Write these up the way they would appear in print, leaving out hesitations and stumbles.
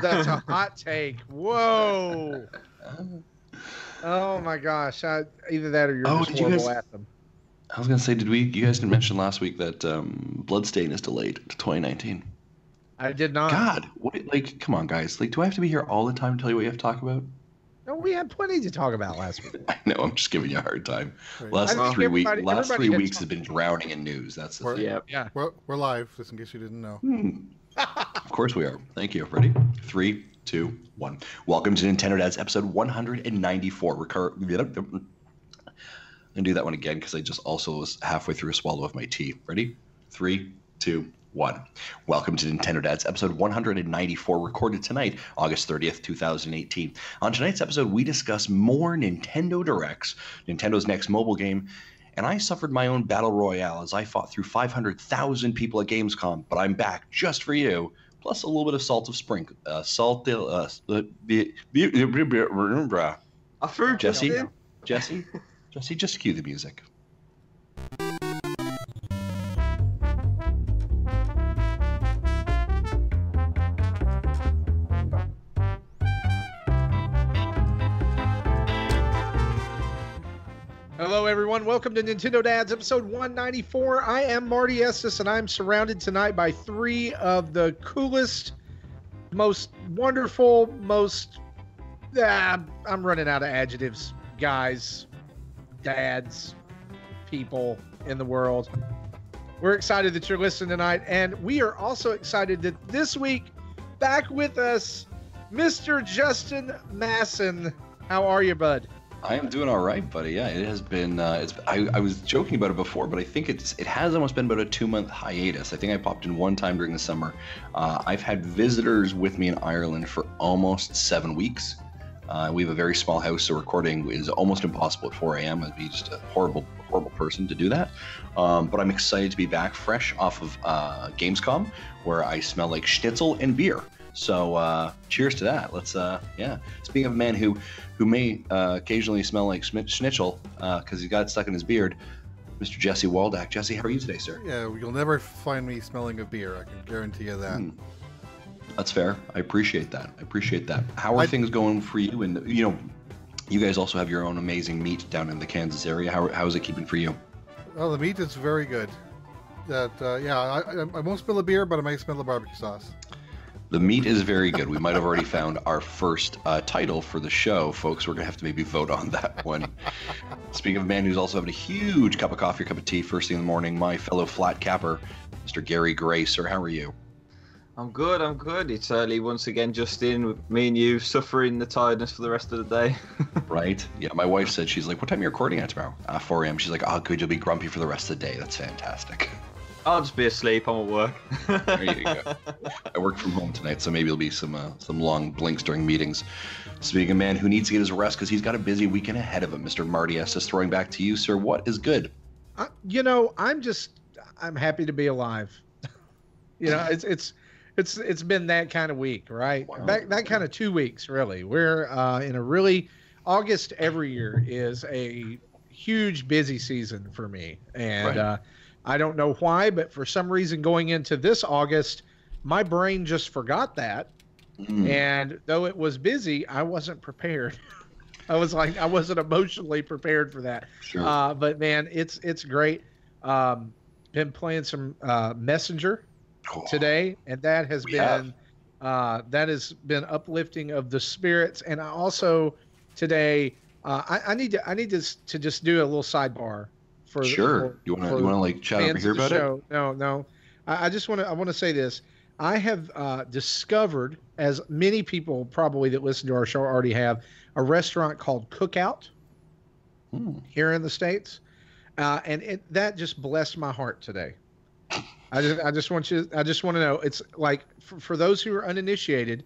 That's a hot take. Whoa. Oh my gosh. Either that or you're just did you horrible guys? at them. I was gonna say, you guys didn't mention last week that Bloodstain is delayed to 2019? I did not. God, come on, guys. Do I have to be here all the time to tell you what you have to talk about? No, we had plenty to talk about last week. I know, I'm just giving you a hard time. Right. Last three everybody weeks had has been drowning in news. That's the thing. Yeah. We're live, just in case you didn't know. Of course we are. Thank you. Ready? 3, 2, 1. Welcome to Nintendo Dads episode 194. I'm going to do that one again because I just also was halfway through a swallow of my tea. Ready? 3, 2, 1. Welcome to Nintendo Dads episode 194, recorded tonight, August 30th, 2018. On tonight's episode, we discuss more Nintendo Directs, Nintendo's next mobile game, and I suffered my own battle royale as I fought through 500,000 people at Gamescom, but I'm back just for you, plus a little bit of salt of sprinkle. I threw Jesse, just cue the music. Hello, everyone. Welcome to Nintendo Dads, episode 194. I am Marty Estes, and I'm surrounded tonight by three of the coolest, most wonderful, I'm running out of adjectives, guys, dads, people in the world. We're excited that you're listening tonight, and we are also excited that this week, back with us, Mr. Justin Masson. How are you, bud? I am doing all right, buddy. Yeah, it has been. I was joking about it before, but I think it has almost been about a 2-month hiatus. I think I popped in one time during the summer. I've had visitors with me in Ireland for almost 7 weeks. We have a very small house, so recording is almost impossible at 4 a.m. I'd be just a horrible person to do that. But I'm excited to be back, fresh off of Gamescom, where I smell like schnitzel and beer. So cheers to that. Let's Speaking of a man who may occasionally smell like schnitzel because he got stuck in his beard, Mr. Jesse Waldack. Jesse, how are you today, sir? Yeah, you'll never find me smelling of beer. I can guarantee you that. That's fair. I appreciate that. How are things going for you? And you guys also have your own amazing meat down in the Kansas area. How is it keeping for you? Oh, the meat is very good. I won't smell the beer, but I might smell the barbecue sauce. The meat is very good. We might have already found our first title for the show, folks. We're going to have to maybe vote on that one. Speaking of a man who's also having a huge cup of coffee or cup of tea first thing in the morning, my fellow flat capper, Mr. Gary Gray. Sir, how are you? I'm good. It's early once again, Justin, with me and you suffering the tiredness for the rest of the day. Right? Yeah, my wife said, she's like, what time are you recording at tomorrow? 4 a.m. She's like, oh, good, you'll be grumpy for the rest of the day. That's fantastic. I'll just be asleep. I'm at work. There you go. I work from home tonight, so maybe there'll be some long blinks during meetings. Speaking of man who needs to get his rest because he's got a busy weekend ahead of him, Mr. Marty Estes, throwing back to you, sir. What is good? I'm happy to be alive. It's been that kind of week, right? Wow. That kind of 2 weeks, really. We're in a really August every year is a huge busy season for me, and right. I don't know why, but for some reason going into this August, my brain just forgot that. And though it was busy, I wasn't prepared. I wasn't emotionally prepared for that. Sure. But man, it's great. Been playing some Messenger today, and that has been uplifting of the spirits. And I also today, I need to just do a little sidebar. You want to like chat over here about it? No. I want to say this. I have discovered, as many people probably that listen to our show already have, a restaurant called Cookout here in the States, and that just blessed my heart today. I just want to know. It's like for those who are uninitiated,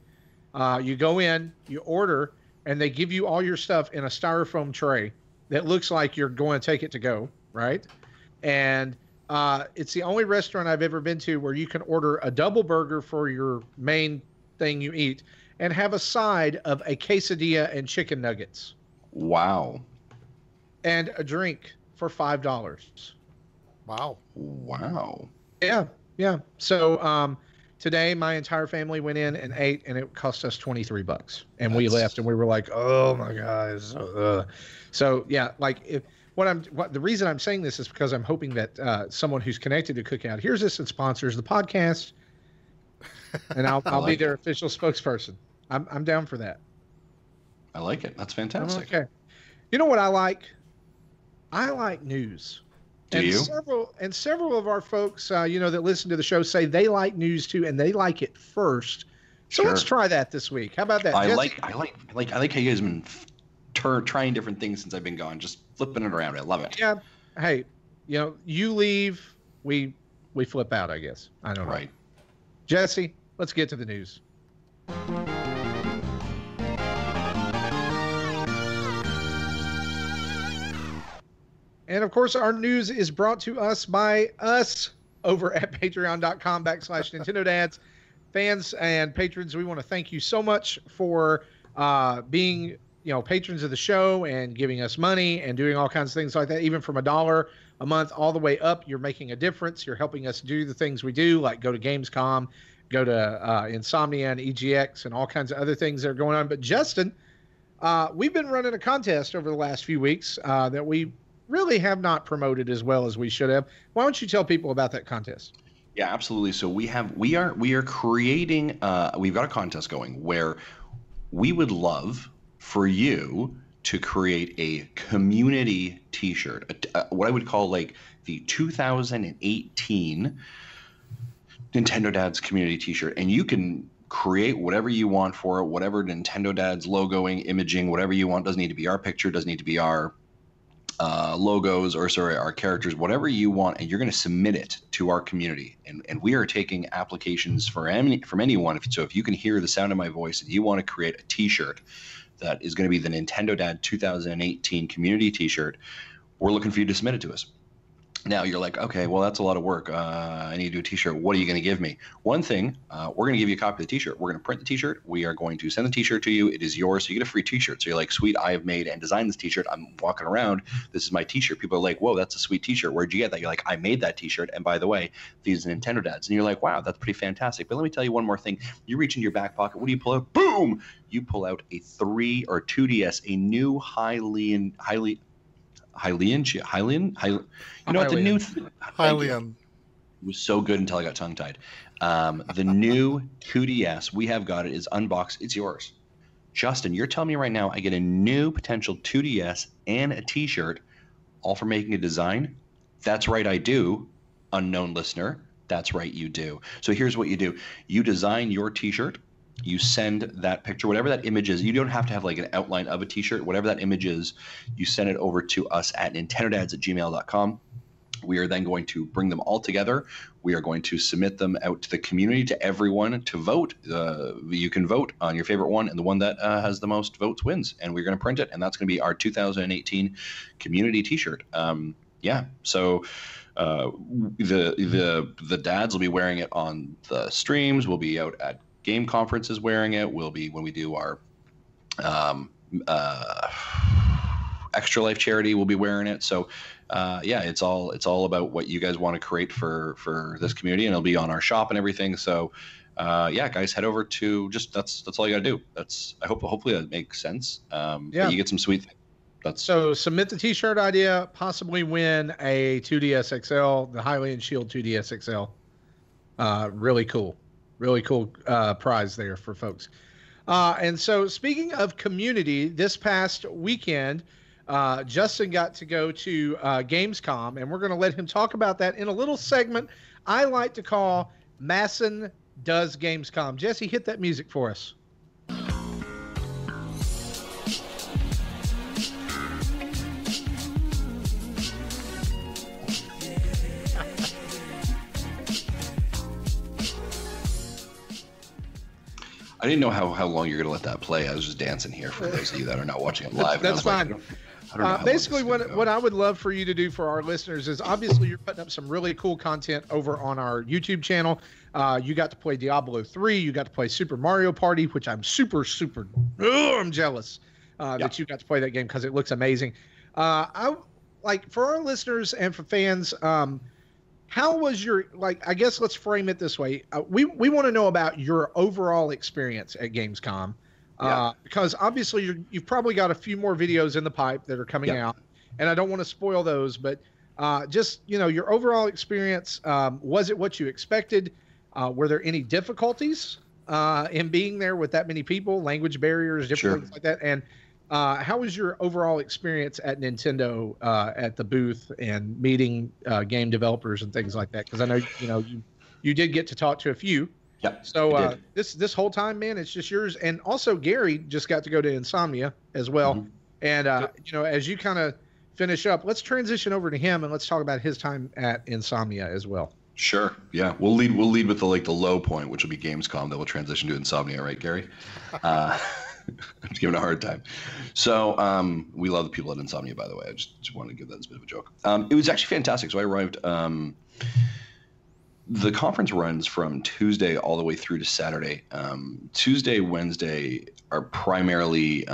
you go in, you order, and they give you all your stuff in a styrofoam tray that looks like you're going to take it to go. Right. And it's the only restaurant I've ever been to where you can order a double burger for your main thing you eat and have a side of a quesadilla and chicken nuggets. Wow. And a drink for $5. Wow. Wow. Yeah. So, Today, my entire family went in and ate, and it cost us $23. And we left, and we were like, "Oh my guys!" So yeah, like the reason I'm saying this is because I'm hoping that someone who's connected to Cookout hears this and sponsors the podcast, and I'll be their official spokesperson. I'm down for that. I like it. That's fantastic. Okay. You know what I like? I like news. Do you? Several of our folks, that listen to the show say they like news too, and they like it first. So Sure. let's try that this week. How about that? I Jesse? like how you guys have been trying different things since I've been gone, just flipping it around. I love it. Yeah. Hey, you leave, we flip out, I guess. I don't know. Right. Jesse, let's get to the news. And of course, our news is brought to us by us over at patreon.com/Nintendo Dads. Fans and patrons, we want to thank you so much for being, patrons of the show and giving us money and doing all kinds of things like that. Even from $1 a month all the way up, you're making a difference. You're helping us do the things we do, like go to Gamescom, go to Insomnia and EGX and all kinds of other things that are going on. But Justin, we've been running a contest over the last few weeks that we really have not promoted as well as we should have. Why don't you tell people about that contest? Yeah, absolutely. So we are creating. We've got a contest going where we would love for you to create a community T-shirt, what I would call like the 2018 Nintendo Dads community T-shirt, and you can create whatever you want for it, whatever Nintendo Dads logoing, imaging, whatever you want. Doesn't need to be our picture, doesn't need to be our logos or our characters, whatever you want, and you're going to submit it to our community, and we are taking applications from anyone. So if you can hear the sound of my voice and you want to create a T-shirt that is going to be the Nintendo Dad 2018 community T-shirt, we're looking for you to submit it to us. Now you're like, okay, well, that's a lot of work. I need to do a T-shirt. What are you going to give me? One thing, we're going to give you a copy of the T-shirt. We're going to print the T-shirt. We are going to send the T-shirt to you. It is yours. So you get a free T-shirt. So you're like, sweet, I have made and designed this T-shirt. I'm walking around. This is my T-shirt. People are like, whoa, that's a sweet T-shirt. Where'd you get that? You're like, I made that T-shirt. And by the way, these are Nintendo Dads. And you're like, wow, that's pretty fantastic. But let me tell you one more thing. You reach into your back pocket. What do you pull out? Boom! You pull out a 2DS, a new Hylian. You know what the new Hylian. It was so good until I got tongue tied. The new 2DS, we have got it, is unboxed. It's yours. Justin, you're telling me right now I get a new potential 2DS and a T-shirt, all for making a design? That's right, I do. Unknown listener, that's right, you do. So here's what you do. You design your T-shirt. You send that picture, whatever that image is. You don't have to have like an outline of a T-shirt. Whatever that image is, you send it over to us at nintendodads@gmail.com. We are then going to bring them all together. We are going to submit them out to the community, to everyone to vote. You can vote on your favorite one, and the one that has the most votes wins. And we're going to print it, and that's going to be our 2018 community T-shirt. So the dads will be wearing it on the streams. We'll be out at game conferences wearing it. We'll be when we do our Extra Life charity, we'll be wearing it. So it's all about what you guys want to create for this community, and it'll be on our shop and everything. So guys, head over to that's all you got to do. Hopefully that makes sense. But you get some sweet things. So submit the T-shirt idea, possibly win a 2DS XL, the Hylian Shield 2DS XL. Really cool prize there for folks. And so speaking of community, this past weekend, Justin got to go to Gamescom, and we're going to let him talk about that in a little segment I like to call Masson Does Gamescom. Jesse, hit that music for us. I didn't know how long you're going to let that play. I was just dancing here for those of you that are not watching it live. That's fine. Basically, what I would love for you to do for our listeners is, obviously you're putting up some really cool content over on our YouTube channel. You got to play Diablo 3. You got to play Super Mario Party, which I'm I'm jealous that you got to play that game because it looks amazing. For our listeners and for fans, how was your, like, I guess let's frame it this way. We want to know about your overall experience at Gamescom. Because obviously you've probably got a few more videos in the pipe that are coming out, and I don't want to spoil those, but just, your overall experience, was it what you expected? Were there any difficulties in being there with that many people, language barriers, different things like that? And how was your overall experience at Nintendo at the booth and meeting game developers and things like that? Because I know you did get to talk to a few. Yep. So this whole time, man, it's just yours. And also Gary just got to go to Insomnia as well. Mm-hmm. And as you kind of finish up, let's transition over to him and let's talk about his time at Insomnia as well. Sure. Yeah. We'll lead with the low point, which will be Gamescom. Then we'll transition to Insomnia, right, Gary? I'm just giving a hard time. So we love the people at Insomnia, by the way. I just wanted to give that as a bit of a joke. It was actually fantastic. So I arrived. The conference runs from Tuesday all the way through to Saturday. Tuesday, Wednesday are primarily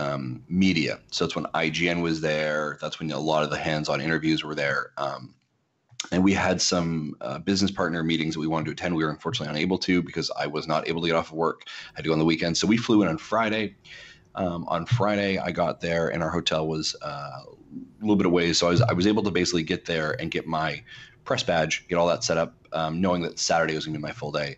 media. So that's when IGN was there. That's when a lot of the hands-on interviews were there. And we had some business partner meetings that we wanted to attend. We were unfortunately unable to because I was not able to get off of work. I had to go on the weekend. So we flew in on Friday. On Friday, I got there and our hotel was a little bit away. So I was able to basically get there and get my press badge, get all that set up, knowing that Saturday was going to be my full day.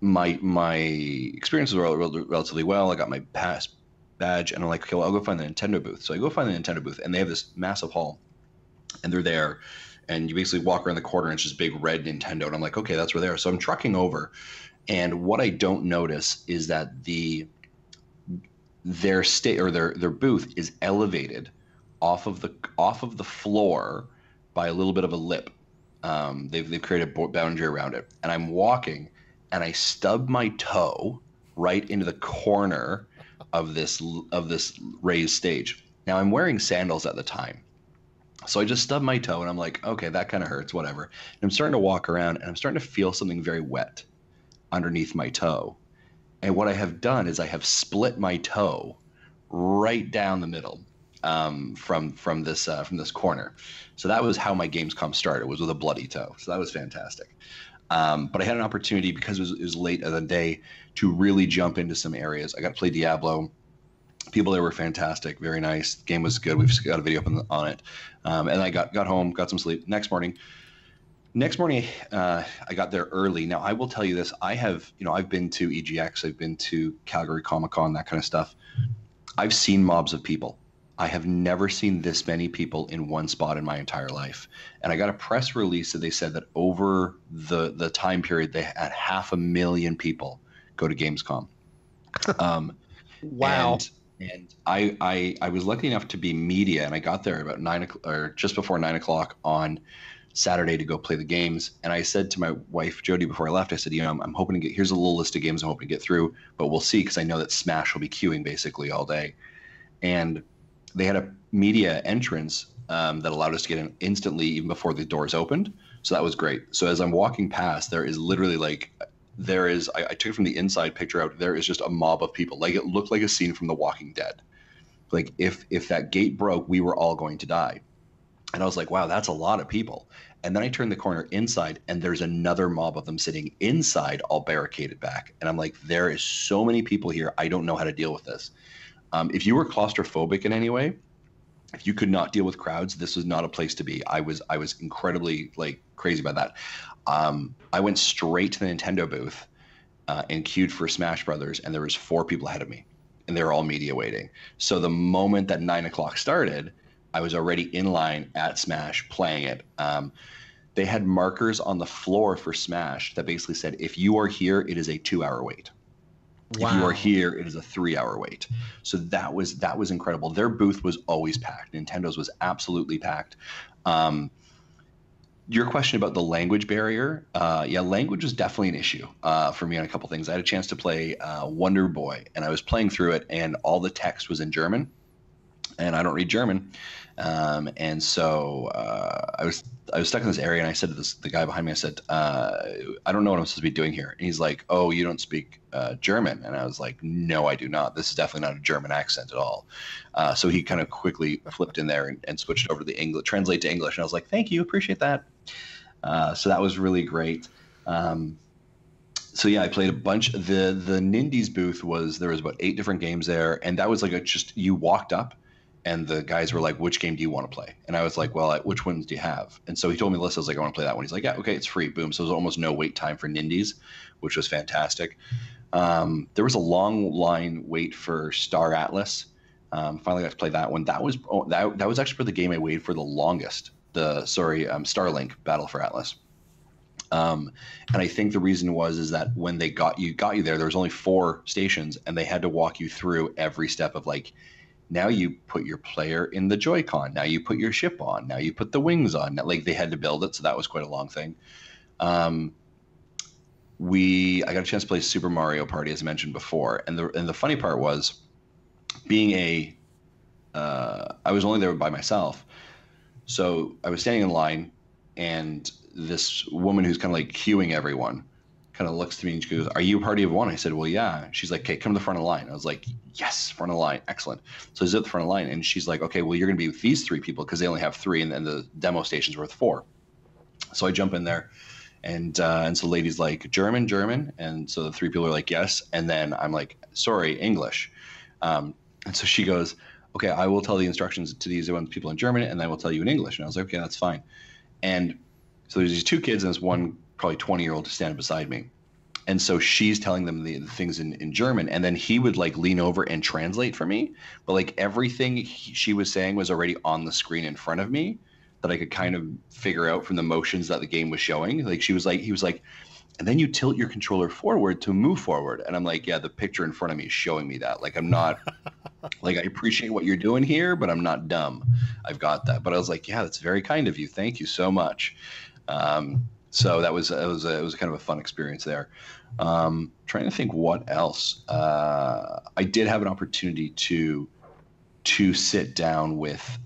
My experiences were relatively well. I got my pass badge and I'm like, okay, well, I'll go find the Nintendo booth. So I go find the Nintendo booth and they have this massive hall and they're there and you basically walk around the corner and it's just big red Nintendo. And I'm like, okay, that's where they are. So I'm trucking over. And what I don't notice is that their booth is elevated off of the floor by a little bit of a lip. They've created a boundary around it. And I'm walking and I stub my toe right into the corner of this raised stage. Now I'm wearing sandals at the time. So I just stubbed my toe and I'm like, okay, that kind of hurts, whatever. And I'm starting to walk around and I'm starting to feel something very wet underneath my toe. And what I have done is I have split my toe right down the middle from this corner. So that was how my Gamescom started, was with a bloody toe. So that was fantastic. But I had an opportunity because it was late in the day to really jump into some areas. I got to play Diablo. People there were fantastic, very nice. The game was good. We've got a video up on it. And I got home, got some sleep. Next morning, I got there early. Now, I will tell you this. I've been to EGX. I've been to Calgary Comic-Con, that kind of stuff. I've seen mobs of people. I have never seen this many people in one spot in my entire life. And I got a press release that they said that over the time period, they had 500,000 people go to Gamescom. Wow. And I was lucky enough to be media, and I got there about 9 o'clock, or just before 9 o'clock on Saturday to go play the games. And I said to my wife, Jody, before I left, I said, I'm hoping to here's a little list of games I'm hoping to get through, but we'll see, because I know that Smash will be queuing basically all day. And they had a media entrance that allowed us to get in instantly even before the doors opened. So that was great. So as I'm walking past, there is literally I took it from the inside picture out, there is just a mob of people. Like, it looked like a scene from The Walking Dead. Like, if that gate broke, we were all going to die. And I was like, wow, that's a lot of people. And then I turned the corner inside and there's another mob of them sitting inside, all barricaded back. And I'm like, there is so many people here. I don't know how to deal with this. If you were claustrophobic in any way, if you could not deal with crowds, this was not a place to be. I was incredibly crazy about that. I went straight to the Nintendo booth and queued for Smash Brothers, and there was 4 people ahead of me, and they were all media waiting. So the moment that 9 o'clock started, I was already in line at Smash playing it. They had markers on the floor for Smash that basically said, if you are here, it is a 2-hour wait. Wow. If you are here, it is a 3-hour wait. So that was incredible. Their booth was always packed. Nintendo's was absolutely packed. Your question about the language barrier, language was definitely an issue for me on a couple things. I had a chance to play Wonder Boy, and I was playing through it, and all the text was in German, and I don't read German. And so I was stuck in this area, and I said to the guy behind me, I said, I don't know what I'm supposed to be doing here. And he's like, oh, you don't speak German? And I was like, no, I do not. This is definitely not a German accent at all. So he kind of quickly flipped in there and switched over to the English, translate to English. And I was like, thank you, appreciate that. So that was really great. So yeah, I played a bunch. The Nindies booth there was about 8 different games there, and that was like just you walked up, and the guys were like, "Which game do you want to play?" And I was like, "Well, which ones do you have?" And so he told me the list. I was like, "I want to play that one." He's like, "Yeah, okay, it's free." Boom. So there was almost no wait time for Nindies, which was fantastic. There was a long line wait for Star Atlas. Finally got to play that one. That was actually the game I waited for the longest. Starlink Battle for Atlas. And I think the reason is that when they got you there was only 4 stations, and they had to walk you through every step of like, now you put your player in the Joy-Con, now you put your ship on, now you put the wings on. Like they had to build it, so that was quite a long thing. I got a chance to play Super Mario Party, as I mentioned before, and the funny part was, being I was only there by myself, so I was standing in line, and this woman who's kind of like queuing everyone kind of looks to me and she goes, "Are you a party of one?" I said, "Well, yeah." She's like, "Okay, come to the front of the line." I was like, "Yes, front of the line, excellent." So I was at the front of the line, and she's like, "Okay, well, you're going to be with these 3 people because they only have 3, and then the demo station's worth 4." So I jump in there, and so the lady's like, German," and so the 3 people are like, "Yes," and then I'm like, "Sorry, English," and so she goes, "Okay, I will tell the instructions to these people in German, and I will tell you in English." And I was like, "Okay, that's fine." And so there's these 2 kids and this one probably 20-year-old standing beside me. And so she's telling them the things in German, and then he would like lean over and translate for me. But like everything she was saying was already on the screen in front of me that I could kind of figure out from the motions that the game was showing. Like he was like, "And then you tilt your controller forward to move forward." And I'm like, "Yeah, the picture in front of me is showing me that. Like I'm not like, I appreciate what you're doing here, but I'm not dumb. I've got that." But I was like, "Yeah, that's very kind of you. Thank you so much." So it was kind of a fun experience there. Trying to think what else. I did have an opportunity to sit down with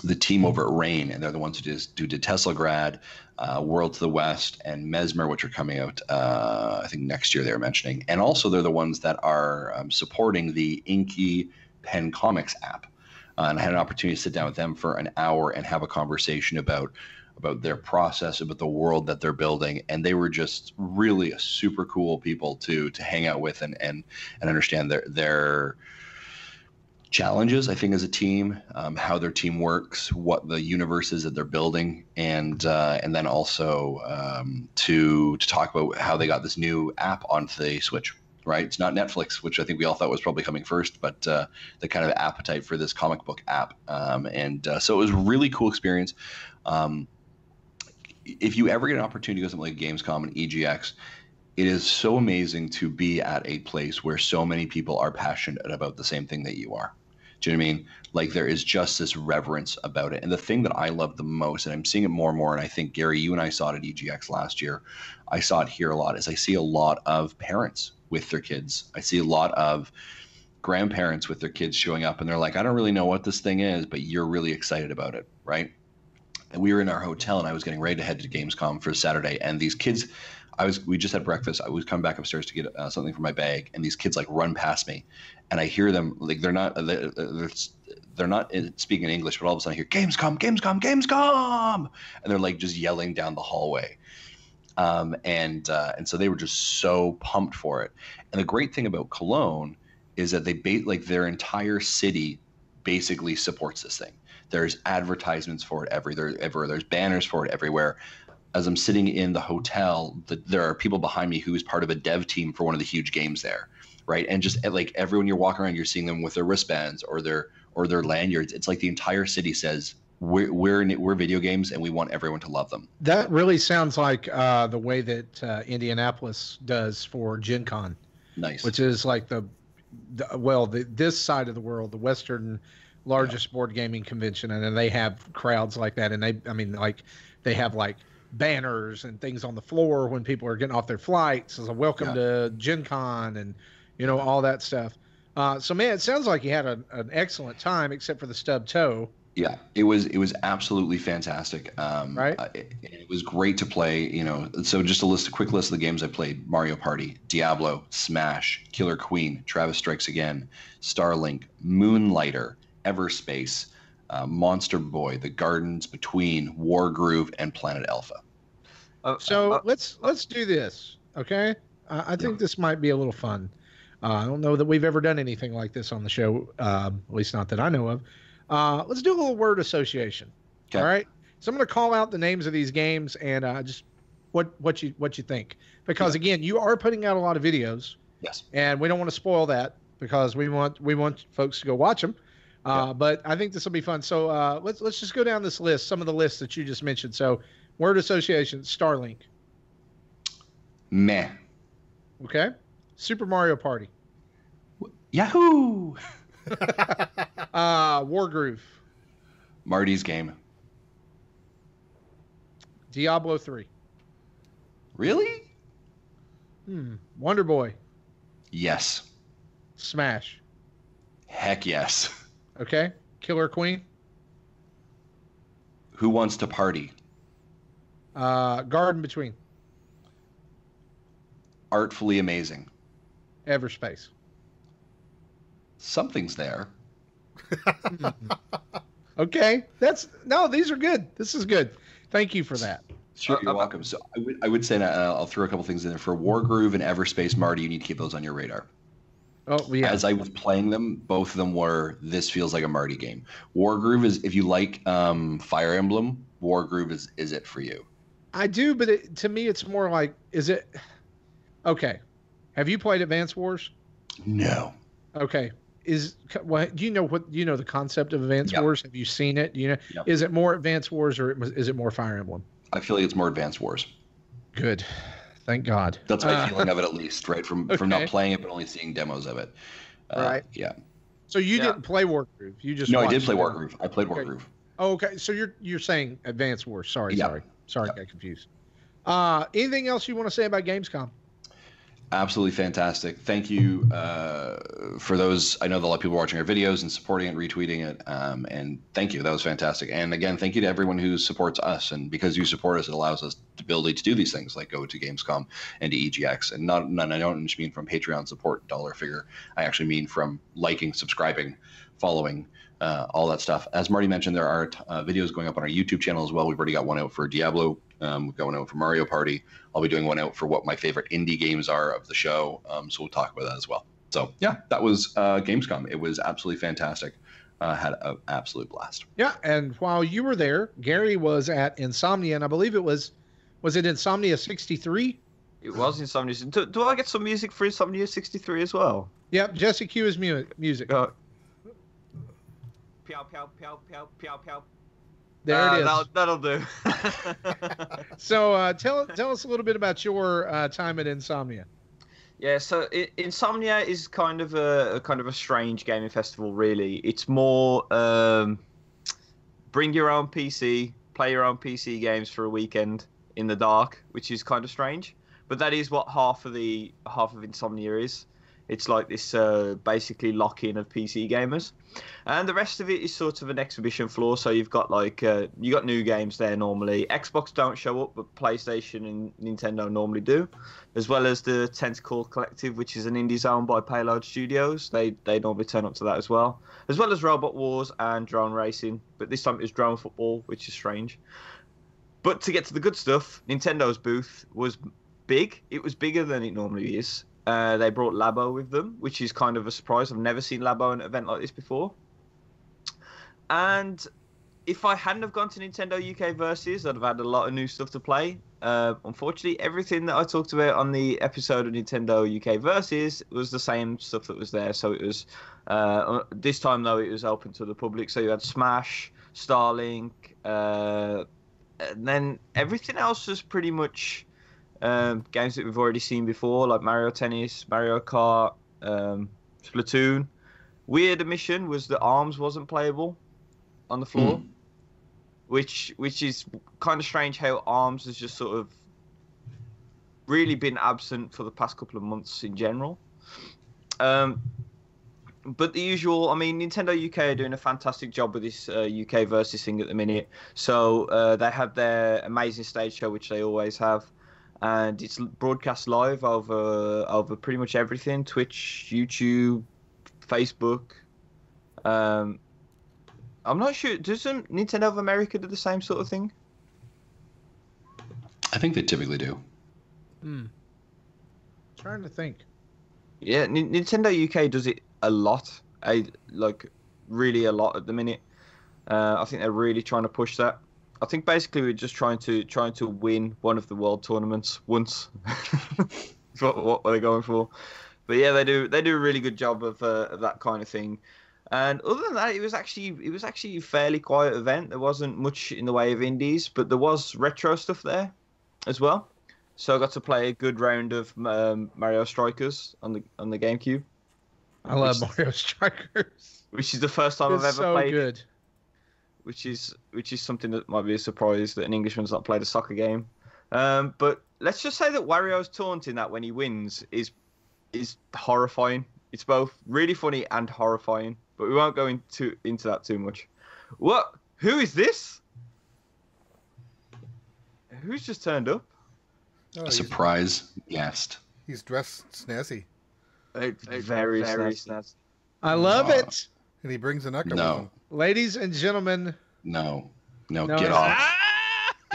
the team over at Rain, and they're the ones who did Teslagrad, World to the West, and Mesmer, which are coming out I think next year. They were mentioning, and also they're the ones that are supporting the Inky Pen Comics app. And I had an opportunity to sit down with them for an hour and have a conversation about their process, about the world that they're building, and they were just really a super cool people to hang out with and understand their challenges, I think, as a team, how their team works, what the universe is that they're building, and then also to talk about how they got this new app onto the Switch. Right, it's not Netflix, which I think we all thought was probably coming first, but the kind of appetite for this comic book app, and so it was a really cool experience. If you ever get an opportunity to go to something like Gamescom and EGX, it is so amazing to be at a place where so many people are passionate about the same thing that you are. Do you know what I mean? Like there is just this reverence about it. And the thing that I love the most, and I'm seeing it more and more, and I think, Gary, you and I saw it at EGX last year, I saw it here a lot, is I see a lot of parents with their kids. I see a lot of grandparents with their kids showing up, and they're like, "I don't really know what this thing is, but you're really excited about it," right? And we were in our hotel, and I was getting ready to head to Gamescom for Saturday, and these kids, we just had breakfast. I was coming back upstairs to get something from my bag, and these kids like run past me, and I hear them like they're not speaking English, but all of a sudden I hear Gamescom, Gamescom, Gamescom, and they're like just yelling down the hallway, and so they were just so pumped for it. And the great thing about Cologne is that their entire city basically supports this thing. There's advertisements for it everywhere. There's banners for it everywhere. As I'm sitting in the hotel, there are people behind me who is part of a dev team for one of the huge games there, right? And just like everyone you're walking around, you're seeing them with their wristbands or their lanyards. It's like the entire city says, we're video games and we want everyone to love them. That really sounds like the way that Indianapolis does for Gen Con. Nice. Which is like this side of the world, the Western largest board gaming convention, and then they have crowds like that, and they have like banners and things on the floor when people are getting off their flights as a welcome to Gen Con, and all that stuff. So man, it sounds like you had an excellent time, except for the stub toe. Yeah, it was absolutely fantastic. Right. It was great to play. So just a quick list of the games I played: Mario Party, Diablo, Smash, Killer Queen, Travis Strikes Again, Starlink, Moonlighter, Everspace, Monster Boy, The Gardens Between Wargroove and Planet Alpha. So let's do this, okay? I think this might be a little fun. I don't know that we've ever done anything like this on the show, at least not that I know of. Let's do a little word association. Okay. All right. So I'm going to call out the names of these games and just what you think, because again, you are putting out a lot of videos. Yes. And we don't want to spoil that because we want folks to go watch them. But I think this will be fun. So let's just go down this list, some of the lists that you just mentioned. So word association, Starlink. Meh. Okay. Super Mario Party. Yahoo! Wargroove. Marty's game. Diablo 3. Really? Wonder Boy. Yes. Smash. Heck yes. Okay. Killer Queen. Who Wants to Party? Garden Between. Artfully Amazing. Everspace. Something's there. Okay. These are good. This is good. Thank you for that. Sure, you're welcome. So I would say, I'll throw a couple things in there. For Wargroove and Everspace, Marty, you need to keep those on your radar. Oh, yeah. As I was playing them, both of them were, this feels like a Marty game. Wargroove is, if you like Fire Emblem, Wargroove is it for you. I do, but to me, it's more like, is it... Okay. Have you played Advance Wars? No. Okay. Do you know the concept of Advance Yep. Wars? Have you seen it? Do you know? Yep. Is it more Advance Wars or is it more Fire Emblem? I feel like it's more Advanced Wars. Good. Thank God. That's my feeling of it, at least, right? From not Okay. playing it, but only seeing demos of it. Right. Yeah. So you didn't play Wargroove. You just No, I did watched play it. Wargroove. I played Okay. Wargroove. Oh, okay. So you're saying Advance Wars. Sorry. Yeah. I got confused. Anything else you want to say about Gamescom? Absolutely fantastic. Thank you for those. I know that a lot of people are watching our videos and supporting it, retweeting it. And thank you. That was fantastic. And again, thank you to everyone who supports us. And because you support us, it allows us the ability to do these things like go to Gamescom and to EGX. And I don't just mean from Patreon support dollar figure. I actually mean from liking, subscribing, following, all that stuff. As Marty mentioned, there are videos going up on our YouTube channel as well. We've already got one out for Diablo. We've got one out for Mario Party. I'll be doing one out for what my favorite indie games are of the show. So we'll talk about that as well. So yeah, that was Gamescom. It was absolutely fantastic. Had an absolute blast. Yeah, and while you were there, Gary was at Insomnia, and I believe it was it Insomnia 63? It was Insomnia. Do I get some music for Insomnia 63 as well? Yep, Jesse Q is music. Pew, pew, pew, pew, pew, pew. There it is. That'll do. So tell us a little bit about your time at Insomnia. Yeah, so Insomnia is kind of a strange gaming festival, really. It's more bring your own PC, play your own PC games for a weekend in the dark, which is kind of strange. But that is what half of Insomnia is. It's like this basically lock-in of PC gamers, and the rest of it is sort of an exhibition floor. So you've got you got new games there normally. Xbox don't show up, but PlayStation and Nintendo normally do, as well as the Tentacle Collective, which is an indie zone by Payload Studios. They normally turn up to that as well as Robot Wars and Drone Racing. But this time it was Drone Football, which is strange. But to get to the good stuff, Nintendo's booth was big. It was bigger than it normally is. They brought Labo with them, which is kind of a surprise. I've never seen Labo at an event like this before. And if I hadn't have gone to Nintendo UK Versus, I'd have had a lot of new stuff to play. Unfortunately, everything that I talked about on the episode of Nintendo UK Versus was the same stuff that was there. So it was this time though it was open to the public. So you had Smash, Starlink, and then everything else was pretty much games that we've already seen before, like Mario Tennis, Mario Kart, Splatoon. Weird admission was that ARMS wasn't playable on the floor, which is kind of strange how ARMS has just sort of really been absent for the past couple of months in general. But the usual, I mean, Nintendo UK are doing a fantastic job with this UK Versus thing at the minute. So they have their amazing stage show, which they always have. And it's broadcast live over pretty much everything: Twitch, YouTube, Facebook. I'm not sure. Doesn't Nintendo of America do the same sort of thing? I think they typically do. Trying to think. Yeah, Nintendo UK does it a lot. Really a lot at the minute. I think they're really trying to push that. I think basically we're just trying to win one of the world tournaments once. That's what they're going for. But yeah, they do a really good job of that kind of thing. And other than that, it was actually a fairly quiet event. There wasn't much in the way of indies, but there was retro stuff there as well. So I got to play a good round of Mario Strikers on the GameCube. I love Mario Strikers. Which is the first time It's I've ever so played. Good. Which is something that might be a surprise that an Englishman's not played a soccer game. But let's just say that Wario's taunt in that when he wins is horrifying. It's both really funny and horrifying. But we won't go into that too much. What? Who is this? Who's just turned up? Oh, A surprise guest. He's dressed snazzy. Very snazzy. I love it. And he brings an echo with No. him. Ladies and gentlemen. No, No, get it's- off.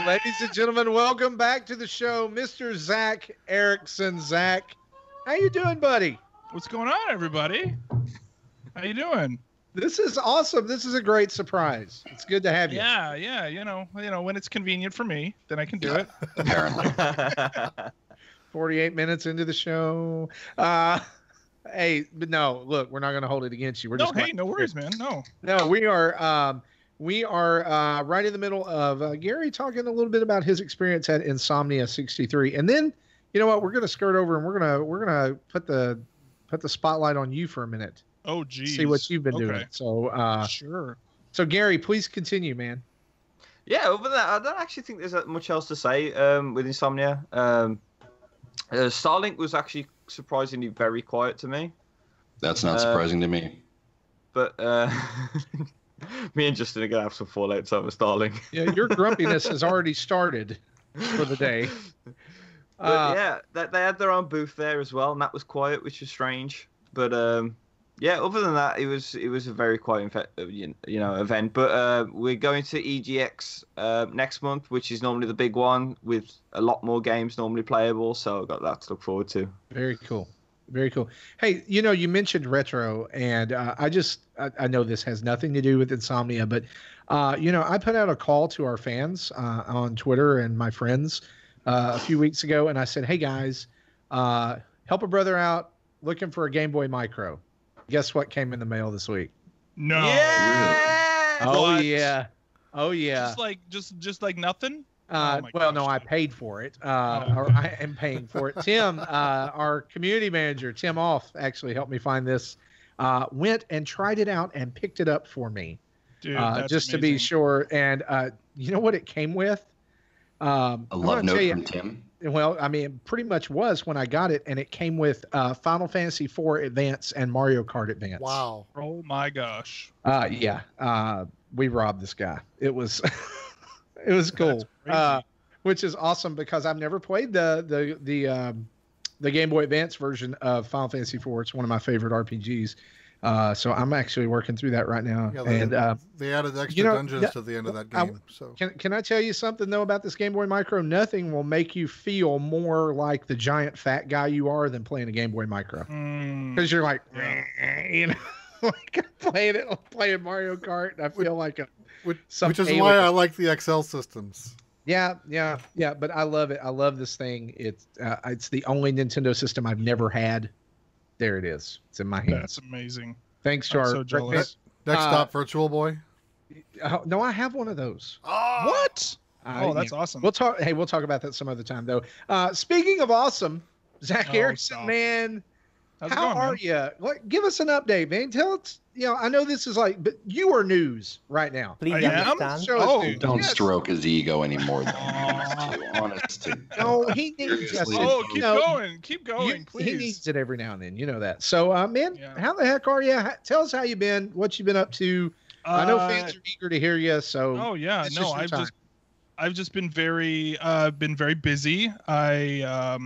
Ladies and gentlemen, welcome back to the show, Mr. Zach Erickson. Zach, how you doing, buddy? What's going on, everybody? How you doing? This is awesome. This is a great surprise. It's good to have you. Yeah. You know, when it's convenient for me, then I can do it. Apparently. 48 minutes into the show. Hey, but no, look, we're not going to hold it against you. We're No, just hey, no worries, man. No. No, we are right in the middle of Gary talking a little bit about his experience at Insomnia 63, and then you know what? We're going to skirt over and we're gonna put the spotlight on you for a minute. Oh, geez. See what you've been doing. So Sure. So Gary, please continue, man. Yeah, other than that, I don't actually think there's much else to say with Insomnia. Starlink was actually surprisingly very quiet to me. That's not surprising to me. But me and Justin are going to have some fallouts over Starlink. Yeah, your grumpiness has already started for the day. But yeah, they had their own booth there as well, and that was quiet, which was strange. But yeah, other than that, it was a very quiet event. But we're going to EGX next month, which is normally the big one with a lot more games normally playable. So I've got that to look forward to. Very cool. Very cool. Hey, you mentioned retro, and I know this has nothing to do with Insomnia, but I put out a call to our fans on Twitter and my friends a few weeks ago, and I said, hey guys, help a brother out looking for a Game Boy Micro. Guess what came in the mail this week? No. Yeah! Oh What? yeah. Oh yeah. Just like nothing. No, I paid for it. Or I am paying for it. Tim, our community manager, Tim Off, actually helped me find this. Went and tried it out and picked it up for me, Dude, that's just to be amazing. sure. And you know what it came with? A love note from Tim. Well, I mean, it pretty much was when I got it, and it came with Final Fantasy IV Advance and Mario Kart Advance. Wow. Oh my gosh. Yeah. We robbed this guy. It was, it was cool. That's crazy. Which is awesome because I've never played the Game Boy Advance version of Final Fantasy IV. It's one of my favorite RPGs. So I'm actually working through that right now. Yeah, they added extra dungeons to the end of that game. So Can I tell you something though about this Game Boy Micro? Nothing will make you feel more like the giant fat guy you are than playing a Game Boy Micro. Because you're like, like playing Mario Kart. And I feel like which is why I like the XL systems. Yeah. But I love it. I love this thing. It's the only Nintendo system I've never had. There it is. It's in my hands. That's amazing. Thanks to I'm our so jealous. Next stop, Virtual Boy. No, I have one of those. What? Oh, that's awesome. We'll talk. Hey, we'll talk about that some other time, though. Speaking of awesome, Zach Erickson, stop. man, How's it how going, are man? you? Like, give us an update, man. Tell us. I know this is like, but you are news right now. Please I am? understand. Show us Oh, news. Don't Yes. stroke his ego anymore. Honest to No, he needs us. Oh, keep No, going. Keep going, He please. needs it every now and then. You know that. So, man, Yeah. how the heck are you? Tell us how you been. What you been up to. I know fans are eager to hear you. So. Oh yeah, it's no, just your time. I've just been very busy. I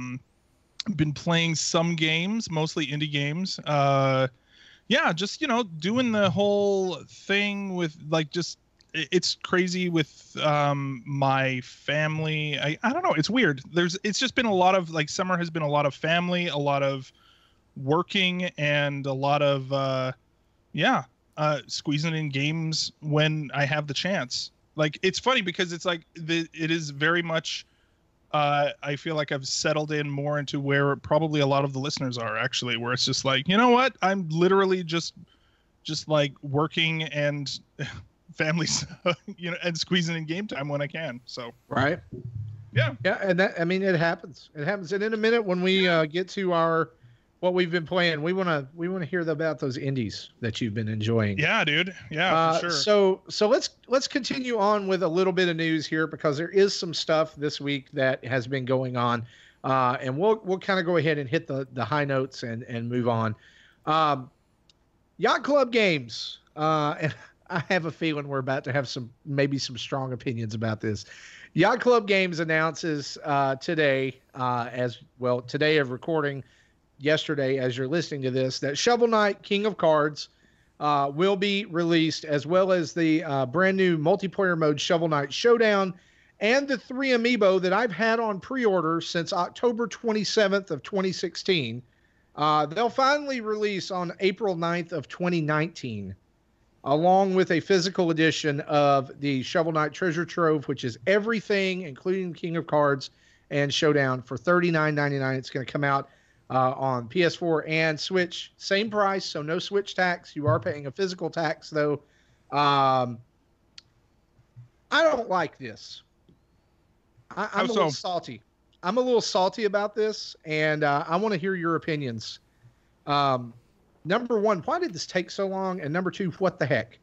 been playing some games, mostly indie games. yeah, just doing the whole thing with like just it's crazy with my family. I don't know, it's weird. It's just been a lot of like summer has been a lot of family, a lot of working, and a lot of squeezing in games when I have the chance. Like it's funny because it's like it is very much I feel like I've settled in more into where probably a lot of the listeners are actually, where it's just like, you know what? I'm literally just like working and family stuff, and squeezing in game time when I can. So, right. Yeah. Yeah. And that, I mean, it happens. It happens. And in a minute, when we get to what we've been playing, we want to hear about those indies that you've been enjoying. Yeah, dude. Yeah, for sure. So let's continue on with a little bit of news here, because there is some stuff this week that has been going on, and we'll kind of go ahead and hit the high notes and move on. Yacht Club Games, and I have a feeling we're about to have maybe some strong opinions about this. Yacht Club Games announces today, today of recording, yesterday as you're listening to this, that Shovel Knight King of Cards will be released, as well as the brand new multiplayer mode Shovel Knight Showdown, and the 3 amiibo that I've had on pre-order since October 27th of 2016. They'll finally release on April 9th of 2019, along with a physical edition of the Shovel Knight Treasure Trove, which is everything, including King of Cards and Showdown, for $39.99. It's going to come out on PS4 and Switch, same price, so no Switch tax. You are paying a physical tax, though. I don't like this. I'm a little salty. I'm a little salty about this, and I want to hear your opinions. Number one, why did this take so long? And number two, what the heck?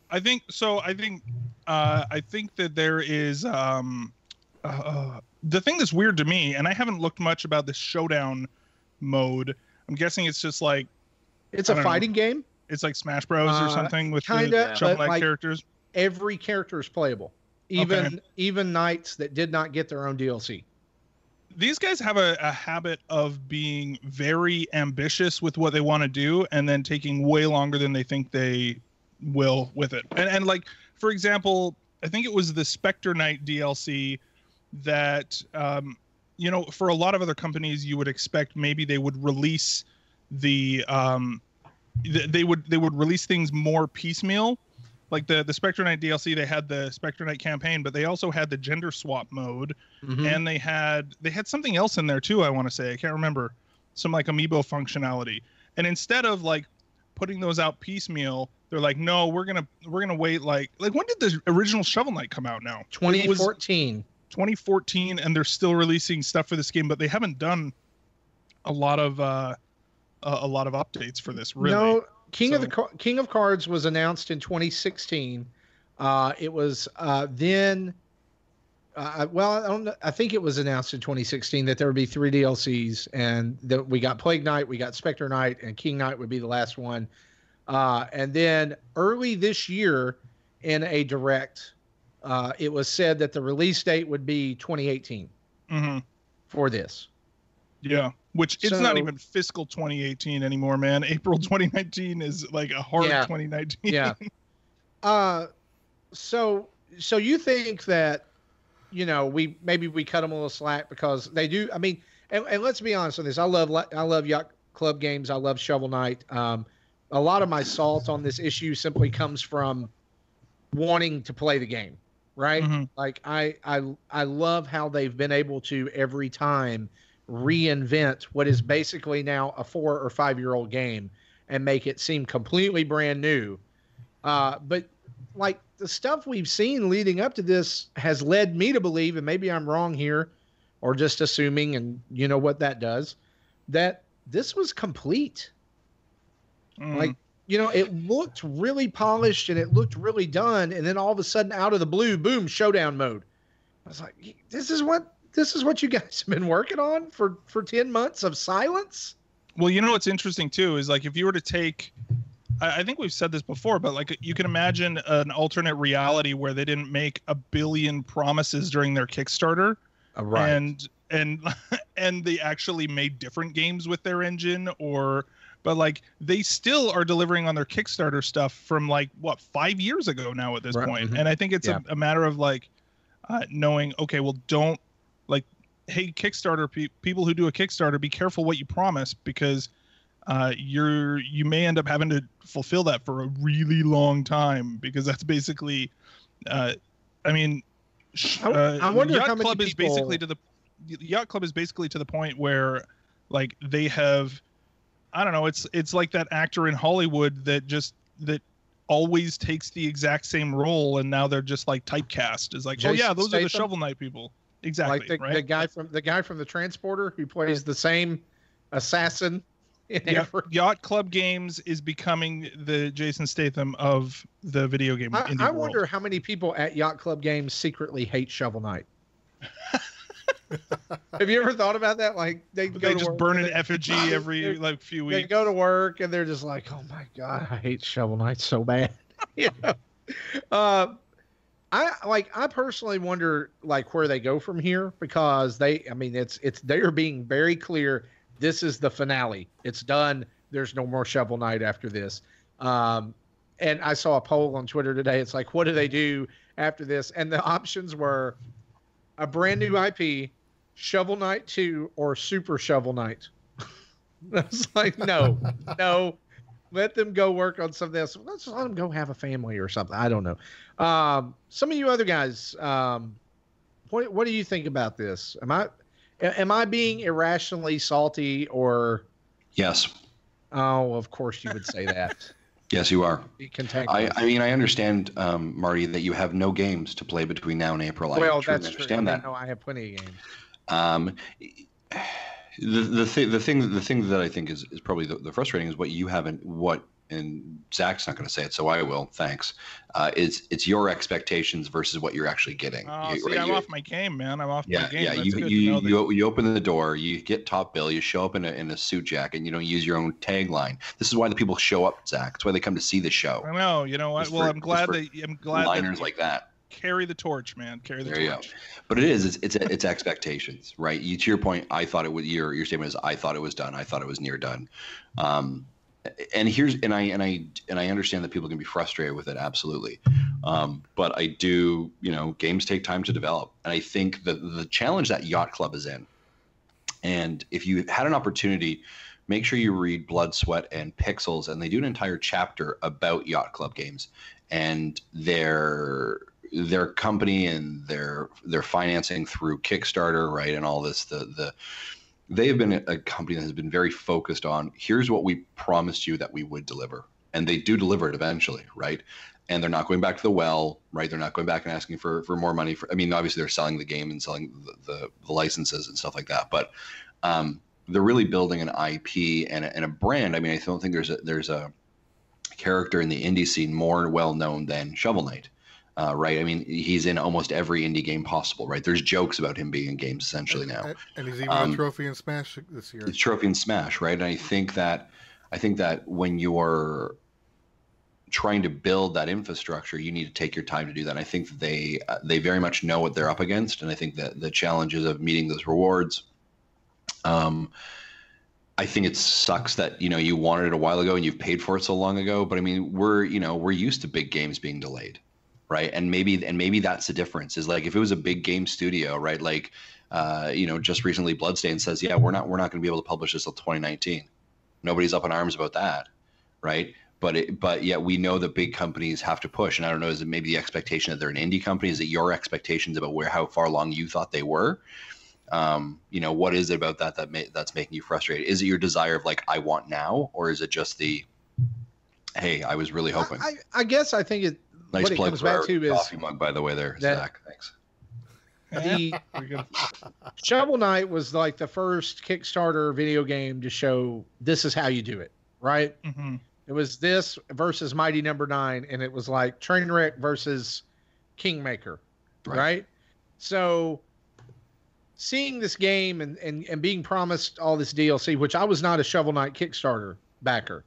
I think that there is the thing that's weird to me, and I haven't looked much about this Showdown mode. I'm guessing it's just like it's a fighting game. It's like Smash Bros or something with kinda, the Shovel Knight like characters. Every character is playable, even knights that did not get their own DLC. These guys have a habit of being very ambitious with what they want to do, and then taking way longer than they think they will with it. And like, for example, I think it was the Spectre Knight DLC that for a lot of other companies, you would expect maybe they would release they would release things more piecemeal. Like the Spectre Knight DLC, they had the Spectre Knight campaign, but they also had the gender swap mode, and they had something else in there too. I want to say, I can't remember, some like amiibo functionality. And instead of like putting those out piecemeal, they're like, no, we're gonna wait. Like when did the original Shovel Knight come out? Now 2014. 2014, and they're still releasing stuff for this game, but they haven't done a lot of updates for this. Really, no. King of Cards was announced in 2016. It was then. I don't know. I think it was announced in 2016 that there would be 3 DLCs, and that we got Plague Knight, we got Spectre Knight, and King Knight would be the last one. And then early this year, in a direct, it was said that the release date would be 2018 for this. Yeah, which it's not even fiscal 2018 anymore, man. April 2019 is like a hard 2019. Yeah. So you think that, we cut them a little slack because they do. I mean, and let's be honest on this. I love Yacht Club Games. I love Shovel Knight. A lot of my salt on this issue simply comes from wanting to play the game, right? Like I love how they've been able to every time reinvent what is basically now a 4 or 5 year old game and make it seem completely brand new. But like the stuff we've seen leading up to this has led me to believe, and maybe I'm wrong here or just assuming, and you know what that does, that this was complete. Like, it looked really polished and it looked really done. And then all of a sudden, out of the blue, boom, Showdown mode. I was like, this is what you guys have been working on for 10 months of silence. Well, what's interesting too is like, if you were to take, I think we've said this before, but like you can imagine an alternate reality where they didn't make a billion promises during their Kickstarter, right? And they actually made different games with their engine, or but like they still are delivering on their Kickstarter stuff from like what 5 years ago now at this point. And I think it's a matter of like knowing, okay, well, don't like, hey, Kickstarter people who do a Kickstarter, be careful what you promise, because you may end up having to fulfill that for a really long time, because that's basically I mean I wonder Yacht how many Club people... is basically to the Yacht Club is basically to the point where like they have, I don't know, it's like that actor in Hollywood that always takes the exact same role, and now they're just like typecast as like, Jason oh yeah, those Statham? are the Shovel Knight people. Exactly. Like right? the guy from the Transporter who plays the same assassin in every... Yacht Club Games is becoming the Jason Statham of the video game indie I world. wonder how many people at Yacht Club Games secretly hate Shovel Knight. Have you ever thought about that? Like they just burn an effigy every like few weeks. They go to work and they're just like, "Oh my god, I hate Shovel Knight so bad." You know? I personally wonder like where they go from here, because they are being very clear. This is the finale. It's done. There's no more Shovel Knight after this. And I saw a poll on Twitter today. It's like, what do they do after this? And the options were a brand new IP, Shovel Knight 2, or Super Shovel Knight. I was like, no, let them go work on something else. Let's let them go have a family or something. I don't know. Some of you other guys, what do you think about this? Am I being irrationally salty, or? Yes. Oh, of course you would say that. Yes, you are. I mean, I understand, Marty, that you have no games to play between now and April. Well, that's understand true. that. No, I have plenty of games. The thing that I think is probably the frustrating is what you haven't, and Zach's not going to say it, so I will. Thanks. It's your expectations versus what you're actually getting. Oh, I'm off my game, man. I'm off my game. Yeah, you open the door, you get top bill, you show up in a suit jacket, and you don't use your own tagline. This is why the people show up, Zach. That's why they come to see the show. I know. You know what? Well, I'm glad liners that like that. Carry the torch, man. Carry the torch. You go. But it's expectations, right? To your point, I thought it was your statement is I thought it was done. I thought it was near done. And I understand that people can be frustrated with it, absolutely. But I do, games take time to develop, and I think the challenge that Yacht Club is in, and if you had an opportunity, make sure you read Blood, Sweat, and Pixels, and they do an entire chapter about Yacht Club Games and their company and their financing through Kickstarter, right, and all this. They have been a company that has been very focused on, here's what we promised you that we would deliver. And they do deliver it eventually, right? And they're not going back to the well, right? They're not going back and asking for more money. Obviously, they're selling the game and selling the licenses and stuff like that. But they're really building an IP and a brand. I don't think there's a character in the indie scene more well-known than Shovel Knight. Right. He's in almost every indie game possible, right? There's jokes about him being in games essentially now. And he's even a trophy in Smash this year. It's trophy in Smash, right? And I think that when you're trying to build that infrastructure, you need to take your time to do that. And I think that they very much know what they're up against. And I think that the challenges of meeting those rewards, I think it sucks that, you wanted it a while ago and you've paid for it so long ago. But we're used to big games being delayed. Right. And maybe that's the difference is like if it was a big game studio, right? Like, just recently Bloodstained says, yeah, we're not going to be able to publish this till 2019. Nobody's up in arms about that. Right. But yet we know that big companies have to push. And I don't know, is it maybe the expectation that they're an indie company? Is it your expectations about how far along you thought they were? What is it about that's making you frustrated? Is it your desire of like, I want now, or is it just hey, I was really hoping? I guess I think it. Nice what it plug comes for back our to is coffee mug, by the way, there, Zach. Thanks. The Shovel Knight was like the first Kickstarter video game to show this is how you do it, right? Mm-hmm. It was this versus Mighty Number 9, and it was like Trainwreck versus Kingmaker, right? So seeing this game and being promised all this DLC, which I was not a Shovel Knight Kickstarter backer.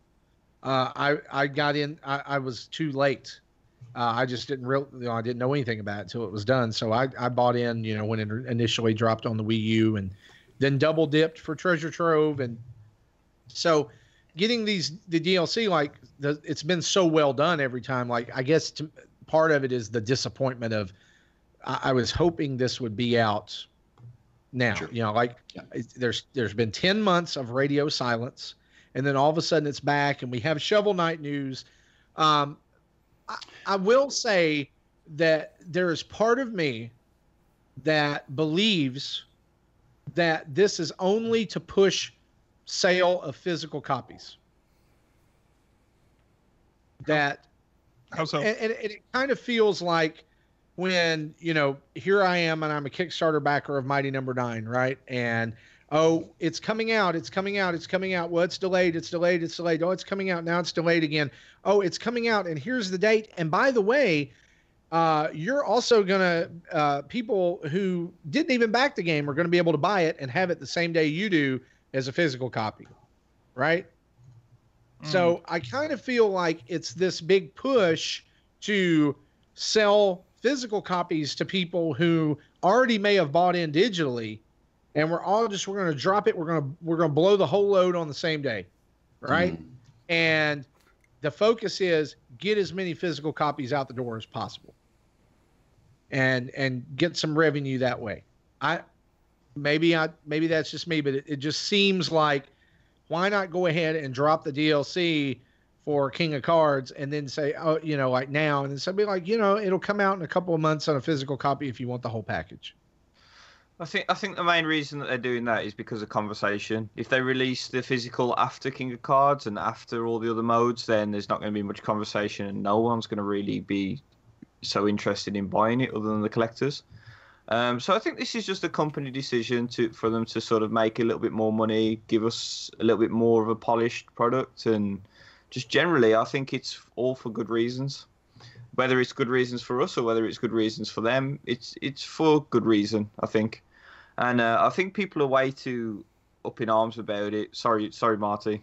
I got in. I was too late. I just didn't I didn't know anything about it until it was done. So I bought in, when it initially dropped on the Wii U, and then double dipped for Treasure Trove. And so getting the DLC, like it's been so well done every time. Like I guess part of it is the disappointment of I was hoping this would be out now. Sure. You know, like there's been 10 months of radio silence, and then all of a sudden it's back, and we have Shovel Knight news. I will say that there is part of me that believes that this is only to push sale of physical copies. That How so? and it kind of feels like when, you know, here I am and I'm a Kickstarter backer of Mighty Number 9, right? And oh, it's coming out. Well, it's delayed. Oh, it's coming out. Now it's delayed again. Oh, it's coming out, and here's the date. And by the way, you're also gonna people who didn't even back the game are gonna be able to buy it and have it the same day you do as a physical copy, right? So I kind of feel like it's this big push to sell physical copies to people who already may have bought in digitally, and we're going to drop it. We're going to blow the whole load on the same day, right? And the focus is get as many physical copies out the door as possible, and get some revenue that way. Maybe that's just me, but it just seems like, why not go ahead and drop the DLC for King of Cards and then say, oh, you know, like now, and then somebody like, you know, it'll come out in a couple of months on a physical copy if you want the whole package. I think the main reason that they're doing that is because of conversation. If they release the physical after King of Cards and after all the other modes, then there's not going to be much conversation, and no one's going to really be so interested in buying it other than the collectors. So I think this is just a company decision for them to sort of make a little bit more money, give us a little bit more of a polished product, and just generally, I think it's all for good reasons. Whether it's good reasons for us or whether it's good reasons for them, it's for good reason, I think. And I think people are way too up in arms about it. Sorry, Marty.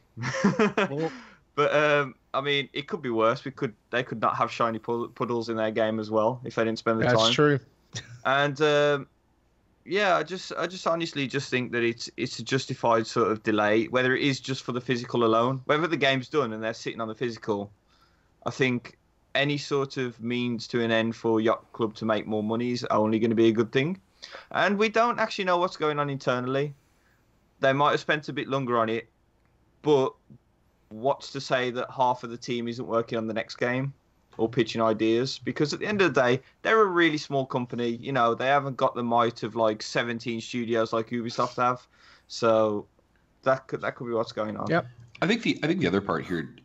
But I mean, it could be worse. They could not have shiny puddles in their game as well if they didn't spend the time. That's true. And yeah, I just honestly just think that it's a justified sort of delay, whether it is just for the physical alone, whether the game's done and they're sitting on the physical. I think any sort of means to an end for Yacht Club to make more money is only going to be a good thing. And we don't actually know what's going on internally. They might have spent a bit longer on it, but what's to say that half of the team isn't working on the next game or pitching ideas? Because at the end of the day, they're a really small company. You know, they haven't got the might of like 17 studios like Ubisoft have. So that could be what's going on. Yep. I think the other part here,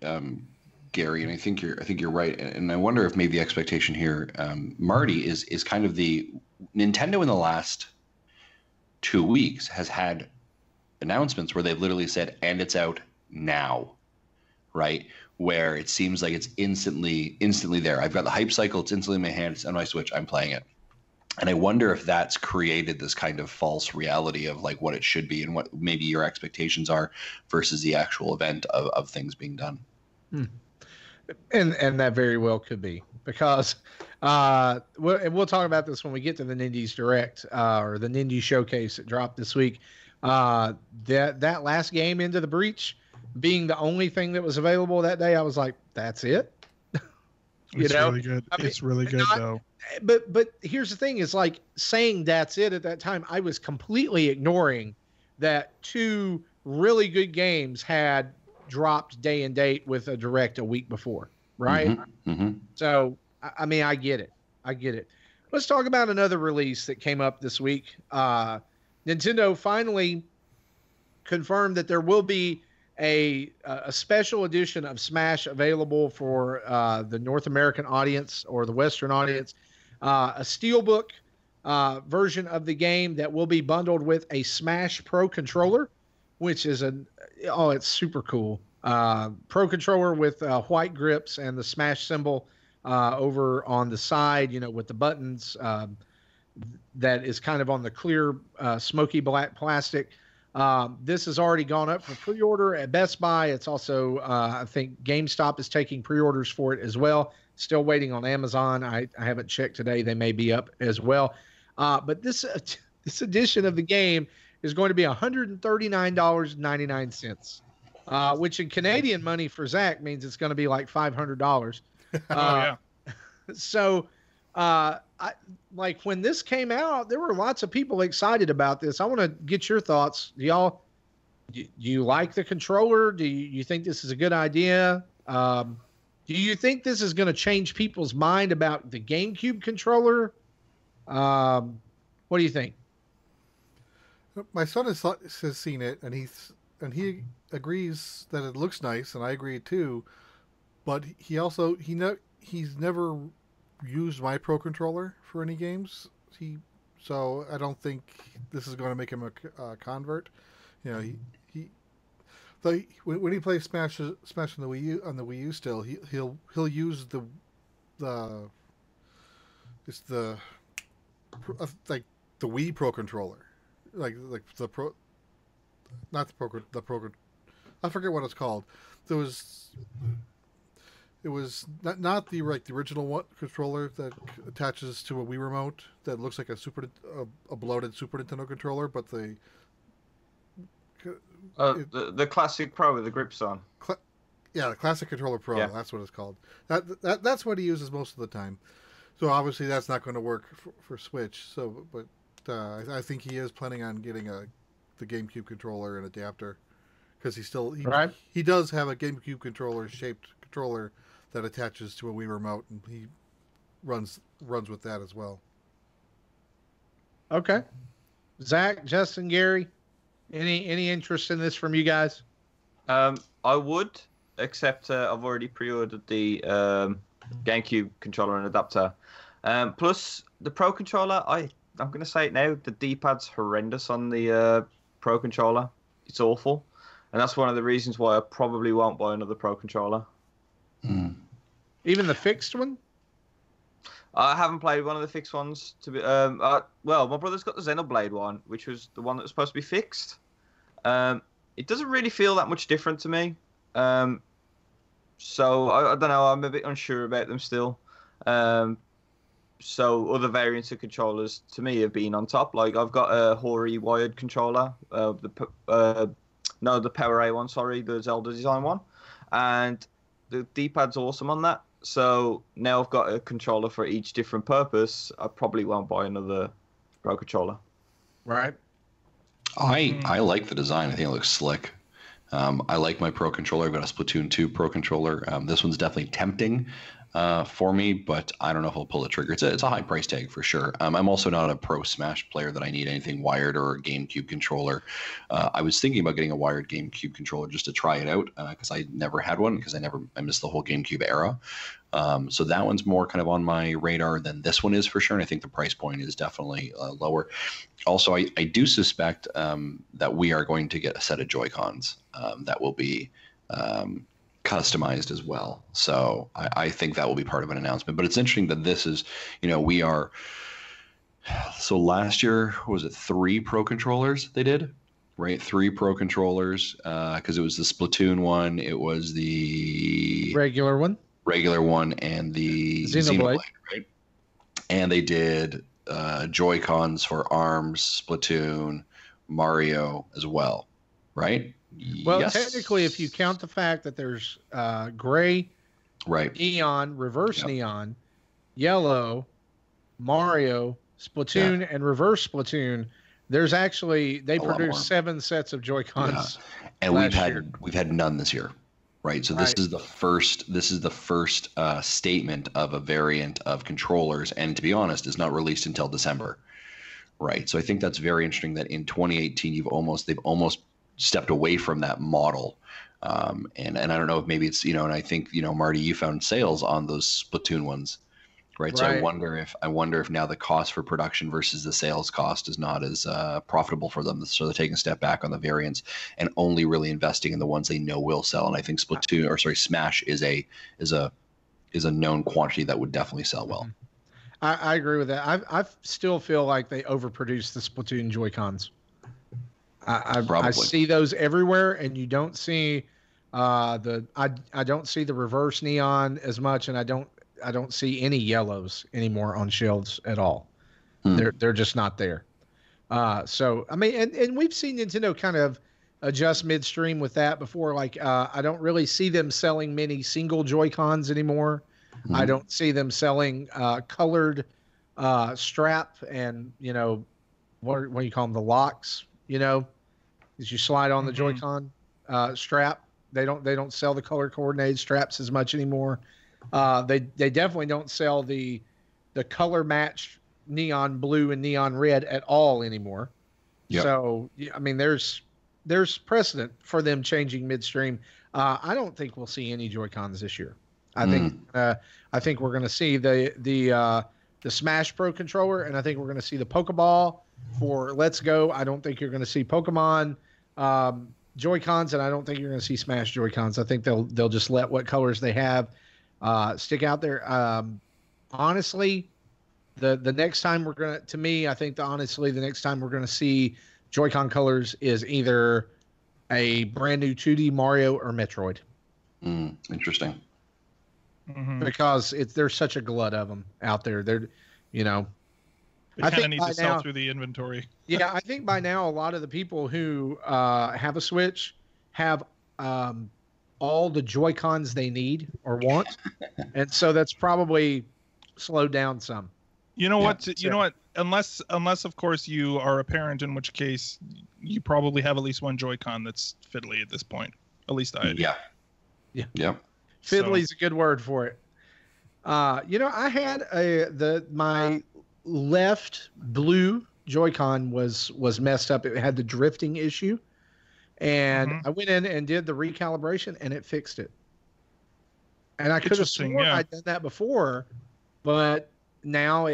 Gary, and I think you're right, and I wonder if maybe the expectation here, Marty, is kind of the Nintendo in the last 2 weeks has had announcements where they've literally said, and it's out now, right? Where it seems like it's instantly there. I've got the hype cycle, it's instantly in my hand, it's on my Switch, I'm playing it. And I wonder if that's created this kind of false reality of like what it should be and what maybe your expectations are versus the actual event of things being done. And that very well could be, because we'll talk about this when we get to the Nindies Direct or the Nindy Showcase that dropped this week. That last game, Into the Breach, being the only thing that was available that day, I was like, that's it. Really good. I mean, it's really good though. But here's the thing: is like saying that's it at that time. I was completely ignoring that 2 really good games had dropped day and date with a direct a week before, right? So I mean, I get it. Let's talk about another release that came up this week. Nintendo finally confirmed that there will be a special edition of Smash available for the North American audience or the Western audience, a steelbook version of the game that will be bundled with a Smash Pro controller, which is it's super cool. Pro controller with white grips and the Smash symbol over on the side, you know, with the buttons that is kind of on the clear smoky black plastic. This has already gone up for pre-order at Best Buy. It's also, I think GameStop is taking pre-orders for it as well. Still waiting on Amazon. I haven't checked today. They may be up as well. But this edition of the game is going to be $139.99. which in Canadian money for Zach means it's going to be like $500. Oh yeah. So, like when this came out, there were lots of people excited about this. I want to get your thoughts. Do you like the controller? Do you think this is a good idea? Do you think this is going to change people's mind about the GameCube controller? What do you think? My son has seen it, and he agrees that it looks nice, and I agree too. But he's never used my Pro Controller for any games. So I don't think this is going to make him a convert. You know, when he plays Smash on the Wii U still, he'll use the Wii Pro Controller, like the Pro, not the Pro. I forget what it's called. It was not the original controller that attaches to a Wii remote that looks like a bloated Super Nintendo controller, but the classic Pro with the grips on. The classic controller Pro. Yeah. That's what it's called. That's what he uses most of the time. So obviously that's not going to work for Switch. So, but I think he is planning on getting the GameCube controller and adapter because he does have a GameCube controller shaped controller that attaches to a Wii remote, and he runs with that as well. Okay, Zach, Justin, Gary, any interest in this from you guys? I would, except I've already pre-ordered the GameCube controller and adapter. Plus the Pro controller, I'm going to say it now, the D-pad's horrendous on the Pro controller. It's awful, and that's one of the reasons why I probably won't buy another Pro controller. Even the fixed one? I haven't played one of the fixed ones. Well, my brother's got the Xenoblade one, which was the one that was supposed to be fixed. It doesn't really feel that much different to me. So I don't know. I'm a bit unsure about them still. So other variants of controllers to me have been on top. Like I've got a Hori wired controller, the Power A one, sorry, the Zelda design one, and the D-pad's awesome on that. So now I've got a controller for each different purpose. I probably won't buy another Pro controller. Right. I like the design. I think it looks slick. I like my Pro controller. I've got a Splatoon 2 Pro controller. This one's definitely tempting for me, but I don't know if I'll pull the trigger. It's a high price tag for sure. I'm also not a Pro Smash player that I need anything wired or a GameCube controller. I was thinking about getting a wired GameCube controller just to try it out because I never had one because I missed the whole GameCube era. So that one's more kind of on my radar than this one is for sure. And I think the price point is definitely lower. Also, I do suspect that we are going to get a set of Joy-Cons that will be customized as well. So I think that will be part of an announcement. But it's interesting that this is, we are. So last year, was it 3 Pro controllers they did? Right, 3 Pro controllers because it was the Splatoon one, it was the regular one, and the Xenoblade, right? And they did Joy-Cons for ARMS, Splatoon, Mario as well, right? Well, yes. Technically, if you count the fact that there's gray, right, neon, reverse neon, yellow, Mario, Splatoon, and reverse Splatoon, there's actually they produced 7 sets of Joy-Cons. Yeah. And we've had none this year. Right, so this is the first. This is the first statement of a variant of controllers, and to be honest, is not released until December. Right, so I think that's very interesting. That in 2018, they've almost stepped away from that model, and I don't know if maybe it's and I think Marty, you found sales on those Splatoon ones, right? So I wonder if now the cost for production versus the sales cost is not as profitable for them. So they're taking a step back on the variants and only really investing in the ones they know will sell. And I think Smash is a known quantity that would definitely sell well. I agree with that. I still feel like they overproduced the Splatoon Joy-Cons. I see those everywhere, and you don't see I don't see the reverse neon as much, and I don't see any yellows anymore on shelves at all. They're just not there. So I mean, and we've seen Nintendo kind of adjust midstream with that before. Like I don't really see them selling many single Joy-Cons anymore. Mm-hmm. I don't see them selling colored strap and what do you call them, the locks, as you slide on the Joy-Con strap. They don't sell the color coordinated straps as much anymore. They definitely don't sell the color matched neon blue and neon red at all anymore. Yep. So I mean, there's precedent for them changing midstream. I don't think we'll see any Joy-Cons this year. I think we're going to see the Smash Pro controller, and I think we're going to see the Pokeball for Let's Go. I don't think you're going to see Pokemon Joy-Cons, and I don't think you're going to see Smash Joy-Cons. I think they'll just let what colors they have stick out there. Honestly, the next time I think the next time we're going to see Joy-Con colors is either a brand new 2D Mario or Metroid. Interesting. Because there's such a glut of them out there. They kind of need to sell through the inventory. Yeah, I think by now a lot of the people who have a Switch have all the Joy-Cons they need or want, and so that's probably slowed down some. You know what? Unless of course you are a parent, in which case you probably have at least one Joy-Con that's fiddly at this point. At least I do. Yeah. Fiddly's a good word for it. I had my left blue Joy-Con was messed up. It had the drifting issue, and I went in and did the recalibration, and it fixed it. And I could have sworn I'd done that before, but now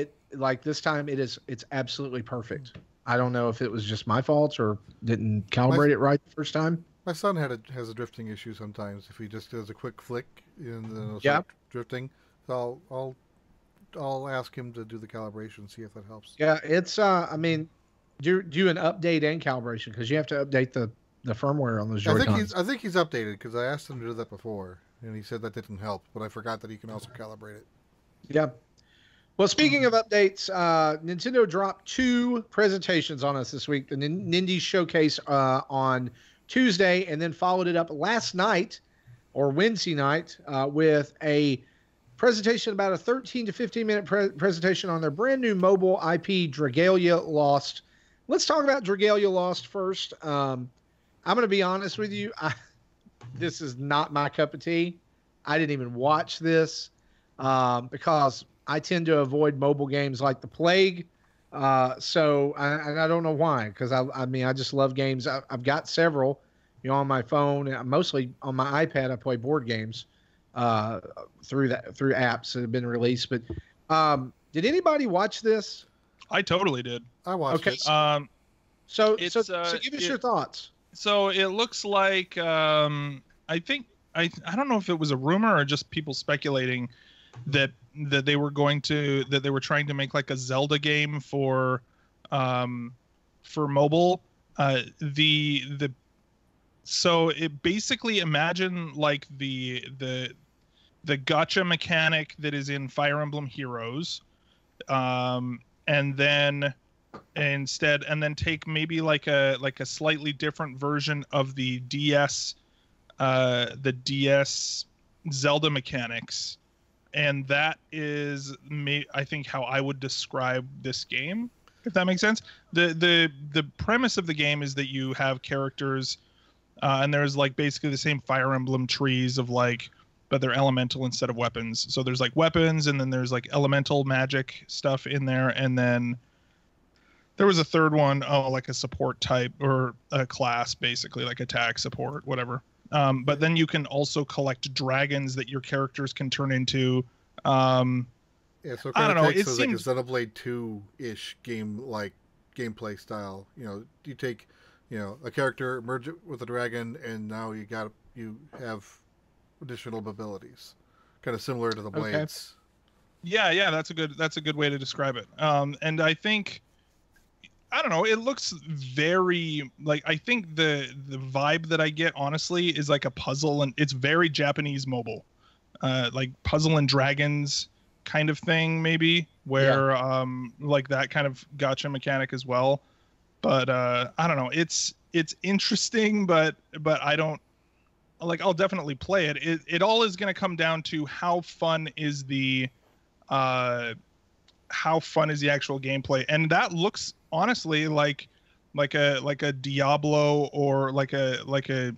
this time it's absolutely perfect. I don't know if it was just my fault or didn't calibrate it right the first time. My son has a drifting issue sometimes. If he just does a quick flick and then it'll start drifting, so I'll ask him to do the calibration, see if that helps. Yeah, it's I mean, do an update and calibration, because you have to update the firmware on those Joy-Cons. I think he's updated, because I asked him to do that before, and he said that didn't help. But I forgot that he can also calibrate it. Yeah. Well, speaking of updates, Nintendo dropped 2 presentations on us this week. The Nindy Showcase on Tuesday, and then followed it up last night or Wednesday night with a presentation, about a 13 to 15 minute presentation on their brand new mobile IP, Dragalia Lost. Let's talk about Dragalia Lost first. I'm going to be honest with you. This is not my cup of tea. I didn't even watch this because I tend to avoid mobile games like the plague. So I don't know why, because I just love games. I've got several, on my phone, and mostly on my iPad. I play board games through apps that have been released. But did anybody watch this? I totally did. I watched it. So give us your thoughts. So it looks like I don't know if it was a rumor or just people speculating that they were trying to make like a Zelda game for mobile. So it basically, imagine like the gacha mechanic that is in Fire Emblem Heroes, and then take maybe like a slightly different version of the DS Zelda mechanics. And that is, I think, how I would describe this game, if that makes sense. The premise of the game is that you have characters, and there's like basically the same Fire Emblem trees of like, but they're elemental instead of weapons. So there's like weapons, and then there's like elemental magic stuff in there, and then there was a third one, like a support type or a class, basically like attack, support, whatever. But then you can also collect dragons that your characters can turn into. So it I don't know. It seems like a Xenoblade 2-ish gameplay style. You take, a character, merge it with a dragon, and now you have additional abilities, kind of similar to the Blades. Okay. Yeah, that's a good way to describe it. And I think, I don't know, it looks very like, I think the vibe that I get, honestly, is like a puzzle, and it's very Japanese mobile, like Puzzle and Dragons kind of thing, maybe, where like that kind of gacha mechanic as well. But I don't know, it's interesting, but I don't like. I'll definitely play it. It all is going to come down to how fun is the actual gameplay, and that looks honestly like a Diablo or like a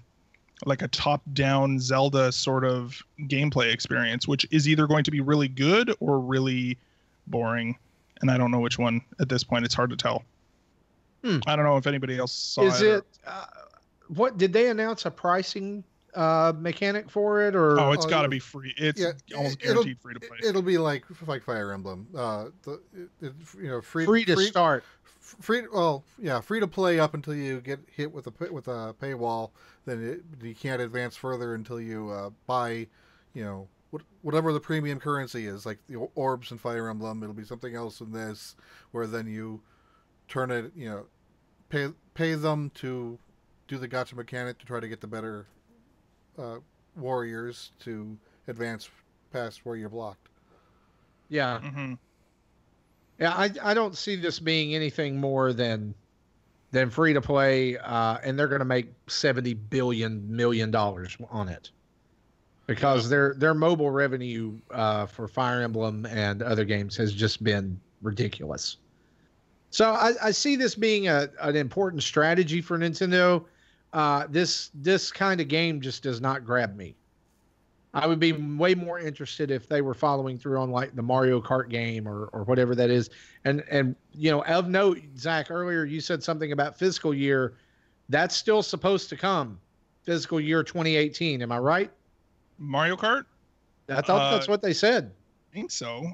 top-down Zelda sort of gameplay experience, which is either going to be really good or really boring, and I don't know which one at this point. It's hard to tell. I don't know if anybody else saw Is it? What did they announce a pricing mechanic for it, or? Oh, it's got to be free. It's almost guaranteed free to play. It'll be like Fire Emblem. Free to start. Free to play up until you get hit with a paywall. Then you can't advance further until you buy, whatever the premium currency is, like the orbs in Fire Emblem. It'll be something else in this, where then you turn it, pay them to do the gacha mechanic to try to get the better warriors to advance past where you're blocked. Yeah. Mm-hmm. Yeah, I don't see this being anything more than free to play, and they're going to make $70 million on it, because their mobile revenue for Fire Emblem and other games has just been ridiculous. So I see this being an important strategy for Nintendo. This kind of game just does not grab me. I would be way more interested if they were following through on like the Mario Kart game or whatever that is. And of note, Zach, earlier you said something about fiscal year. That's still supposed to come, fiscal year 2018. Am I right? Mario Kart? I thought that's what they said. I think so.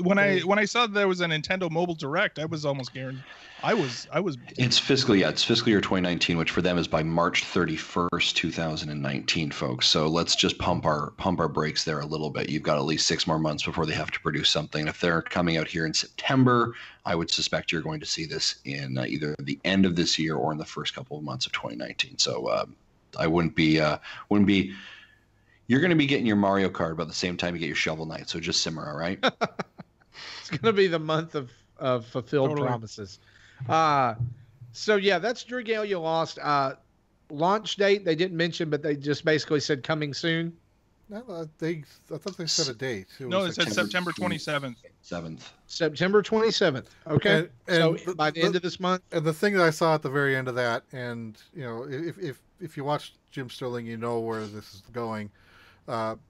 When I saw there was a Nintendo Mobile Direct, I was almost guaranteed. I was. It's fiscal year 2019, which for them is by March 31st, 2019, folks. So let's just pump our brakes there a little bit. You've got at least 6 more months before they have to produce something. If they're coming out here in September, I would suspect you're going to see this in either the end of this year or in the first couple of months of 2019. So I wouldn't be. You're going to be getting your Mario Kart about the same time you get your Shovel Knight, so just simmer, all right? It's going to be the month of fulfilled promises. So yeah, that's Dragalia Lost. Launch date they didn't mention, but they just basically said coming soon. No, I thought they said a date. It said September 27th. September 27th. Okay, and so by the end of this month. And the thing that I saw at the very end of that, and if you watch Jim Sterling, you know where this is going.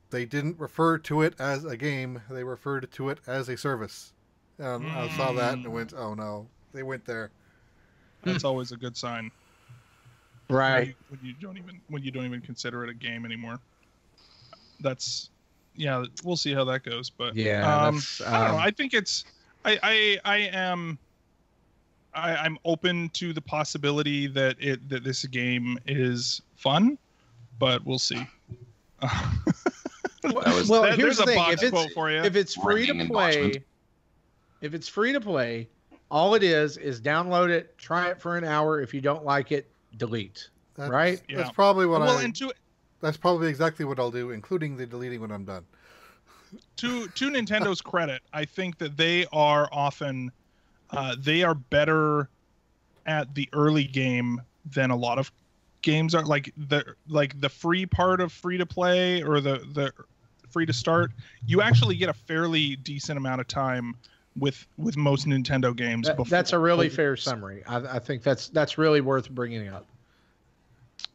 They didn't refer to it as a game; they referred to it as a service. I saw that and went, "Oh no, they went there." That's always a good sign, right? When you don't even consider it a game anymore. That's, we'll see how that goes. But I don't know. I think it's I'm open to the possibility that this game is fun, but we'll see. Here's the thing: if it's free to play, all it is download it, try it for an hour. If you don't like it, delete. Right? Yeah. That's probably what That's probably exactly what I'll do, including the deleting when I'm done. To Nintendo's credit, I think that they are often they are better at the early game than a lot of games are. Like the free part of free to play or the free to start, you actually get a fairly decent amount of time with most Nintendo games. That's a really fair summary. I think that's really worth bringing up.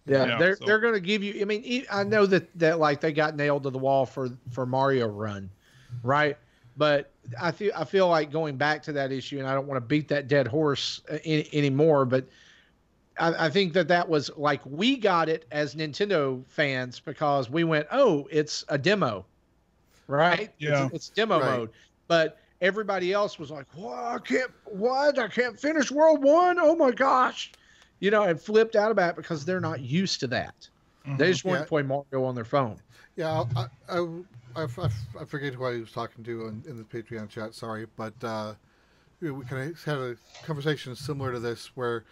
Yeah, they're going to give you. I mean, I know that like they got nailed to the wall for Mario Run, right? But I feel like going back to that issue, and I don't want to beat that dead horse anymore. But I think that was like we got it as Nintendo fans because we went, oh, it's a demo, right? Yeah, it's demo mode. But everybody else was like, I can't finish World 1. Oh my gosh. And flipped out about it because they're not used to that. Mm-hmm. They just want to play Mario on their phone. Yeah, I forget who I was talking to in the Patreon chat. Sorry, but we kind of had a conversation similar to this, where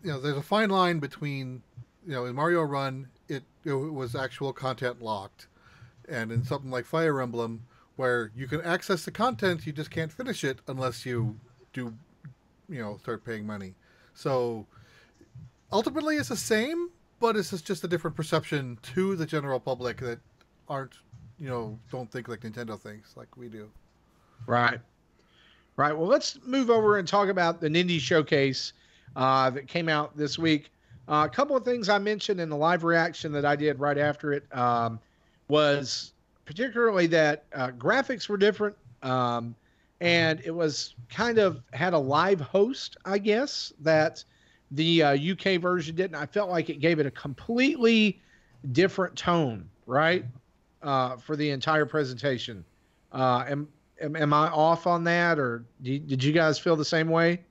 there's a fine line between in Mario Run it was actual content locked, and in something like Fire Emblem where you can access the content, you just can't finish it unless you do start paying money. So ultimately it's the same, but it's just a different perception to the general public that aren't, don't think like Nintendo thinks, like we do. Right. Right. Well, let's move over and talk about the Nindy Showcase that came out this week. A couple of things I mentioned in the live reaction that I did right after it was particularly that graphics were different, and it was kind of had a live host, I guess, that the UK version didn't. I felt like it gave it a completely different tone, right, for the entire presentation. Am I off on that, or did you guys feel the same way?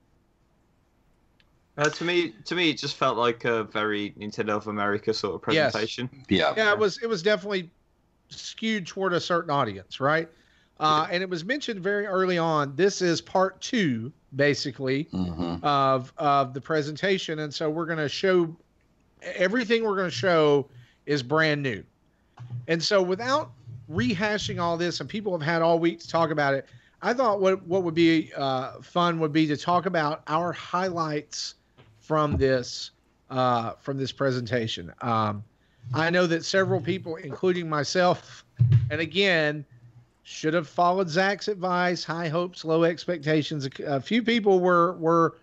To me, it just felt like a very Nintendo of America sort of presentation. Yes. Yeah, it was definitely skewed toward a certain audience, right? And it was mentioned very early on. This is part 2, basically, of the presentation, and so we're going to show everything. We're going to show is brand new, and so without rehashing all this, and people have had all week to talk about it, I thought what would be fun would be to talk about our highlights from this presentation. I know that several people, including myself, and again, should have followed Zach's advice: high hopes, low expectations. A few people were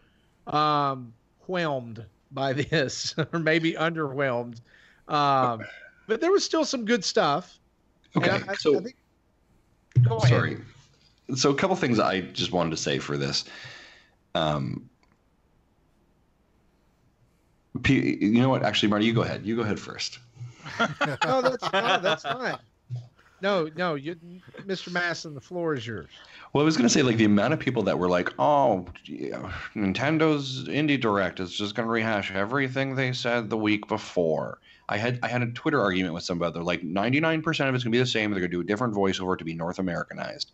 whelmed by this, or maybe underwhelmed, but there was still some good stuff. Okay, I think, go ahead. Sorry. So a couple things I just wanted to say for this. You know what? Actually, Marty, you go ahead. You go ahead first. No, that's fine. No, Mr. Masson, the floor is yours. Well, I was going to say, like, the amount of people that were like, oh, yeah, Nintendo's Indie Direct is just going to rehash everything they said the week before. I had a Twitter argument with somebody. They're like, 99% of it's going to be the same. They're going to do a different voiceover to be North Americanized.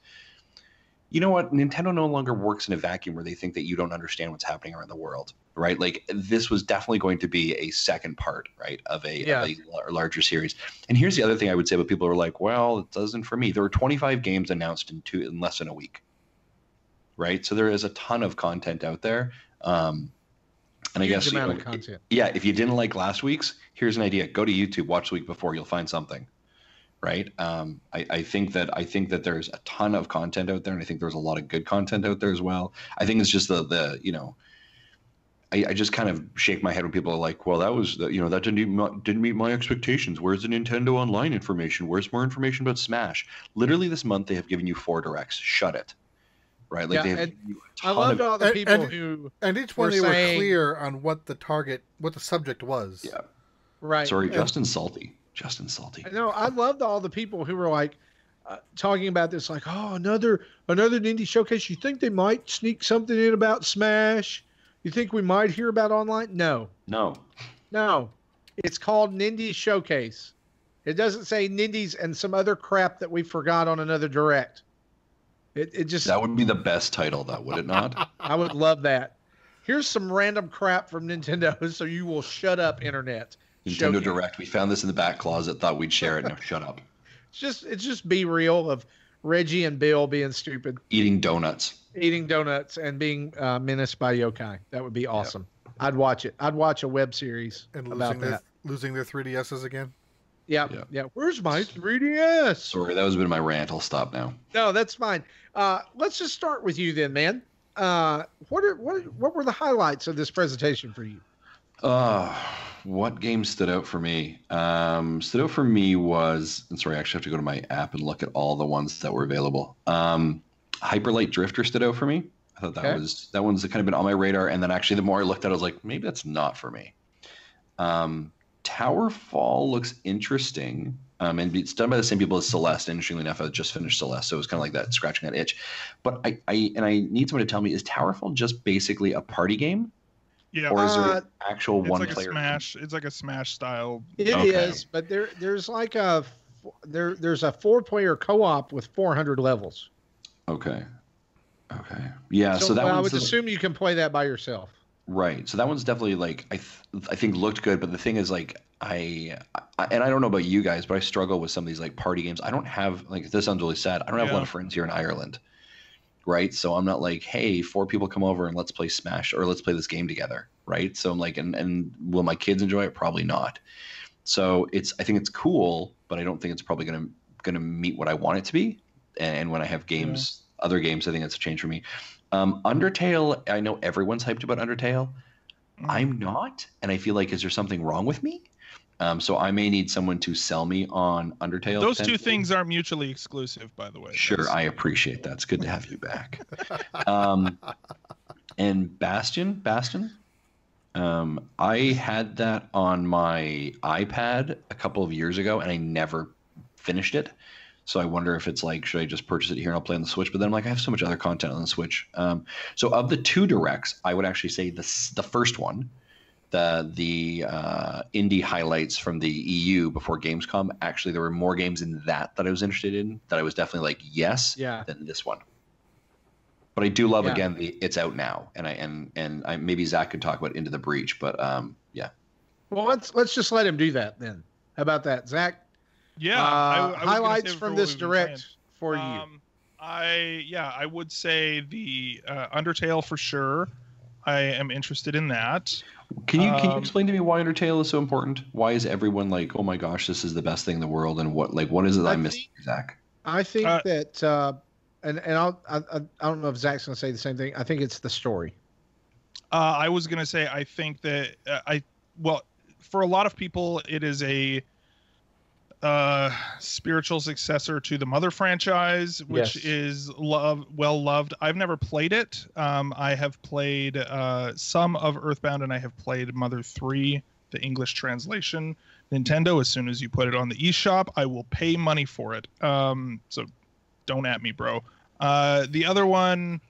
You know what? Nintendo no longer works in a vacuum where they think that you don't understand what's happening around the world, right? Like, this was definitely going to be a second part, right, of a larger series. And here's the other thing I would say, but people are like, well, it doesn't for me. There were 25 games announced in less than a week, right? So there is a ton of content out there. And I guess, if you didn't like last week's, here's an idea. Go to YouTube, watch the week before, you'll find something. Right. I think that there's a ton of content out there, and I think there's a lot of good content out there as well. I think it's just I just kind of shake my head when people are like, well, that didn't meet my expectations. Where's the Nintendo Online information? Where's more information about Smash? Literally this month they have given you 4 directs. Shut it. Right. Like, I loved all the people who each one they were clear on what the subject was. Yeah. Right. Sorry, Justin Salty. No, I loved all the people who were like talking about this, like, oh, another Indie Showcase. You think they might sneak something in about Smash? You think we might hear about online? No. It's called Nindy Showcase. It doesn't say Nindies and some other crap that we forgot on another Direct. It just, that would be the best title, though, would it not? I would love that. Here's some random crap from Nintendo, so you will shut up, Internet. Nintendo Direct. We found this in the back closet. Thought we'd share it. No, shut up. It's just Be Real of Reggie and Bill being stupid, eating donuts, and being menaced by yokai. That would be awesome. Yep. I'd watch it. I'd watch a web series about that. Losing their 3DSs again. Yeah. Where's my 3DS? Sorry, that was a bit of my rant. I'll stop now. No, that's fine. Let's just start with you then, man. What were the highlights of this presentation for you? What game stood out for me? Stood out for me was, and sorry, I actually have to go to my app and look at all the ones that were available. Hyper Light Drifter stood out for me. I thought that one's kind of been on my radar, and then actually the more I looked at it, I was like, maybe that's not for me. Towerfall looks interesting. And it's done by the same people as Celeste. Interestingly enough, I just finished Celeste, so it was kind of like that, scratching that itch. But I need someone to tell me, is Towerfall just basically a party game? Yeah. Or is there an actual it's one-player? It's like a Smash style. It is, but there's like there's a 4-player co-op with 400 levels. Okay. Yeah. So that I would assume you can play that by yourself. Right. So that one's definitely like I think looked good, but the thing is, like, I don't know about you guys, but I struggle with some of these like party games. I don't have, like, this sounds really sad, I don't have a lot of friends here in Ireland. Right. So I'm not like, hey, 4 people come over and let's play Smash or let's play this game together. right? So I'm like, and will my kids enjoy it? Probably not. So I think it's cool, but I don't think it's probably gonna meet what I want it to be. And when I have games, other games, I think that's a change for me. Undertale, I know everyone's hyped about Undertale. I'm not, and I feel like, is there something wrong with me? So I may need someone to sell me on Undertale. Those two things aren't mutually exclusive, by the way. Sure, I appreciate that. It's good to have you back. And Bastion, I had that on my iPad a couple of years ago, and I never finished it. So I wonder if it's like, should I just purchase it here and I'll play on the Switch? But then I'm like, I have so much other content on the Switch. So of the 2 directs, I would actually say the first one, the indie highlights from the EU before Gamescom. Actually, there were more games in that I was interested in, that I was definitely like yes, than this one. But I do love again it's out now, and I maybe Zach could talk about Into the Breach, but yeah. Well, let's just let him do that then. How about that, Zach? Yeah. I highlights from this direct for you. I would say the Undertale for sure. I am interested in that. Can you explain to me why Undertale is so important? Why is everyone like, oh my gosh, this is the best thing in the world, and what is it I'm missing, Zach? I think that, and I don't know if Zach's going to say the same thing. I think it's the story. I was going to say I think that for a lot of people it is a spiritual successor to the Mother franchise, which is well loved. I've never played it. I have played some of Earthbound, and I have played Mother 3, the English translation. Nintendo, as soon as you put it on the eShop, I will pay money for it. So don't at me, bro. The other one,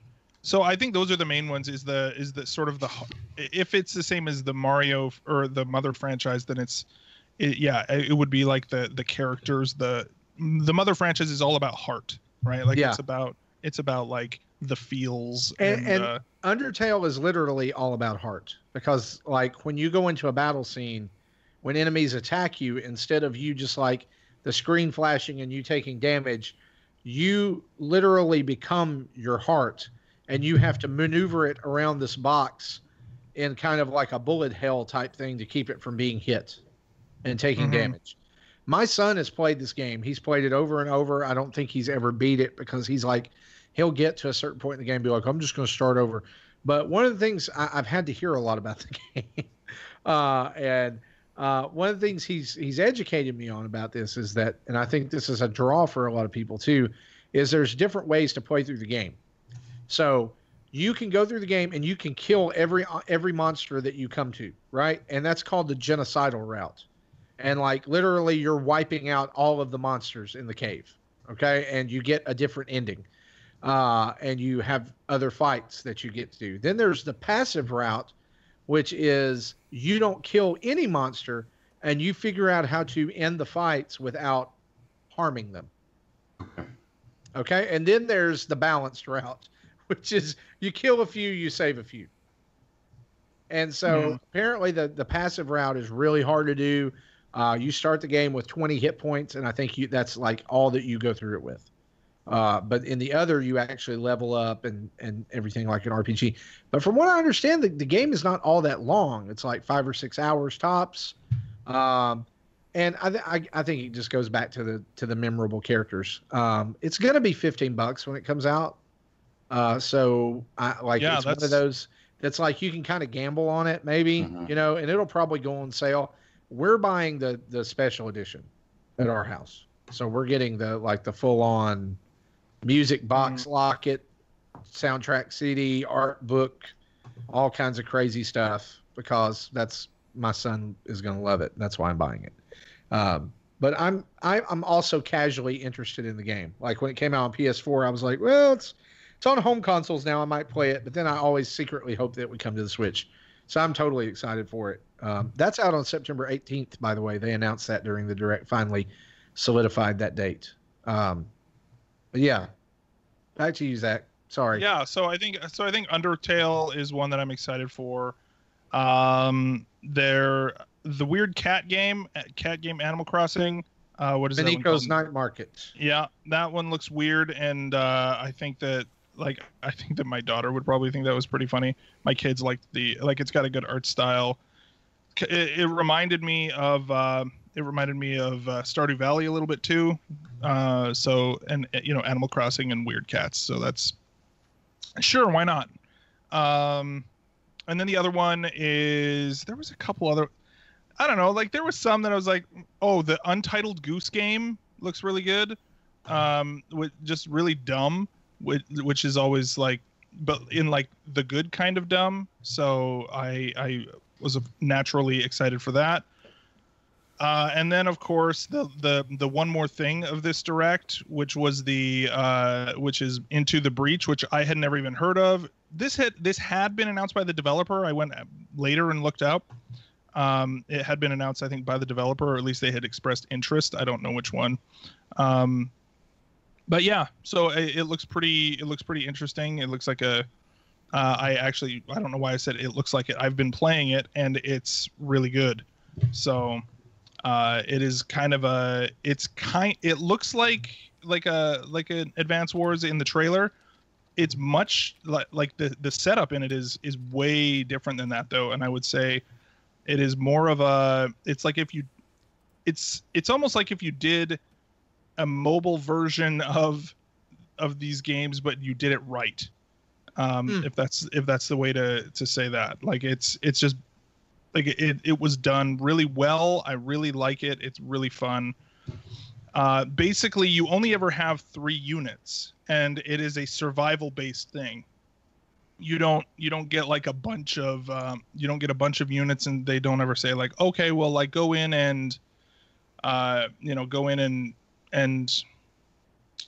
so I think those are the main ones. Is the sort of if it's the same as the Mario or the Mother franchise, then it would be like the characters. The Mother franchise is all about heart, right? Like it's about like the feels. And Undertale is literally all about heart, because like when you go into a battle scene, when enemies attack you, instead of you just like the screen flashing and you taking damage, you literally become your heart, and you have to maneuver it around this box in kind of like a bullet hell type thing to keep it from being hit and taking damage. My son has played this game. He's played it over and over. I don't think he's ever beat it, because he's like, he'll get to a certain point in the game and be like, I'm just going to start over. But one of the things I've had to hear a lot about the game, and one of the things he's educated me on about this is that, and I think this is a draw for a lot of people too, is there's different ways to play through the game. So you can go through the game and you can kill every monster that you come to, right? And that's called the genocidal route. And like literally you're wiping out all of the monsters in the cave, okay? And you get a different ending. And you have other fights that you get to do. Then there's the passive route, which is you don't kill any monster and you figure out how to end the fights without harming them. Okay? And then there's the balanced route, which is you kill a few, you save a few. And so apparently the passive route is really hard to do. You start the game with 20 hit points, and I think that's like all that you go through it with. But in the other, you actually level up and everything like an RPG. But from what I understand, the game is not all that long. It's like 5 or 6 hours tops. And I think it just goes back to the memorable characters. It's going to be $15 when it comes out. So it's one of those that's like you can kind of gamble on it maybe, and it'll probably go on sale. We're buying the special edition at our house. So we're getting the full on music box locket, soundtrack CD, art book, all kinds of crazy stuff, because my son is going to love it. That's why I'm buying it. But I'm also casually interested in the game. Like when it came out on PS4, I was like, well, it's on home consoles now. I might play it, but then I always secretly hope that it would come to the Switch. So I'm totally excited for it. That's out on September 18th, by the way. They announced that during the direct, finally solidified that date. But yeah, back to you, Zach. Sorry. Yeah, so I think Undertale is one that I'm excited for. The weird cat game Animal Crossing. What is Benico's Night Market. Yeah, that one looks weird, and I think that like I think that my daughter would probably think that was pretty funny. My kids liked it's got a good art style. It reminded me of Stardew Valley a little bit too. And Animal Crossing and Weird Cats. So that's sure, why not? And then the other one is there was a couple other. I don't know, like there was some that I was like, oh, the Untitled Goose Game looks really good. With just really dumb, which is always like, but in like the good kind of dumb. So I was naturally excited for that. And then of course the one more thing of this direct, which was which is Into the Breach, which I had never even heard of. This had been announced by the developer. I went later and looked up. It had been announced, I think, by the developer, or at least they had expressed interest. I don't know which one. But yeah, so it looks pretty interesting. It looks like I don't know why I said it looks like it. I've been playing it and it's really good. So it is kind of it looks like an Advance Wars in the trailer. It's much like the setup in it is way different than that though. And I would say it is more of it's almost like if you did a mobile version of these games, but you did it right. If that's the way to say that, like it's just like it was done really well. I really like it. It's really fun. Basically you only ever have 3 units and it is a survival based thing. You don't get like a bunch of units, and they don't ever say like, okay, well, like go in and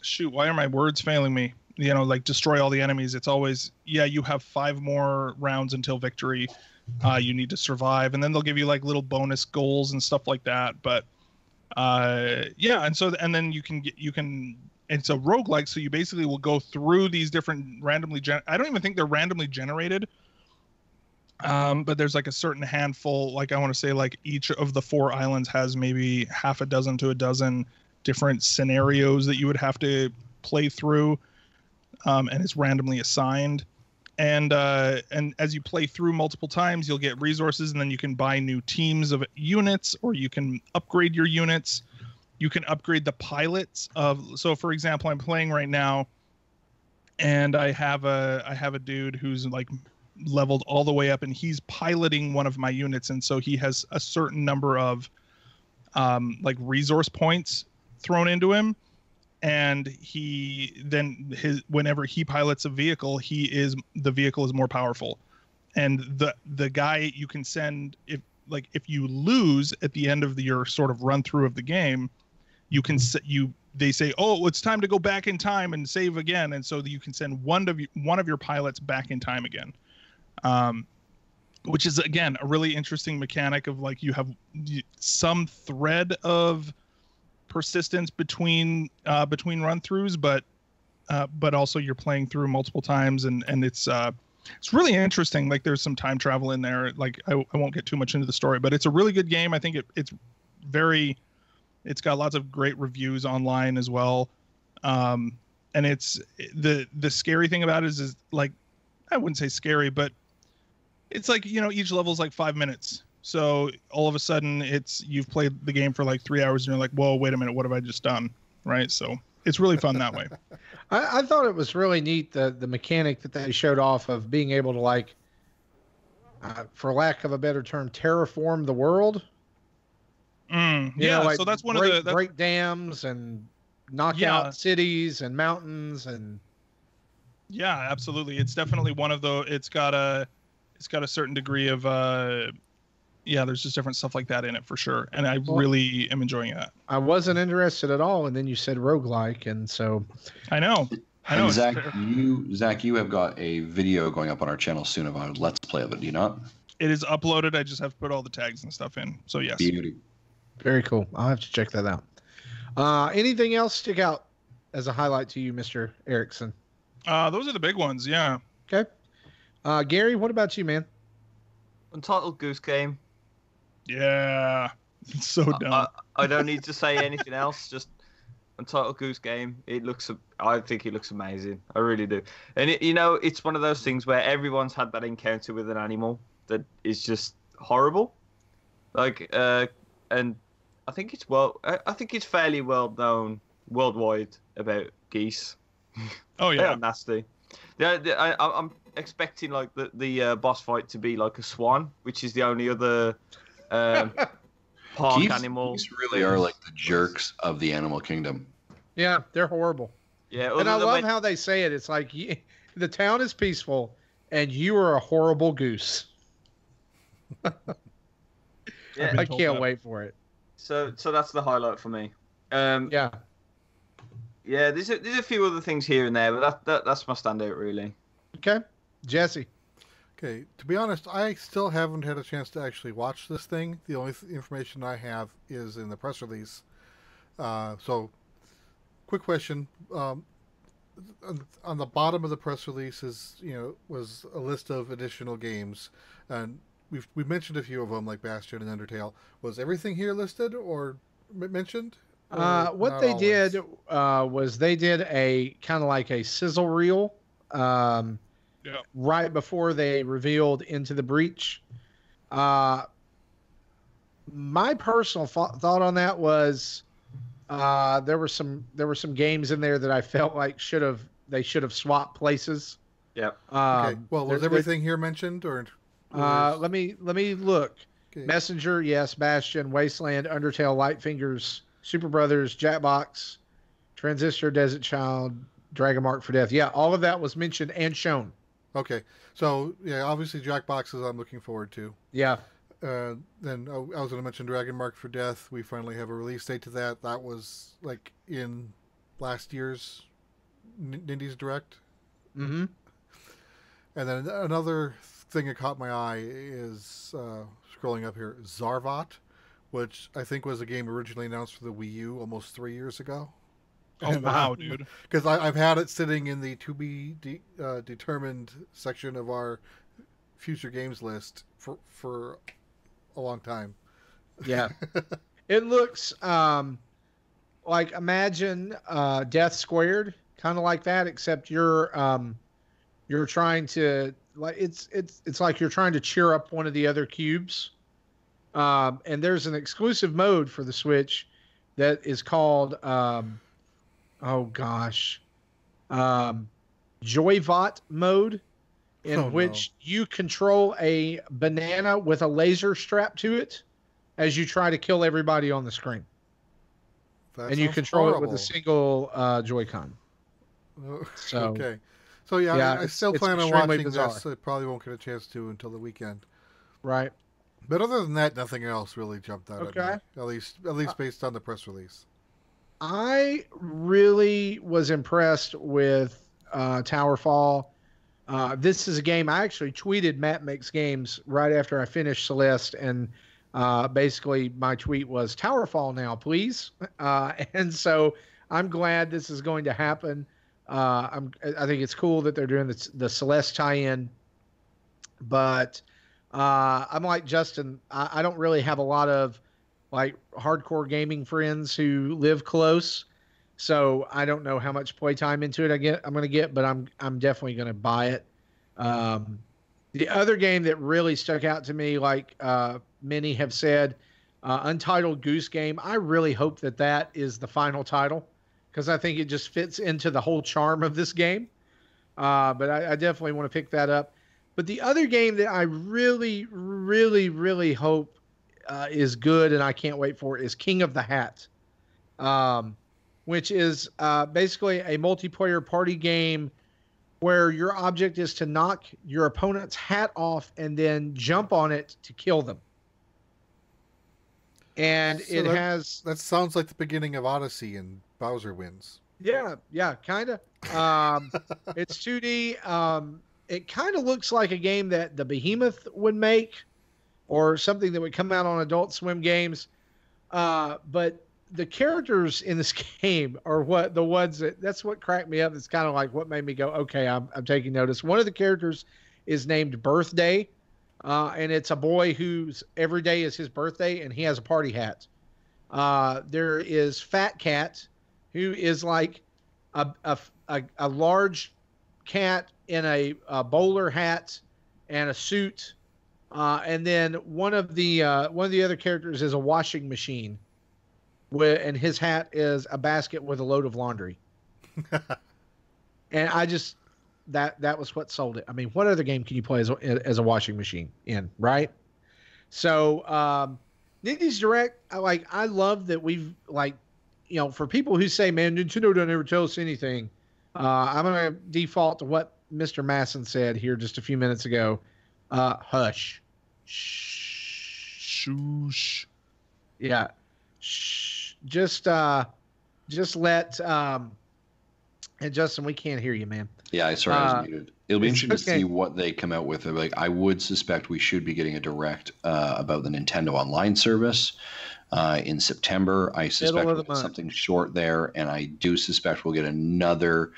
shoot, why are my words failing me? Like destroy all the enemies. It's always, yeah, you have 5 more rounds until victory. You need to survive, and then they'll give you like little bonus goals and stuff like that. But yeah, and then you can it's a roguelike, so you basically will go through these different I don't even think they're randomly generated. But there's like a certain handful, like I want to say like each of the 4 islands has maybe half a dozen to a dozen different scenarios that you would have to play through. And it's randomly assigned. And as you play through multiple times, you'll get resources, and then you can buy new teams of units, or you can upgrade your units. You can upgrade the pilots so for example, I'm playing right now and I have a dude who's like leveled all the way up, and he's piloting one of my units. And so he has a certain number of like resource points thrown into him. And whenever he pilots a vehicle, the vehicle is more powerful. And the guy you can send, if you lose at the end of your sort of run through of the game, they say, oh, it's time to go back in time and save again. And so you can send one of your pilots back in time again. Which is again, a really interesting mechanic of like, you have some thread of persistence between run throughs, but also you're playing through multiple times, and it's really interesting. Like there's some time travel in there. Like I won't get too much into the story, but it's a really good game. I think it's got lots of great reviews online as well. And it's the scary thing about it is like, I wouldn't say scary, but it's like, each level is like 5 minutes. So all of a sudden you've played the game for like 3 hours and you're like, whoa, wait a minute, what have I just done? Right. So it's really fun that way. I thought it was really neat, the mechanic that they showed off of being able to like, for lack of a better term, terraform the world. Yeah, like so that's one break, of the break dams and knock out cities and mountains and. Yeah, absolutely. It's definitely one of the. It's got a certain degree of. There's just different stuff like that in it for sure, and I really am enjoying that. I wasn't interested at all, and then you said roguelike, and so. I know. And Zach, you have got a video going up on our channel soon of our Let's Play of it, do you not? It is uploaded. I just have to put all the tags and stuff in. So yes. Beauty. Very cool. I'll have to check that out. Anything else stick out as a highlight to you, Mr. Erickson? Those are the big ones. Yeah. Okay. Gary, what about you, man? Untitled Goose Game. Yeah. It's so dumb. I don't need to say anything else. Just Untitled Goose Game. I think it looks amazing. I really do. And it's one of those things where everyone's had that encounter with an animal that is just horrible. Like, and I think it's fairly well known worldwide about geese. Oh They yeah. are nasty. I'm expecting like the boss fight to be like a swan, which is the only other park animal. Geese really are like the jerks of the animal kingdom. Yeah, they're horrible. Yeah, And I other than love how they say it. It's like the town is peaceful, and you are a horrible goose. Yeah. been I told can't that. wait for it. So that's the highlight for me. Yeah. Yeah, there's a few other things here and there, but that's my standout really. Okay, Jesse. Okay, to be honest, I still haven't had a chance to actually watch this thing. The only information I have is in the press release. So, quick question: on the bottom of the press release was a list of additional games, and we've mentioned a few of them like Bastion and Undertale. Was everything here listed or mentioned? Or What not they always? did was they did a kind of like a sizzle reel right before they revealed Into the Breach. My personal thought on that was there were some games in there that I felt like they should have swapped places. Yep. Okay. Well, was there- everything here mentioned or? let me look. Okay. Messenger, yes. Bastion, Wasteland, Undertale, Lightfingers, Super Brothers, Jackbox, Transistor, Desert Child, Dragon Mark for Death. Yeah, all of that was mentioned and shown. Okay. So yeah, obviously Jackboxes I'm looking forward to. Yeah. Then I was going to mention Dragon Mark for Death. We finally have a release date to that. That was like in last year's Nindies Direct. Mm-hmm. And then another thing that caught my eye is scrolling up here, Zarvat, which I think was a game originally announced for the Wii U almost 3 years ago. Oh wow, dude. Because I've had it sitting in the to be determined section of our future games list for a long time. Yeah. It looks like imagine Death Squared, kind of like that, except you're trying to like it's like you're trying to cheer up one of the other cubes. And there's an exclusive mode for the Switch that is called Joyvot mode, in which you control a banana with a laser strapped to it as you try to kill everybody on the screen. That And you sounds control it with horrible. a single Joy-Con. So Okay. So yeah, Yeah, I still it's plan on extremely watching bizarre. this. I probably won't get a chance to until the weekend. right. But other than that, nothing else really jumped out Okay. at me. At least based on the press release. I really was impressed with Towerfall. This is a game I actually tweeted Matt Makes Games right after I finished Celeste, and basically my tweet was Towerfall now, please. And so I'm glad this is going to happen. I think it's cool that they're doing the Celeste tie-in, but I'm like Justin. I don't really have a lot of like hardcore gaming friends who live close, so I don't know how much playtime into it I'm going to get, but I'm definitely going to buy it. The other game that really stuck out to me, like many have said, Untitled Goose Game. I really hope that is the final title, because I think it just fits into the whole charm of this game. But I definitely want to pick that up. But the other game that I really, really, really hope is good, and I can't wait for it, is King of the Hat, which is basically a multiplayer party game where your object is to knock your opponent's hat off and then jump on it to kill them. And So it that- has... That sounds like the beginning of Odyssey and Bowser wins. Yeah, kind of. It's 2D. It kind of looks like a game that the Behemoth would make, or something that would come out on Adult Swim games. But the characters in this game are the ones that's what cracked me up. It's kind of like what made me go, okay, I'm taking notice. One of the characters is named Birthday, and it's a boy whose every day is his birthday, and he has a party hat. There is Fat Cat, who is like a large cat in a bowler hat and a suit, and then one of the other characters is a washing machine, and his hat is a basket with a load of laundry. And I just that was what sold it. I mean, what other game can you play as a washing machine in, right? So Nintendo's Direct, I love that we've for people who say, man, Nintendo don't ever tell us anything. I'm gonna default to what Mr. Masson said here just a few minutes ago. Hush. Shh. Yeah. Shh. Just let and Justin, we can't hear you, man. Yeah, sorry, I was muted. It'll be interesting to see what they come out with. I would suspect we should be getting a direct about the Nintendo Online service in September. I suspect we'll get something short there, and I do suspect we'll get another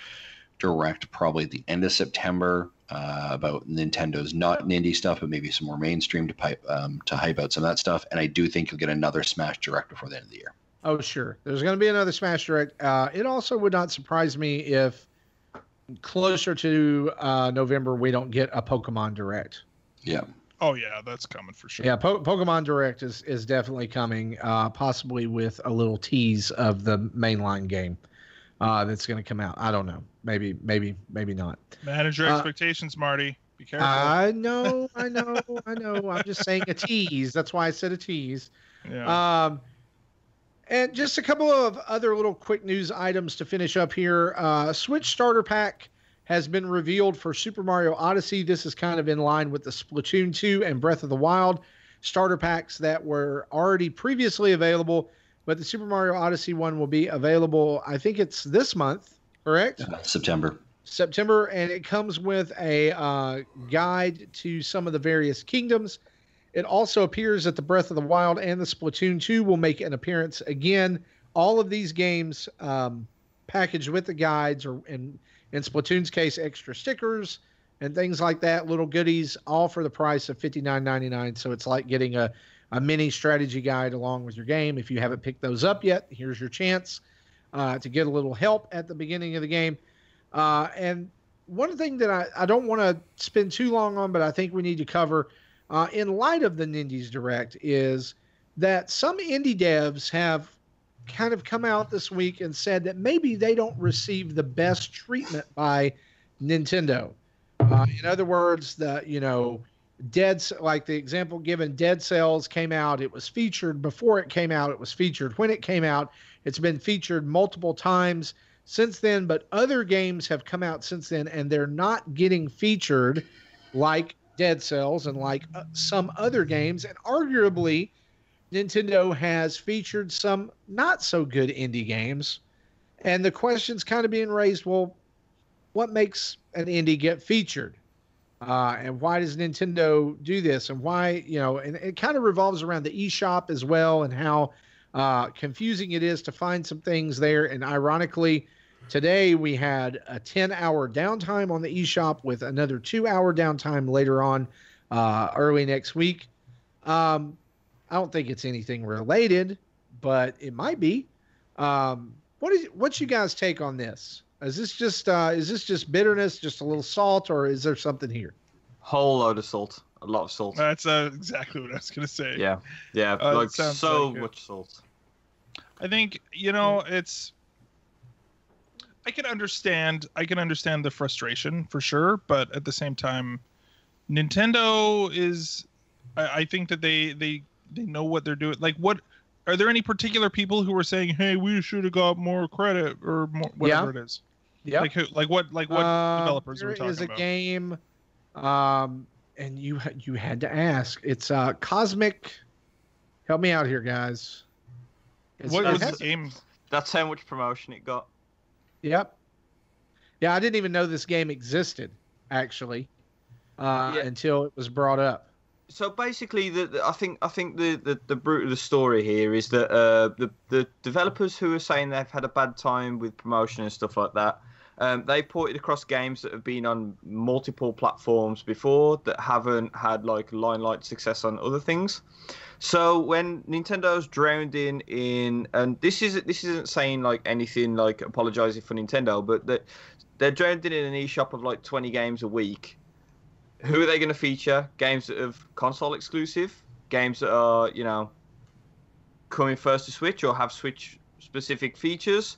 direct probably at the end of September about Nintendo's not indie stuff, but maybe some more mainstream to hype out some of that stuff. And I do think you'll get another Smash Direct before the end of the year. Oh, sure. There's going to be another Smash Direct. It also would not surprise me if closer to November we don't get a Pokemon Direct. Yeah. Oh, yeah, that's coming for sure. Yeah, Pokemon Direct is definitely coming, possibly with a little tease of the mainline game that's going to come out. I don't know. Maybe not. Manage your expectations, Marty. Be careful. I know. I'm just saying a tease. That's why I said a tease. Yeah. And just a couple of other little quick news items to finish up here. Switch Starter Pack has been revealed for Super Mario Odyssey. This is kind of in line with the Splatoon 2 and Breath of the Wild starter packs that were already previously available, but the Super Mario Odyssey one will be available, I think it's this month, correct? September, and it comes with a guide to some of the various kingdoms. It also appears that the Breath of the Wild and the Splatoon 2 will make an appearance again. All of these games packaged with the guides, or in Splatoon's case, extra stickers and things like that, little goodies, all for the price of $59.99. So it's like getting a mini strategy guide along with your game. If you haven't picked those up yet, here's your chance to get a little help at the beginning of the game. And one thing that I don't want to spend too long on, but I think we need to cover in light of the Nindies Direct, is that some indie devs have kind of come out this week and said that maybe they don't receive the best treatment by Nintendo. In other words, like the example given, Dead Cells came out, it was featured before it came out, it was featured when it came out, it's been featured multiple times since then, but other games have come out since then and they're not getting featured like Dead Cells and like some other games. And arguably, Nintendo has featured some not so good indie games. And the question's kind of being raised, well, what makes an indie get featured? And why does Nintendo do this? And why, and it kind of revolves around the eShop as well, and how confusing it is to find some things there. And ironically, today we had a 10-hour downtime on the eShop with another 2-hour downtime later on early next week. I don't think it's anything related, but it might be. What's you guys' take on this? Is this just bitterness, just a little salt, or is there something here? Whole load of salt, a lot of salt. That's exactly what I was gonna say. Yeah, like so much salt. I think it's. I can understand the frustration for sure, but at the same time, Nintendo is. I think that they know what they're doing. Like, what are there any particular people who are saying, "Hey, we should have got more credit," or more, whatever it is? Yeah. Like what developers are we talking about? There is a game, and you had to ask. It's Cosmic. Help me out here, guys. What was the game? That's how much promotion it got. Yep. Yeah, I didn't even know this game existed, actually, until it was brought up. So basically, I think the root of the story here is that the developers who are saying they've had a bad time with promotion and stuff like that, they ported across games that have been on multiple platforms before that haven't had like limelight success on other things. So when Nintendo's drowned in, and this isn't saying like anything like apologizing for Nintendo, but that they're drowned in an eShop of like 20 games a week. Who are they going to feature? Games that are console exclusive, games that are coming first to Switch or have Switch specific features,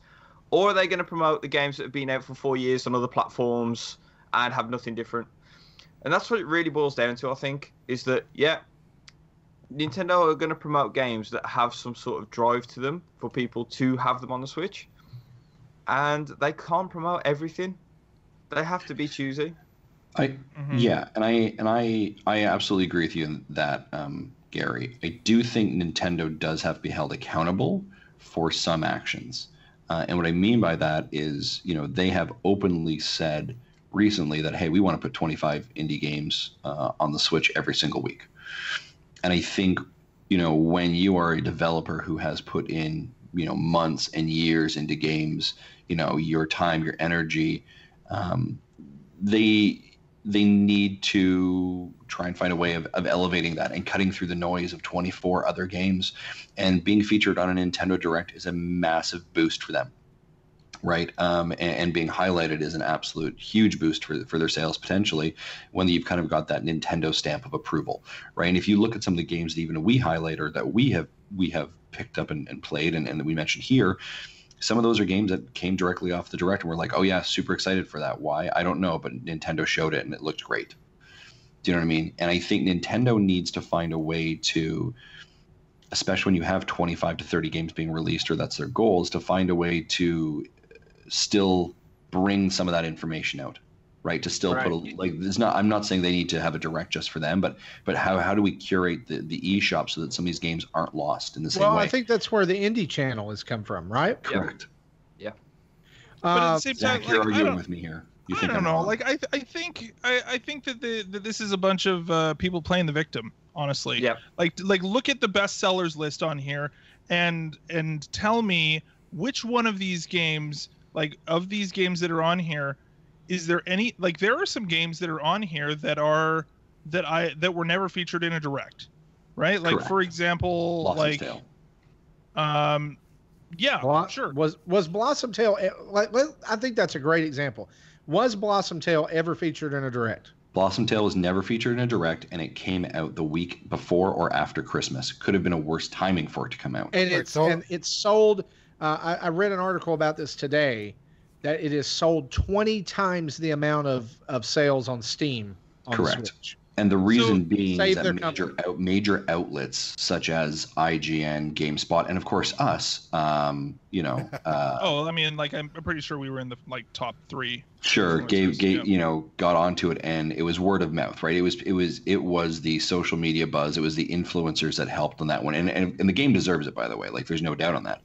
or are they going to promote the games that have been out for 4 years on other platforms and have nothing different? And that's what it really boils down to, I think, is that Nintendo are going to promote games that have some sort of drive to them for people to have them on the Switch. And they can't promote everything. They have to be choosy. Yeah, and I absolutely agree with you in that, Gary. I do think Nintendo does have to be held accountable for some actions. And what I mean by that is, they have openly said recently that, hey, we want to put 25 indie games on the Switch every single week. And I think, when you are a developer who has put in, months and years into games, your time, your energy, they need to try and find a way of elevating that and cutting through the noise of 24 other games. And being featured on a Nintendo Direct is a massive boost for them. Right. And being highlighted is an absolute huge boost for their sales potentially when you've kind of got that Nintendo stamp of approval. Right. And if you look at some of the games that even we highlight or that we have picked up and played and that we mentioned here, some of those are games that came directly off the Direct and we're like, oh, yeah, super excited for that. Why? I don't know. But Nintendo showed it and it looked great. Do you know what I mean? And I think Nintendo needs to find a way to, especially when you have 25 to 30 games being released, or that's their goal, is to find a way to still bring some of that information out, right? To still put there's not. I'm not saying they need to have a Direct just for them, but how do we curate the eShop so that some of these games aren't lost in the same way? Well, I think that's where the indie channel has come from, right? Correct. Yeah. But at the same time, Zach, you're arguing with me here. You think I don't know. wrong? Like I think that this is a bunch of people playing the victim. Honestly, yeah. Like look at the bestsellers list on here, and tell me which one of these games, like of these games that are on here, is there any, like there are some games that are on here that were never featured in a Direct, right? Like Correct. for example, Blossom's Tale. Yeah, sure. Was Blossom Tale, I think that's a great example. Was Blossom Tale ever featured in a Direct? Blossom Tale was never featured in a Direct, and it came out the week before or after Christmas. Could have been a worse timing for it to come out. And it's sold. I read an article about this today, that it is sold 20 times the amount of sales on Steam on Correct. the Switch. And the reason being is save their that major outlets such as IGN, GameSpot, and of course us, Oh, I mean, like I'm pretty sure we were in the top 3. Sure, got onto it, and it was word of mouth, right? It was the social media buzz, it was the influencers that helped on that one, and the game deserves it, by the way. Like, there's no doubt on that,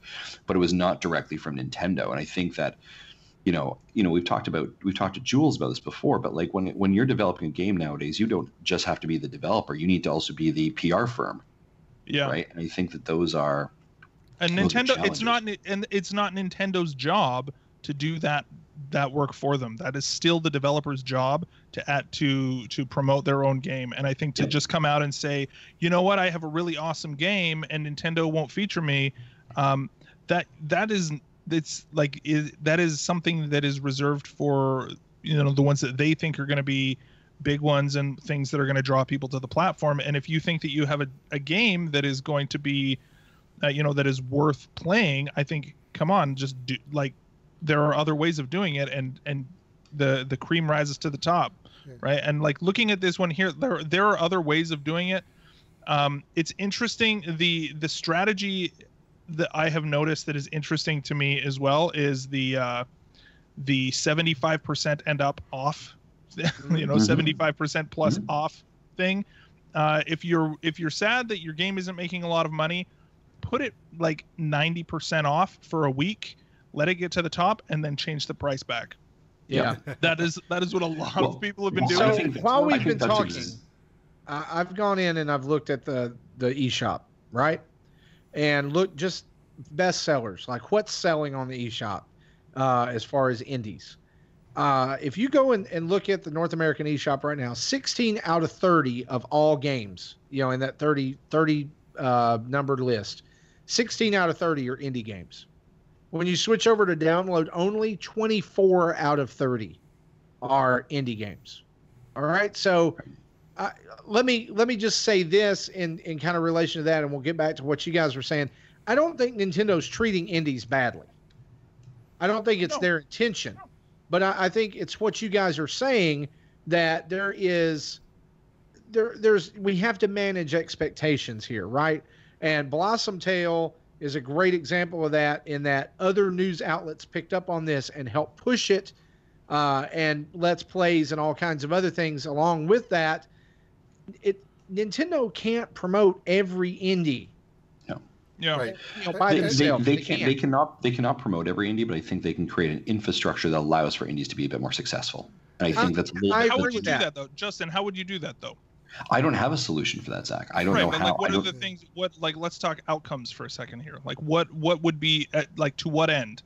but it was not directly from Nintendo, and I think that. We've talked to Jules about this before, but like when you're developing a game nowadays, you don't just have to be the developer. You need to also be the PR firm. Yeah. Right. And I think that those are. And Nintendo, it's not Nintendo's job to do that work for them. That is still the developer's job to promote their own game. And I think to just come out and say, you know what, I have a really awesome game and Nintendo won't feature me, that is something that is reserved for the ones that they think are going to be big ones and things that are going to draw people to the platform. And if you think that you have a game that is going to be that is worth playing, I think come on, just do, like there are other ways of doing it, and the cream rises to the top. Right. And like looking at this one here, there are other ways of doing it. It's interesting. The strategy that I have noticed that is interesting to me as well is the 75% end up off, 75% plus off thing. If you're sad that your game isn't making a lot of money, put it like 90% off for a week, let it get to the top, and then change the price back. Yeah. that is what a lot of people have been doing. So while we've been talking, I've gone in and I've looked at the eShop, right? And look, just bestsellers, like what's selling on the eShop as far as indies. If you go and look at the North American eShop right now, 16 out of 30 of all games, in that 30 numbered list, 16 out of 30 are indie games. When you switch over to download only, 24 out of 30 are indie games. All right, so let me just say this in kind of relation to that, and we'll get back to what you guys were saying. I don't think Nintendo's treating indies badly. I don't think it's their intention, but I think it's what you guys are saying, that there's we have to manage expectations here, right? And Blossom Tale is a great example of that, in that other news outlets picked up on this and helped push it, and Let's Plays and all kinds of other things along with that. Nintendo can't promote every indie. Yeah, Right. By themselves. They cannot promote every indie, but I think they can create an infrastructure that allows for indies to be a bit more successful. And I think that's a little bit. How would you do that though, Justin? How would you do that though? I don't have a solution for that, Zach. I don't know but how. Like, what are the things? What, like, let's talk outcomes for a second here. Like, what would be like, to what end?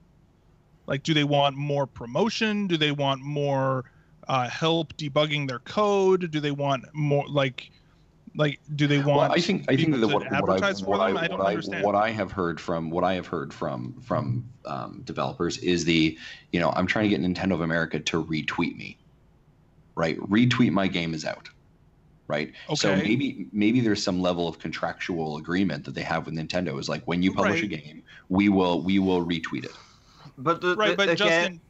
Like, do they want more promotion? Do they want more help debugging their code? Do they want more like do they want? Well, I think that what I have heard from developers is I'm trying to get Nintendo of America to retweet me, right? Retweet my game is out, right? Okay. So maybe there's some level of contractual agreement that they have with Nintendo, is like, when you publish a game, we will retweet it. But Justin,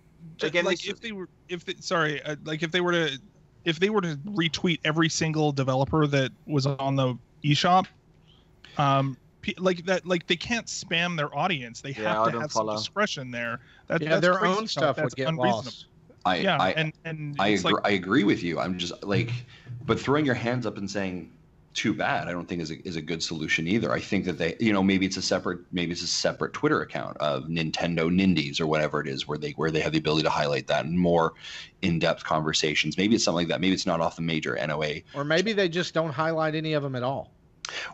like, if they were to retweet every single developer that was on the eShop, like that, like, they can't spam their audience. They have to have some discretion there. That's their own stuff would get lost. I agree with you. I'm just like, but throwing your hands up and saying too bad, I don't think is a good solution either. I think that they, maybe it's a separate Twitter account of Nintendo Nindies or whatever it is, where they have the ability to highlight that and more in-depth conversations. Maybe it's something like that. Maybe it's not off the major NOA. Or maybe they just don't highlight any of them at all.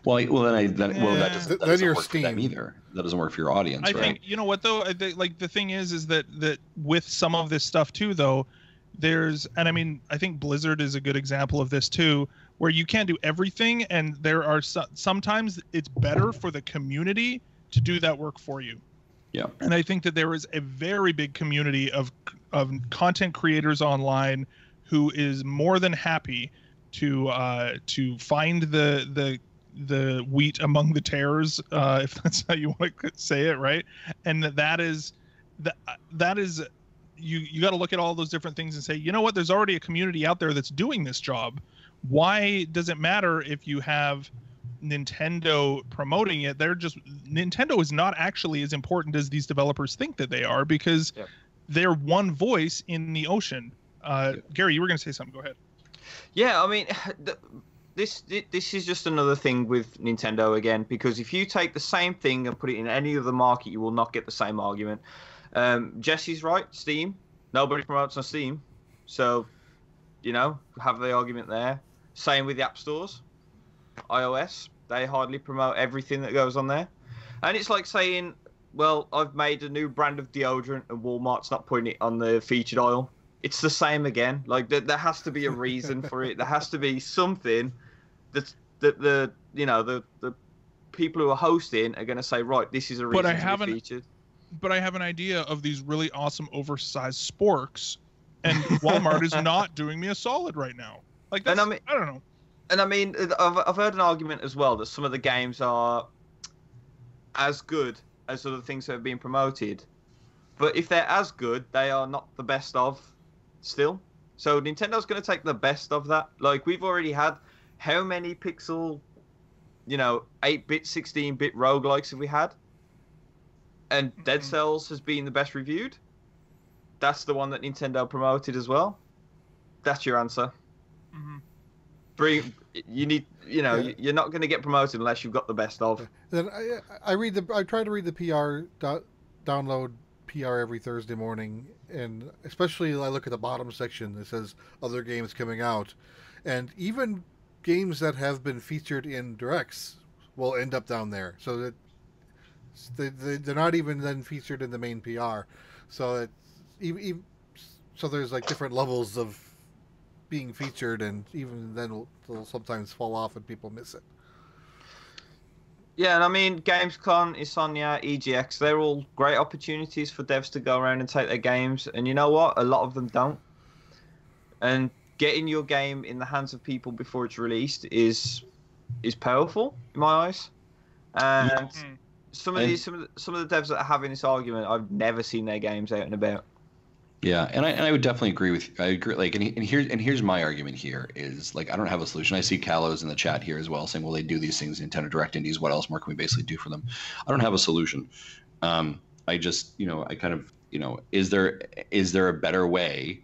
That doesn't work for them either. That doesn't work for your audience. I think, you know what though, like, the thing is that with some of this stuff too, though, I think Blizzard is a good example of this too, where you can't do everything, and there are sometimes it's better for the community to do that work for you. Yeah. And I think that there is a very big community of content creators online who is more than happy to find the wheat among the tares, if that's how you want to say it, right? And that is you got to look at all those different things and say, you know what, there's already a community out there that's doing this job. Why does it matter if you have Nintendo promoting it? Nintendo is not actually as important as these developers think that they are, because they're one voice in the ocean. Gary, you were going to say something. Go ahead. Yeah, I mean, this is just another thing with Nintendo again, because if you take the same thing and put it in any other market, you will not get the same argument. Jesse's right. Steam, nobody promotes on Steam, so have the argument there. Same with the app stores. iOS, they hardly promote everything that goes on there, and it's like saying, well, I've made a new brand of deodorant and Walmart's not putting it on the featured aisle. It's the same again. Like, there has to be a reason for it. There has to be something that the people who are hosting are going to say, right, this is a reason to be featured. But I have an idea of these really awesome oversized sporks, and Walmart is not doing me a solid right now. Like, that's, I don't know. And I mean, I've heard an argument as well that some of the games are as good as other things that have been promoted, but if they're as good, they are not the best of still. So Nintendo's going to take the best of that. Like, we've already had how many pixel, 8-bit, 16-bit roguelikes have we had? And Dead Cells has been the best reviewed. That's the one that Nintendo promoted as well. That's your answer. Mm-hmm. You're not going to get promoted unless you've got the best of. Then I try to read the download PR every Thursday morning, and especially I look at the bottom section that says other games coming out, and even games that have been featured in directs will end up down there. So that they're not even then featured in the main PR. So so there's like different levels of being featured, and even then they'll sometimes fall off and people miss it. Yeah, and I mean, Gamescom, Insomnia, EGX, they're all great opportunities for devs to go around and take their games. And you know what? A lot of them don't. And getting your game in the hands of people before it's released is powerful in my eyes. And some of the devs that are having this argument, I've never seen their games out and about. Yeah, and I would definitely agree with you. I agree. Like, and here's my argument here is like I don't have a solution. I see Kalos in the chat here as well saying, well, they do these things, Nintendo Direct Indies. What else more can we basically do for them? I don't have a solution. I just I kind of is there a better way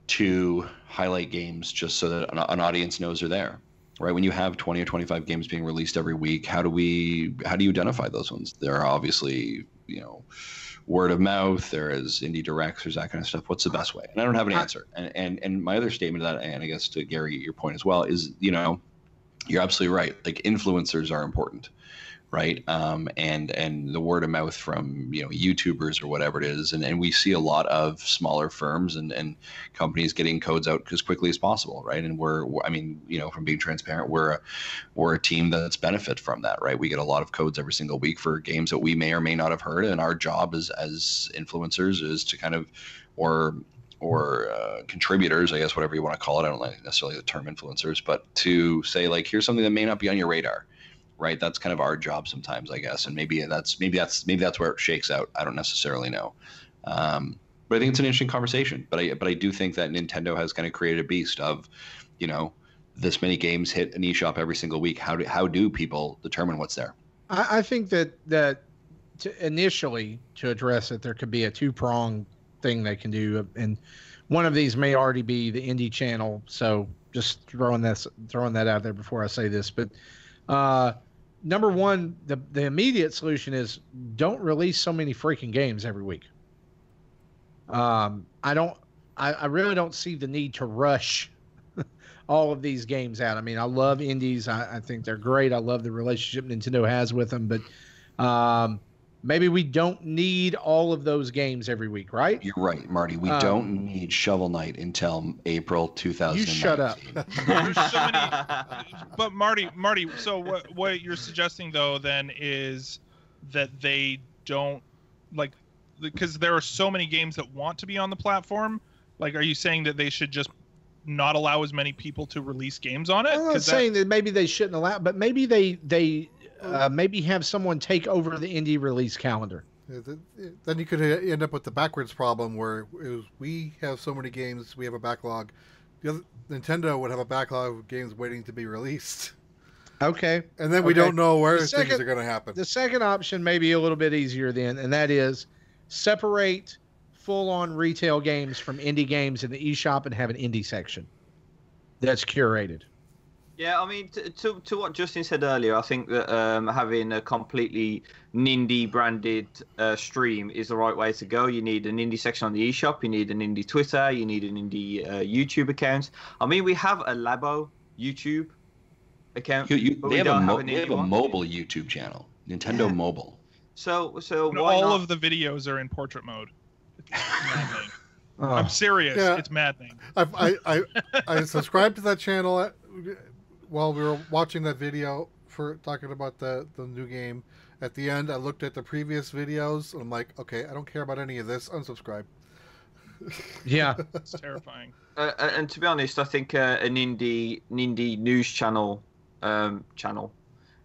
to highlight games just so that an audience knows they're there? Right, when you have 20 or 25 games being released every week, how do you identify those ones? There are obviously word of mouth, there is indie directs, there's that kind of stuff. What's the best way? And I don't have an answer. And my other statement to that, and I guess to Gary, your point as well, is you're absolutely right. Like, influencers are important, right? And the word of mouth from YouTubers or whatever it is, and we see a lot of smaller firms and companies getting codes out as quickly as possible, right? And from being transparent, we're a team that's benefit from that, right? We get a lot of codes every single week for games that we may or may not have heard, and our job as influencers is to kind of or contributors, I guess, whatever you want to call it. I don't like necessarily the term influencers, but to say, like, here's something that may not be on your radar. Right, that's kind of our job sometimes, I guess, and maybe that's where it shakes out. I don't necessarily know, but I think it's an interesting conversation. But I do think that Nintendo has kind of created a beast of, this many games hit an eShop every single week. How do people determine what's there? I think that initially to address it, there could be a two-pronged thing they can do, and one of these may already be the indie channel. So just throwing that out there before I say this, but. Number one, the immediate solution is don't release so many freaking games every week. I really don't see the need to rush all of these games out. I mean, I love indies. I think they're great. I love the relationship Nintendo has with them, but maybe we don't need all of those games every week, right? You're right, Marty. We don't need Shovel Knight until April 2019. You shut up. There's so many, but Marty. So what you're suggesting though then is that they don't because there are so many games that want to be on the platform. Like, are you saying that they should just not allow as many people to release games on it? I'm not saying that maybe they shouldn't allow, but maybe they maybe have someone take over the indie release calendar. Then you could end up with the backwards problem where we have so many games, we have a backlog. Nintendo would have a backlog of games waiting to be released. Okay. And then we don't know where things are going to happen. The second option may be a little bit easier then, and that is separate full-on retail games from indie games in the eShop and have an indie section that's curated. Yeah, I mean, to what Justin said earlier, I think that having a completely Nindy branded stream is the right way to go. You need an indie section on the eShop, you need an indie Twitter, you need an indie YouTube account. I mean, we have a Labo YouTube account. They have a mobile YouTube channel, Nintendo Mobile. So why all of the videos are in portrait mode. It's maddening. I'm serious. Yeah. It's maddening. I subscribed to that channel while we were watching that video for talking about the new game. At the end, I looked at the previous videos, and I'm like, okay, I don't care about any of this. Unsubscribe. Yeah. It's terrifying. And to be honest, I think an indie news channel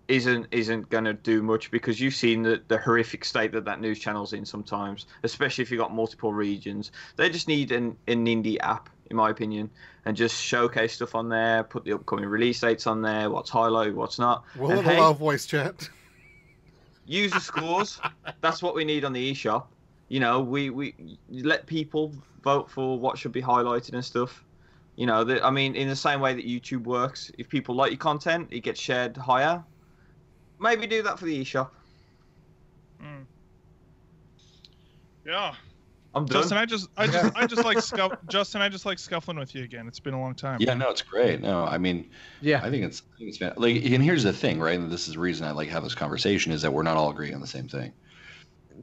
isn't going to do much, because you've seen the horrific state that news channel's in sometimes, especially if you've got multiple regions. They just need an indie app, in my opinion, and just showcase stuff on there, put the upcoming release dates on there, what's highlighted, what's not. Will it allow voice chat? User scores. That's what we need on the eShop. We let people vote for what should be highlighted and stuff. I mean, in the same way that YouTube works, if people like your content, it gets shared higher. Maybe do that for the eShop. Yeah. I'm done. Justin, I just like scuffling with you again. It's been a long time. Yeah, no, it's great. No, I mean, yeah, I think it's like, and here's the thing, right? And this is the reason I like have this conversation, is that we're not all agreeing on the same thing,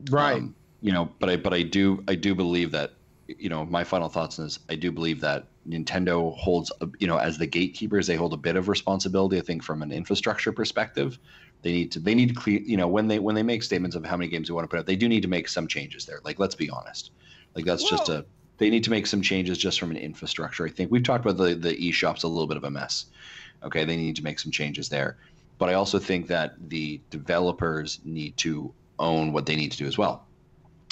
right? But I do believe that, my final thoughts on this, I do believe that Nintendo holds, as the gatekeepers, they hold a bit of responsibility, I think, from an infrastructure perspective, They need to clear, when they make statements of how many games they want to put out, they do need to make some changes there. Like, let's be honest. Like, that's they need to make some changes just from an infrastructure. I think we've talked about the eShop's a little bit of a mess. Okay, they need to make some changes there. But I also think that the developers need to own what they need to do as well,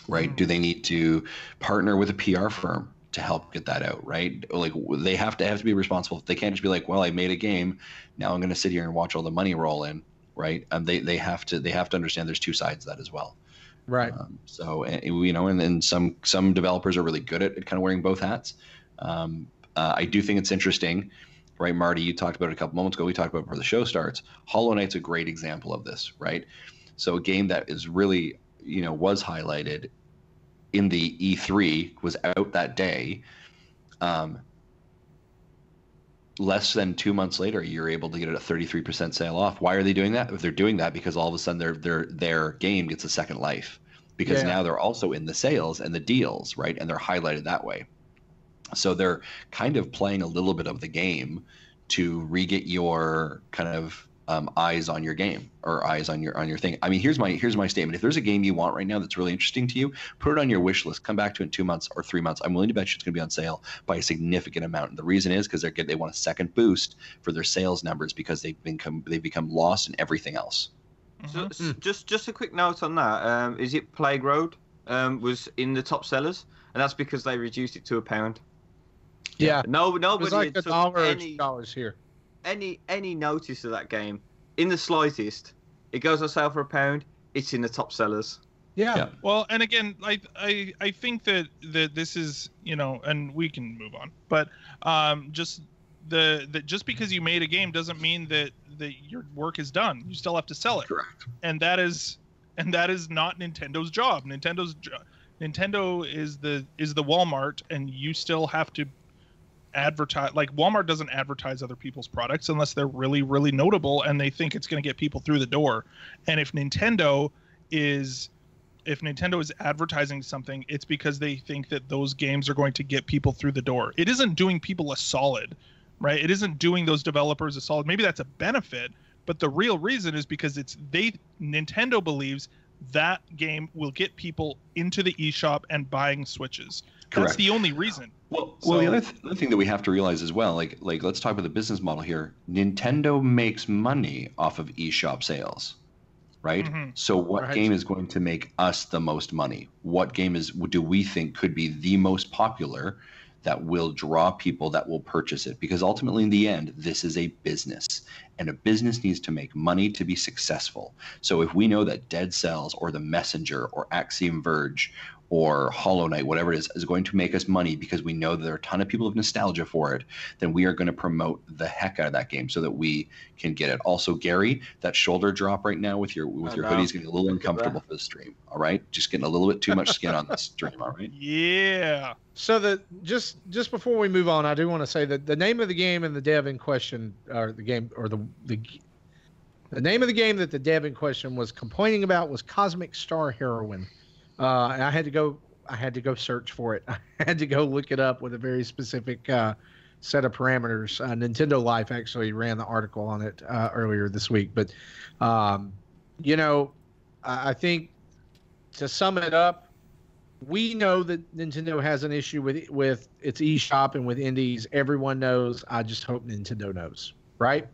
right? Do they need to partner with a PR firm to help get that out, right? Like, they have to be responsible. They can't just be like, well, I made a game, now I'm going to sit here and watch all the money roll in, right? They have to understand there's two sides of that as well. Right. And some developers are really good at kind of wearing both hats. I do think it's interesting, right? Marty, you talked about it a couple moments ago. We talked about it before the show starts. Hollow Knight's a great example of this, right? So a game that is really, was highlighted in the E3, was out that day. Less than 2 months later, you're able to get it at 33% sale off. Why are they doing that? If they're doing that, because all of a sudden their game gets a second life, because now they're also in the sales and the deals, right? And they're highlighted that way. So they're kind of playing a little bit of the game to re-get your kind of eyes on your game, or eyes on your thing. I mean, here's my statement. If there's a game you want right now that's really interesting to you, put it on your wish list. Come back to it in 2 months or 3 months. I'm willing to bet you it's going to be on sale by a significant amount. And the reason is because they want a second boost for their sales numbers, because they've become lost in everything else. So, just a quick note on that. Is it Plague Road was in the top sellers, and that's because they reduced it to £1. Yeah. Nobody it was like took $1 or $2 here. Any notice of that game in the slightest. It goes on sale for £1. It's in the top sellers. Yeah. Well, and again, I think that this is, and we can move on, but just just because you made a game doesn't mean that your work is done. You still have to sell it. Correct. And that is not Nintendo's job. Nintendo is the Walmart, and you still have to advertise. Like, Walmart doesn't advertise other people's products unless they're really, really notable and they think it's going to get people through the door. And if Nintendo is advertising something, it's because they think that those games are going to get people through the door. It isn't doing people a solid, right? It isn't doing those developers a solid. Maybe that's a benefit, but the real reason is because Nintendo believes that game will get people into the eShop and buying Switches. Correct. That's the only reason. Well, the other thing that we have to realize as well, like let's talk about the business model here. Nintendo makes money off of eShop sales, right? Mm-hmm. So what game is going to make us the most money? What game do we think could be the most popular that will draw people that will purchase it? Because ultimately, in the end, this is a business, and a business needs to make money to be successful. So if we know that Dead Cells or The Messenger or Axiom Verge or Hollow Knight, whatever it is going to make us money because we know that there are a ton of people with nostalgia for it, then we are going to promote the heck out of that game so that we can get it. Also, Gary, that shoulder drop right now with your hoodie is getting a little uncomfortable for the stream. All right, just getting a little bit too much skin on this stream. All right. Yeah. So just before we move on, I do want to say that the name of the game and the dev in question, or the game, or the name of the game that the dev in question was complaining about was Cosmic Star Heroine. And I had to go search for it. I had to go look it up with a very specific set of parameters. Nintendo Life actually ran the article on it earlier this week. But, I think to sum it up, we know that Nintendo has an issue with its eShop and with indies. Everyone knows. I just hope Nintendo knows, right?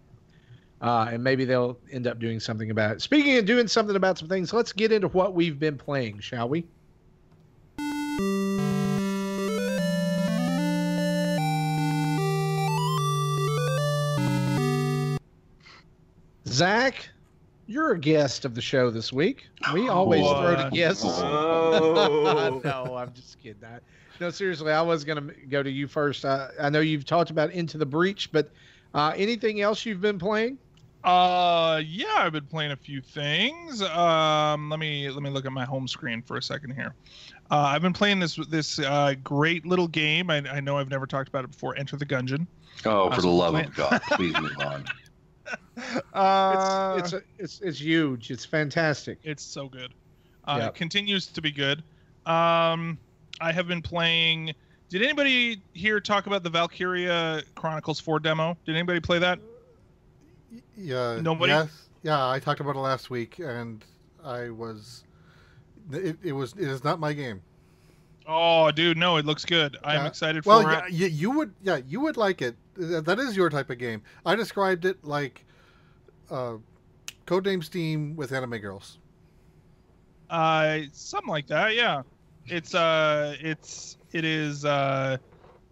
And maybe they'll end up doing something about it. Speaking of doing something about some things, let's get into what we've been playing, shall we? Zach, you're a guest of the show this week. We always throw to guests. Oh. No, I'm just kidding. No, seriously, I was going to go to you first. I know you've talked about Into the Breach, but anything else you've been playing? Yeah, I've been playing a few things. Let me look at my home screen for a second here. I've been playing this great little game. I know I've never talked about it before. Enter the Gungeon. Oh, for the love of God, please move on. It's huge. It's fantastic. It's so good. It continues to be good. I have been playing. Did anybody here talk about the Valkyria Chronicles 4 demo? Did anybody play that? Yeah. Nobody. Yeah, I talked about it last week, and it is not my game. Oh, dude, no, it looks good. I'm excited for well, it. Well, you would like it. That is your type of game. I described it like Codename Steam with anime girls. Something like that. Yeah, it is.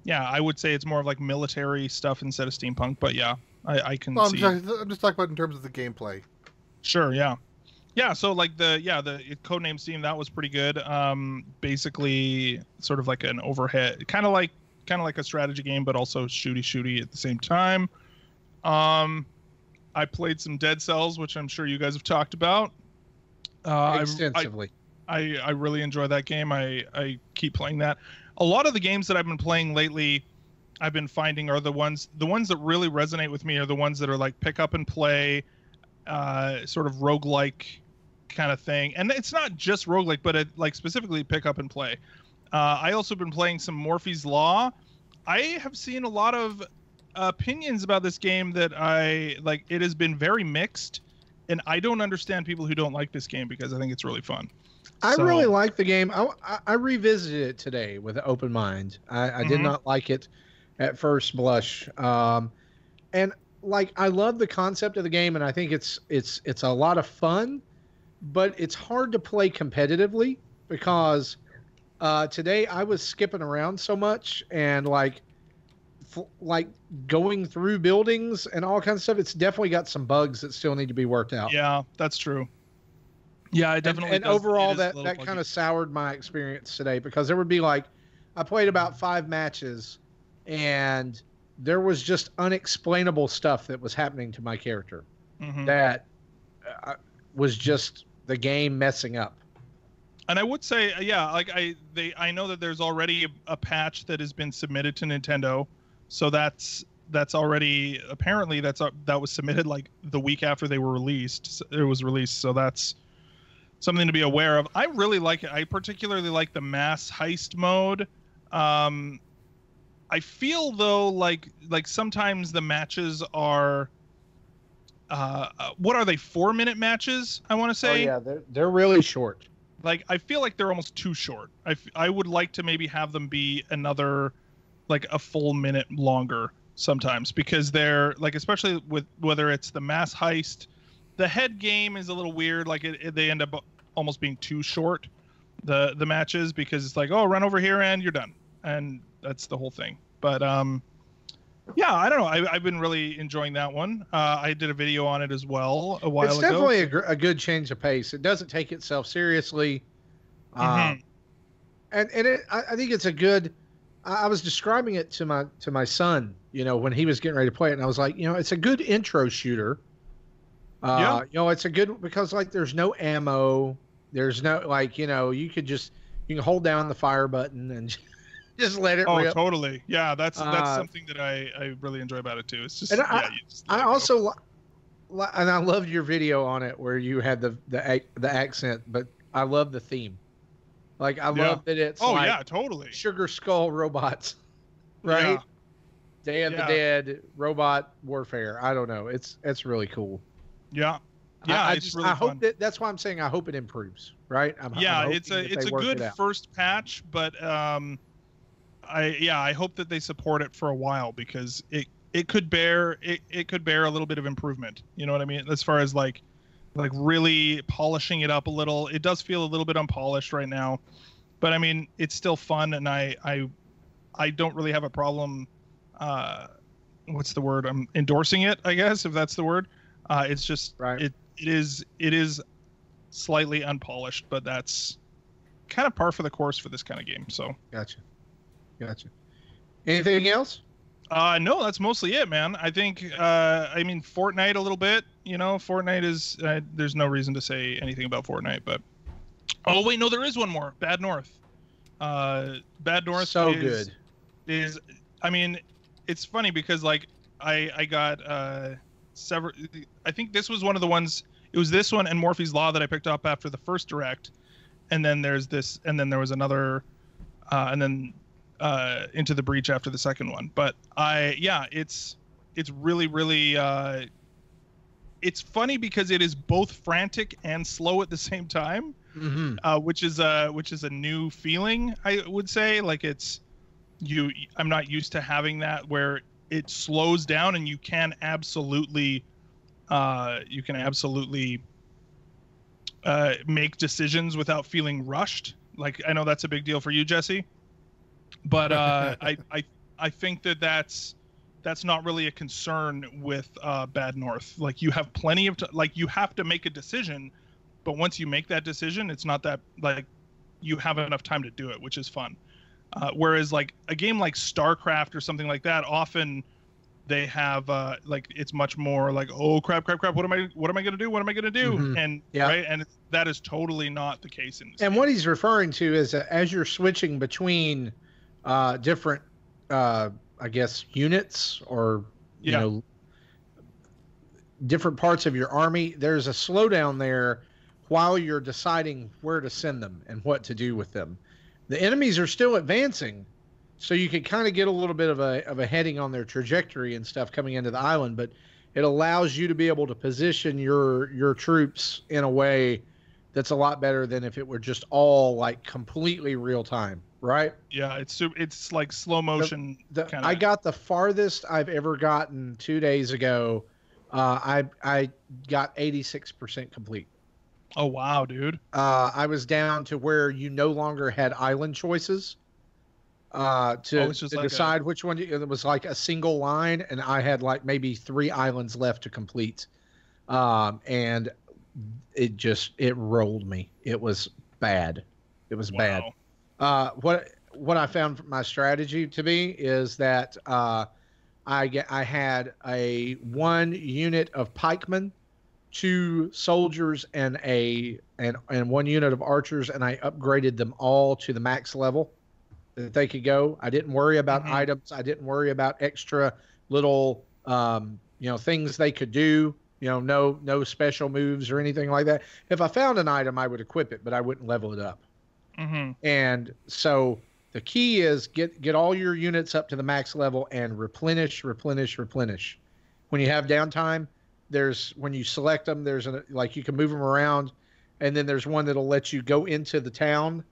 Yeah, I would say it's more of like military stuff instead of steampunk. But yeah, I can see. I'm just talking about in terms of the gameplay. Sure. Yeah. Yeah, so like the Codename Steam, that was pretty good. Basically sort of like an overhead, kind of like a strategy game, but also shooty at the same time. I played some Dead Cells, which I'm sure you guys have talked about. Extensively. I really enjoy that game. I keep playing that. A lot of the games that I've been playing lately, I've been finding are the ones that really resonate with me are the ones that are like pick up and play, sort of roguelike kind of thing. And it's not just roguelike, but like specifically pick up and play. I also been playing some Morphe's Law. I have seen a lot of opinions about this game that I like. It has been very mixed, and I don't understand people who don't like this game because I think it's really fun. I really like the game. I revisited it today with an open mind. I did not like it at first blush. And like, I love the concept of the game, and I think it's a lot of fun, but it's hard to play competitively because today I was skipping around so much and like going through buildings and all kinds of stuff. It's definitely got some bugs that still need to be worked out. Yeah, that's true. Yeah, it definitely. And overall, that kind of soured my experience today because there would be like, I played about 5 matches, and there was just unexplainable stuff that was happening to my character that was just the game messing up. And I would say, yeah, like I know that there's already a patch that has been submitted to Nintendo, so that's already apparently that was submitted like the week after they were released. It was released, so that's something to be aware of. I really like it. I particularly like the mass heist mode. I feel though like sometimes the matches are what are they, 4-minute matches, I want to say? Oh yeah, they're really short. Like, I feel like they're almost too short. I would like to maybe have them be another, like, a full minute longer sometimes, because they're, like, especially with whether it's the mass heist, the head game is a little weird. Like, they end up almost being too short, the matches, because it's like, oh, run over here and you're done. And that's the whole thing. But, yeah, I don't know. I've been really enjoying that one. I did a video on it as well a while ago. It's definitely a good change of pace. It doesn't take itself seriously. And I think it's a good. I was describing it to my son, when he was getting ready to play it, and I was like, it's a good intro shooter. Yeah. It's a good because like there's no ammo, there's no like you can hold down the fire button and just let it rip. Totally. Yeah, that's something that I really enjoy about it too. It's just, and I also and I loved your video on it where you had the accent, but I love the theme. Like I love that it's totally Sugar Skull robots, right? Yeah. Day of the Dead robot warfare. I don't know. It's really cool. Yeah. Yeah, I hope that's why I'm saying I hope it improves, right? It's a good first patch, but I hope that they support it for a while because it could bear a little bit of improvement. You know what I mean? As far as like really polishing it up a little. It does feel a little bit unpolished right now, but I mean it's still fun, and I don't really have a problem. What's the word? I'm endorsing it, I guess, if that's the word. It's just right. It is slightly unpolished, but that's kind of par for the course for this kind of game. So gotcha. Anything else? No, that's mostly it, man. I think Fortnite a little bit. Fortnite is there's no reason to say anything about Fortnite, but oh wait, no, there is one more. Bad North. Bad North so is good. I mean, it's funny because like I got several. I think this was one of the ones. It was this one and Morphe's Law that I picked up after the first direct, and then there's this, and then there was another, and then Into the Breach after the second one. But it's really it's funny because it is both frantic and slow at the same time, which is a new feeling, I would say. Like I'm not used to having that where it slows down and you can absolutely make decisions without feeling rushed. Like, I know that's a big deal for you, Jesse, but I think that's not really a concern with Bad North. Like, you have plenty of like, you have to make a decision, but once you make that decision, it's not that, like, you have enough time to do it, which is fun. Whereas like a game like StarCraft or something like that, often they have like, it's much more like, oh crap, what am I gonna do, and right, and that is totally not the case in this and game. what he's referring to is that as you're switching between different I guess units, or you know, different parts of your army, there's a slowdown there while you're deciding where to send them and what to do with them. The enemies are still advancing, so you can kind of get a little bit of a heading on their trajectory and stuff coming into the island, but it allows you to be able to position your troops in a way that's a lot better than if it were just all like completely real time, right? Yeah, it's like slow motion. I got the farthest I've ever gotten 2 days ago. I got 86% complete. Oh wow, dude. I was down to where you no longer had island choices to decide which one. It was like a single line, and I had like maybe 3 islands left to complete, and it rolled me. It was bad. It was bad. What I found my strategy to be is that I had a 1 unit of pikemen, 2 soldiers, and 1 unit of archers, and I upgraded them all to the max level that they could go. I didn't worry about items. I didn't worry about extra little things they could do. No special moves or anything like that. If I found an item, I would equip it, but I wouldn't level it up. And so the key is get all your units up to the max level and replenish. When you have downtime, when you select them, there's you can move them around, and then there's one that'll let you go into the town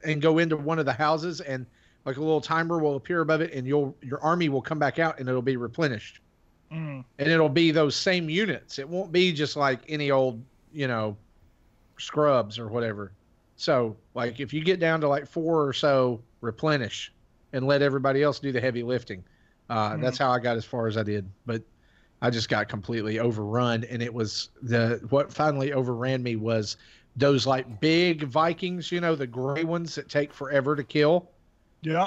and go into one of the houses, and like a little timer will appear above it, and your army will come back out and it'll be replenished. And it'll be those same units. It won't be just like any old, scrubs or whatever. So like if you get down to like 4 or so, replenish and let everybody else do the heavy lifting. That's how I got as far as I did, but I just got completely overrun, and it was what finally overran me was those like big Vikings, the gray ones that take forever to kill. Yeah.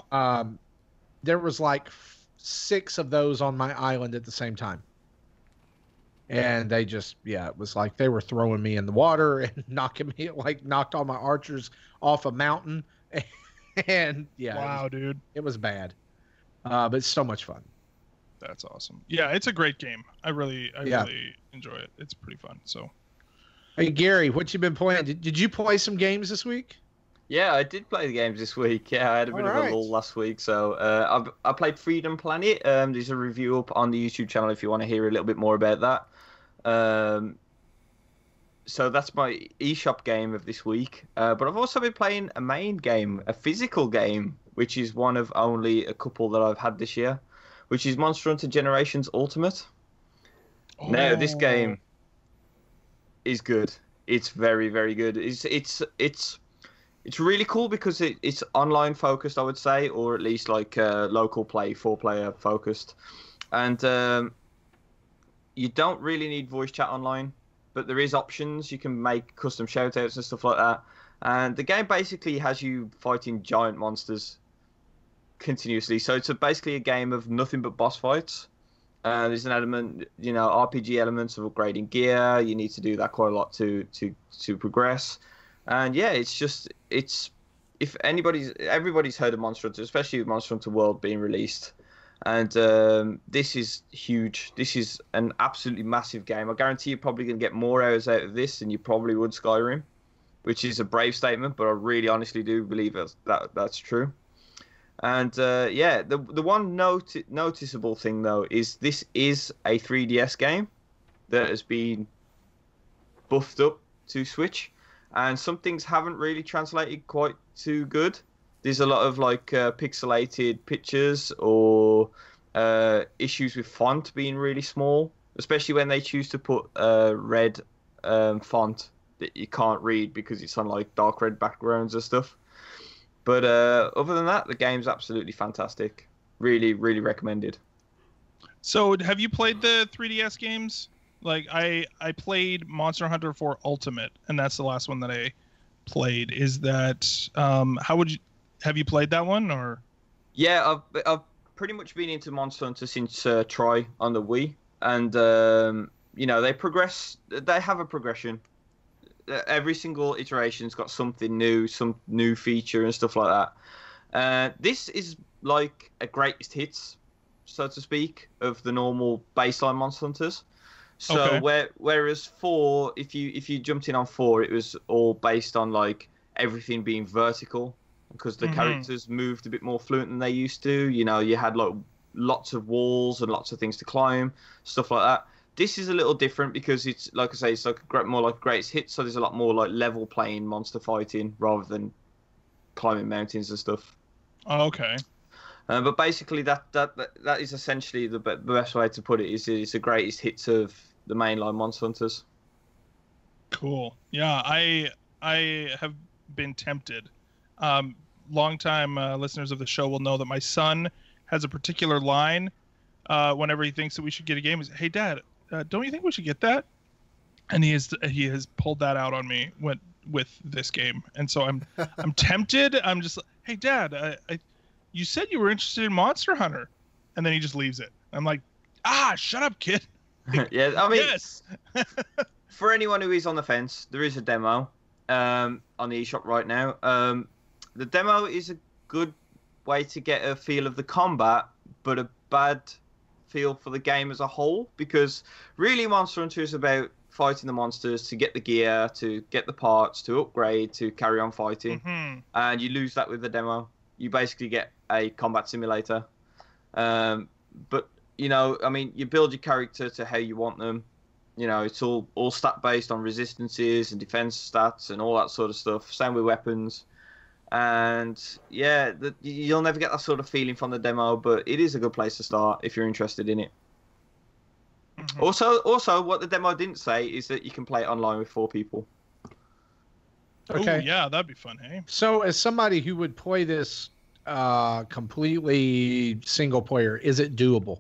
There was like 6 of those on my island at the same time. And they just, it was like they were throwing me in the water and knocked all my archers off a mountain. And wow, dude, it was bad. But it's so much fun. That's awesome. Yeah, it's a great game. I really enjoy it. It's pretty fun. So, hey Gary, what you been playing? Did you play some games this week? Yeah, I did play the games this week. Yeah, I had a bit of a lull last week. So I played Freedom Planet. There's a review up on the YouTube channel if you want to hear a little bit more about that. So that's my eShop game of this week. But I've also been playing a main game, a physical game, which is one of only a couple that I've had this year, which is Monster Hunter Generations Ultimate. Oh. Now, this game is good. It's very, very good. It's really cool because it's online focused, I would say, or at least like local play, 4-player focused. And you don't really need voice chat online, but there is options. You can make custom shoutouts and stuff like that. And the game basically has you fighting giant monsters continuously. So it's basically a game of nothing but boss fights. There's an element, RPG elements of upgrading gear. You need to do that quite a lot to progress. And yeah, if everybody's heard of Monster Hunter, especially with Monster Hunter World being released. And this is huge. This is an absolutely massive game. I guarantee you're probably going to get more hours out of this than you probably would Skyrim, which is a brave statement, but I really honestly do believe that's true. And the one noticeable thing, though, is this is a 3DS game. that has been buffed up to Switch, and some things haven't really translated quite too good. There's a lot of like pixelated pictures or issues with font being really small, especially when they choose to put red font that you can't read because it's on like dark red backgrounds and stuff. But other than that, the game's absolutely fantastic. Really, really recommended. So, have you played the 3DS games? Like, I played Monster Hunter 4 Ultimate, and that's the last one that I played. Is that have you played that one or? Yeah, I've pretty much been into Monster Hunter since Tri on the Wii, and they have a progression. Every single iteration's got something new, some new feature and stuff like that. This is like a greatest hits, so to speak, of the normal baseline Monster Hunters. So Okay. whereas 4, if you jumped in on 4, it was all based on like everything being vertical because the characters moved a bit more fluent than they used to. You know, you had like lots of walls and lots of things to climb, stuff like that. This is a little different because it's like I say, it's like more like greatest hits. So there's a lot more like level playing monster fighting rather than climbing mountains and stuff. Oh, okay. But basically, that is essentially the best way to put it. Is it's the greatest hits of the mainline Monster Hunters. Cool. Yeah, I have been tempted. Longtime listeners of the show will know that my son has a particular line whenever he thinks that we should get a game. Is, "Hey, Dad, don't you think we should get that?" And he has pulled that out on me with this game, and so I'm tempted. I'm just like, "Hey, Dad, you said you were interested in Monster Hunter," and then he just leaves it. I'm like, shut up, kid. Yeah, I mean, Yes. for anyone who is on the fence, there is a demo on the eShop right now. The demo is a good way to get a feel of the combat, but a bad feel for the game as a whole, because really Monster Hunter is about fighting the monsters to get the gear, to get the parts, to upgrade, to carry on fighting. And you lose that with the demo. You basically get a combat simulator. But, you know, I mean, you build your character to how you want them. You know, it's all stat based on resistances and defense stats and all that sort of stuff. Same with weapons. And yeah, you'll never get that sort of feeling from the demo, but it is a good place to start if you're interested in it. Also, what the demo didn't say is that you can play it online with 4 people. Okay. Ooh, yeah, that'd be fun, hey? So, as somebody who would play this completely single player, is it doable?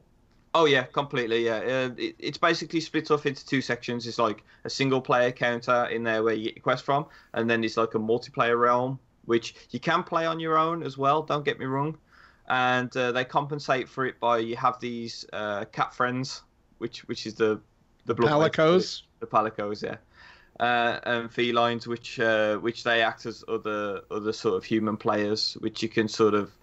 Oh yeah, completely. Yeah, it's basically split off into 2 sections. It's like a single player counter in there where you get your quest from, and then it's like a multiplayer realm, which you can play on your own as well. Don't get me wrong, and they compensate for it by you have these cat friends, which is the Palicos. The Palicos, yeah. And felines, which they act as other sort of human players, which you can sort of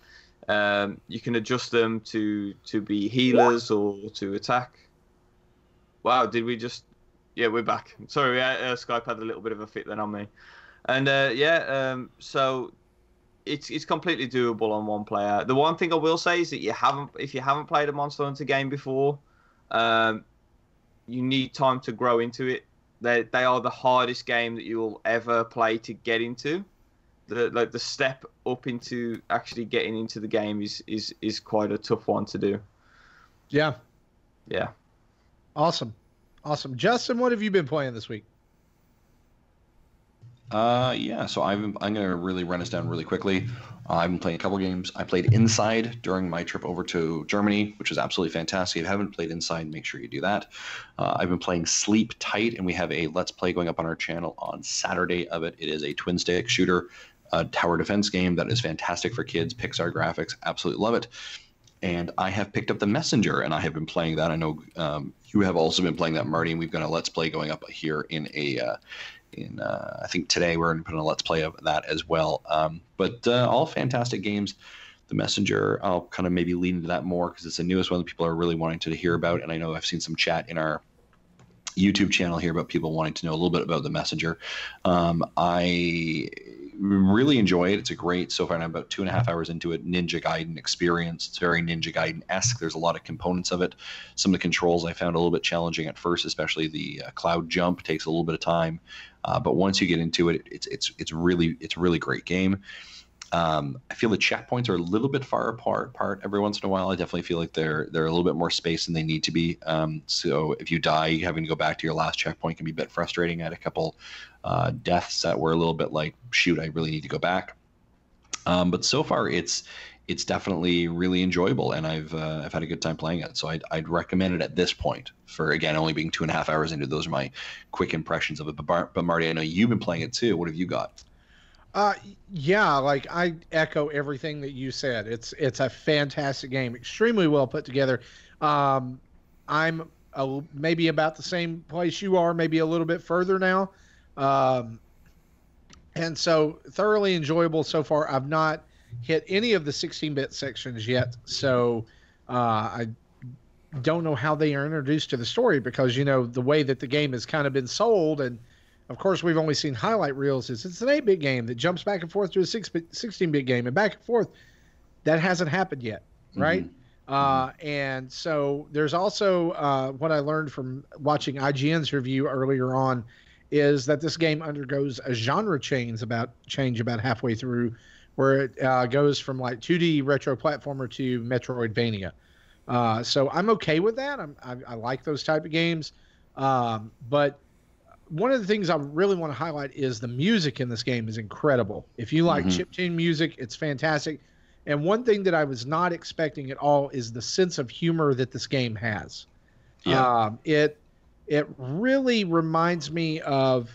you can adjust them to be healers or to attack. Wow, did we just? Yeah, we're back. Sorry, Skype had a little bit of a fit then on me, and so it's completely doable on one player. The one thing I will say is that if you haven't played a Monster Hunter game before, you need time to grow into it. They are the hardest game that you will ever play to get into. The step up into actually getting into the game is quite a tough one to do. Yeah. Yeah. Awesome. Justin, what have you been playing this week? So I'm going to really run us down really quickly. I've been playing a couple games. I played Inside during my trip over to Germany, which was absolutely fantastic. If you haven't played Inside, make sure you do that. I've been playing Sleep Tight, and we have a Let's Play going up on our channel on Saturday of it. It is a twin-stick shooter, tower defense game that is fantastic for kids. Pixar graphics, absolutely love it. And I have picked up The Messenger, and I have been playing that. I know you have also been playing that, Marty, and we've got a Let's Play going up here in I think today we're going to put in a Let's Play of that as well. But all fantastic games. The Messenger, I'll kind of maybe lean into that more because it's the newest one that people are really wanting to hear about. And I know I've seen some chat in our YouTube channel here about people wanting to know a little bit about The Messenger. I really enjoy it. It's a great, so far I'm about 2.5 hours into it, Ninja Gaiden experience. It's very Ninja Gaiden-esque. There's a lot of components of it. Some of the controls I found a little bit challenging at first, especially the cloud jump takes a little bit of time. But once you get into it, it's a really great game. I feel the checkpoints are a little bit far apart every once in a while. I definitely feel like they're a little bit more spaced than they need to be. So if you die, having to go back to your last checkpoint can be a bit frustrating. I had a couple deaths that were a little bit like, shoot, I really need to go back. But so far, it's definitely really enjoyable, and I've had a good time playing it. So I'd recommend it at this point. For again, only being 2.5 hours into, those are my quick impressions of it. But Marty, I know you've been playing it too. What have you got? Yeah, like I echo everything that you said. It's a fantastic game, extremely well put together. I'm maybe about the same place you are, maybe a little bit further now. And so thoroughly enjoyable so far. I've not hit any of the 16-bit sections yet, so I don't know how they are introduced to the story, because the way that the game has kind of been sold, and of course we've only seen highlight reels, is it's an 8-bit game that jumps back and forth to a 16-bit game and back and forth. That hasn't happened yet, right? And so there's also what I learned from watching IGN's review earlier on, is that this game undergoes a genre change about halfway through, where it goes from like 2D retro platformer to Metroidvania. So I'm okay with that. I like those type of games. But one of the things I really want to highlight is the music in this game is incredible. If you like chiptune music, it's fantastic. And one thing that I was not expecting at all is the sense of humor that this game has. Yeah. It really reminds me of,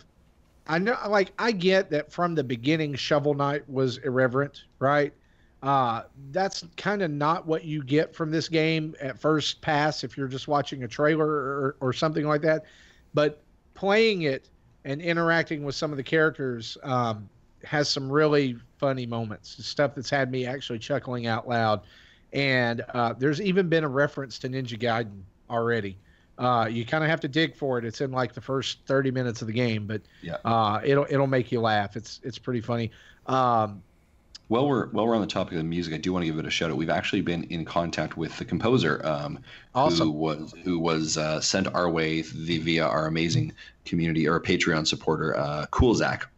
I get that from the beginning Shovel Knight was irreverent, right? That's kind of not what you get from this game at first pass if you're just watching a trailer or something like that. But playing it and interacting with some of the characters has some really funny moments, stuff that's had me actually chuckling out loud. And there's even been a reference to Ninja Gaiden already. You kind of have to dig for it. It's in like the first 30 minutes of the game, but it'll make you laugh. It's pretty funny. While we're on the topic of the music, I do want to give it a shout out. We've actually been in contact with the composer, awesome. who was sent our way via our amazing community or Patreon supporter, Cool Zach.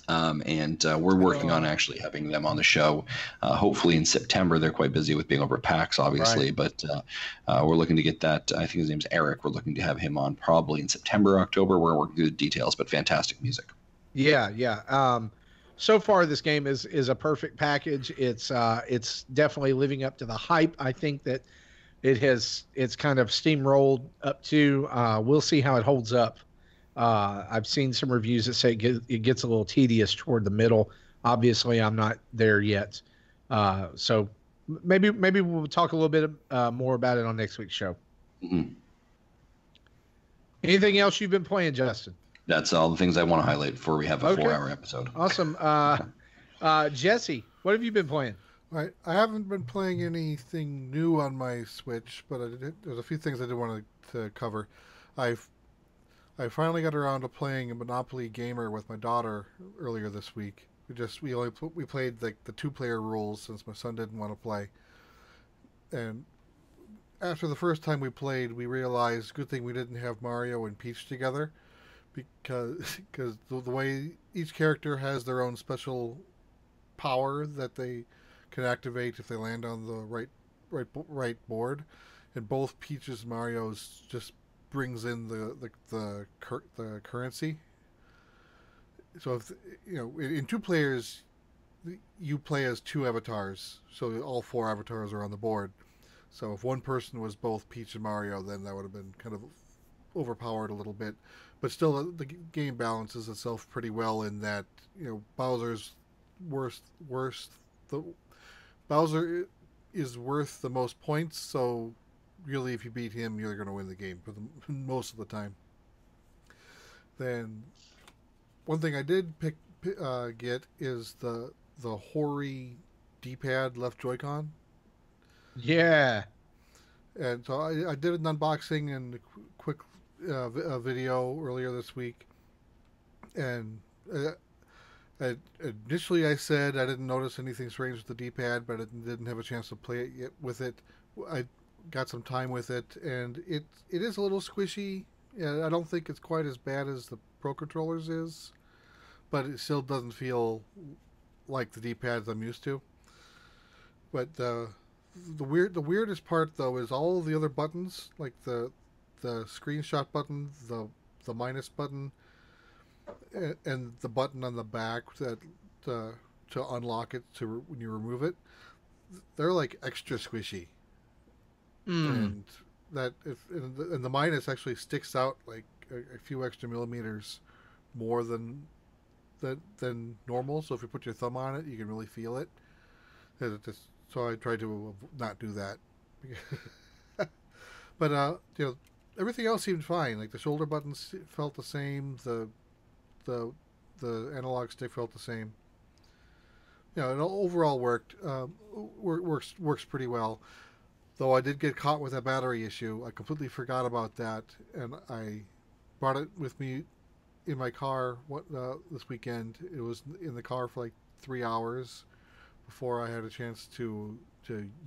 And we're working on actually having them on the show, hopefully in September. They're quite busy with being over at PAX, obviously, right. But we're looking to get that. I think his name's Eric. We're looking to have him on probably in September, October. We're working through the details, but fantastic music. Yeah. So far, this game is a perfect package. It's definitely living up to the hype. I think that it's kind of steamrolled up to. We'll see how it holds up. I've seen some reviews that say it gets a little tedious toward the middle. Obviously, I'm not there yet. So maybe we'll talk a little bit more about it on next week's show. Mm-hmm. Anything else you've been playing, Justin? That's all the things I want to highlight before we have a 4-hour episode. Awesome. Jesse, what have you been playing? I haven't been playing anything new on my Switch, but there's a few things I did want to cover. I finally got around to playing a Monopoly Gamer with my daughter earlier this week. We played like the 2-player rules since my son didn't want to play. And after the first time we played, we realized good thing we didn't have Mario and Peach together, because the way each character has their own special power that they can activate if they land on the right board, and both Peach's and Mario's just brings in the currency. So if in 2 players, you play as 2 avatars, so all 4 avatars are on the board. So if one person was both Peach and Mario, then that would have been kind of overpowered a little bit. But still, the game balances itself pretty well in that Bowser's Bowser is worth the most points, so really, if you beat him, you're going to win the game for most of the time. Then, one thing I did get is the Hori D-pad left Joy-Con. Yeah. And so I did an unboxing and a quick video earlier this week, and Initially, I said I didn't notice anything strange with the D-pad, but I didn't have a chance to play it yet with it. I got some time with it, and it is a little squishy. Yeah, I don't think it's quite as bad as the Pro Controllers is, but it still doesn't feel like the D-pads I'm used to. But the weirdest part though is all of the other buttons, like the screenshot button, the minus button, and the button on the back that to unlock it when you remove it, they're like extra squishy. And that and the minus actually sticks out like a few extra millimeters more than normal. So if you put your thumb on it, you can really feel it. So I tried to not do that. But everything else seemed fine. Like the shoulder buttons felt the same. The analog stick felt the same. It overall works pretty well. Though I did get caught with a battery issue. I completely forgot about that, and I brought it with me in my car this weekend. It was in the car for like 3 hours before I had a chance to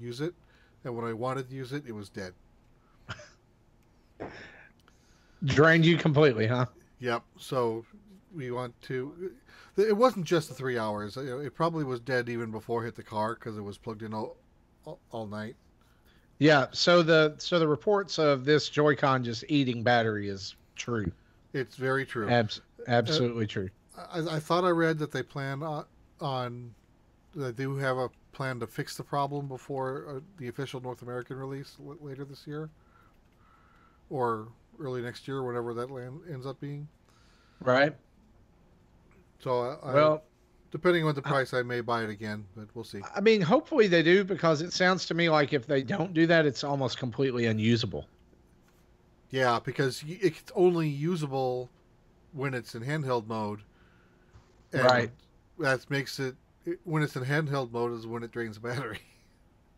use it. And when I wanted to use it, it was dead. Drained you completely, huh? Yep. So we want to... It wasn't just the 3 hours. It probably was dead even before it hit the car because it was plugged in all night. Yeah. So the reports of this Joy-Con just eating battery is true. It's very true. Absolutely true. I thought I read that they plan on they do have a plan to fix the problem before the official North American release later this year or early next year, whatever that ends up being. Right. So, depending on the price, I may buy it again, but we'll see. I mean, hopefully they do, because it sounds to me like if they don't do that, it's almost completely unusable. Yeah, because it's only usable when it's in handheld mode. And right. That makes it, when it's in handheld mode is when it drains the battery.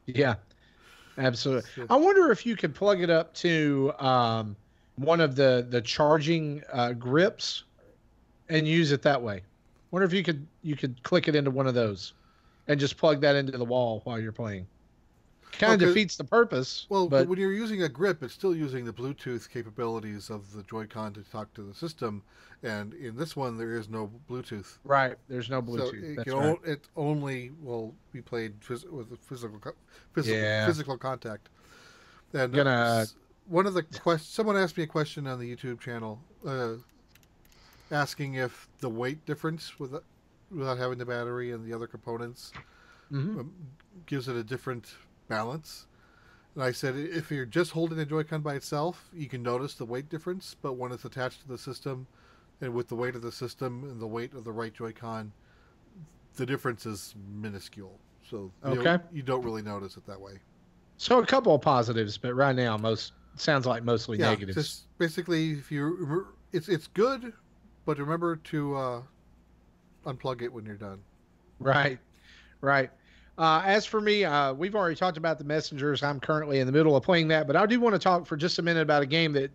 Yeah, absolutely. I wonder if you could plug it up to one of the charging grips and use it that way. Wonder if you could click it into one of those and just plug that into the wall while you're playing. Kind of defeats the purpose. Well, but when you're using a grip, it's still using the Bluetooth capabilities of the Joy-Con to talk to the system, and in this one there is no Bluetooth. Right, there's no Bluetooth. So it only will be played with physical contact. And one of the someone asked me a question on the YouTube channel, asking if the weight difference without having the battery and the other components gives it a different balance. And I said, if you're just holding the Joy-Con by itself, you can notice the weight difference, but when it's attached to the system and with the weight of the system and the weight of the right Joy-Con, the difference is minuscule. So you don't really notice it that way. So a couple of positives, but right now sounds like mostly negatives. Just basically, it's good, but remember to unplug it when you're done. Right. As for me, we've already talked about the Messengers. I'm currently in the middle of playing that, but I do want to talk for just a minute about a game that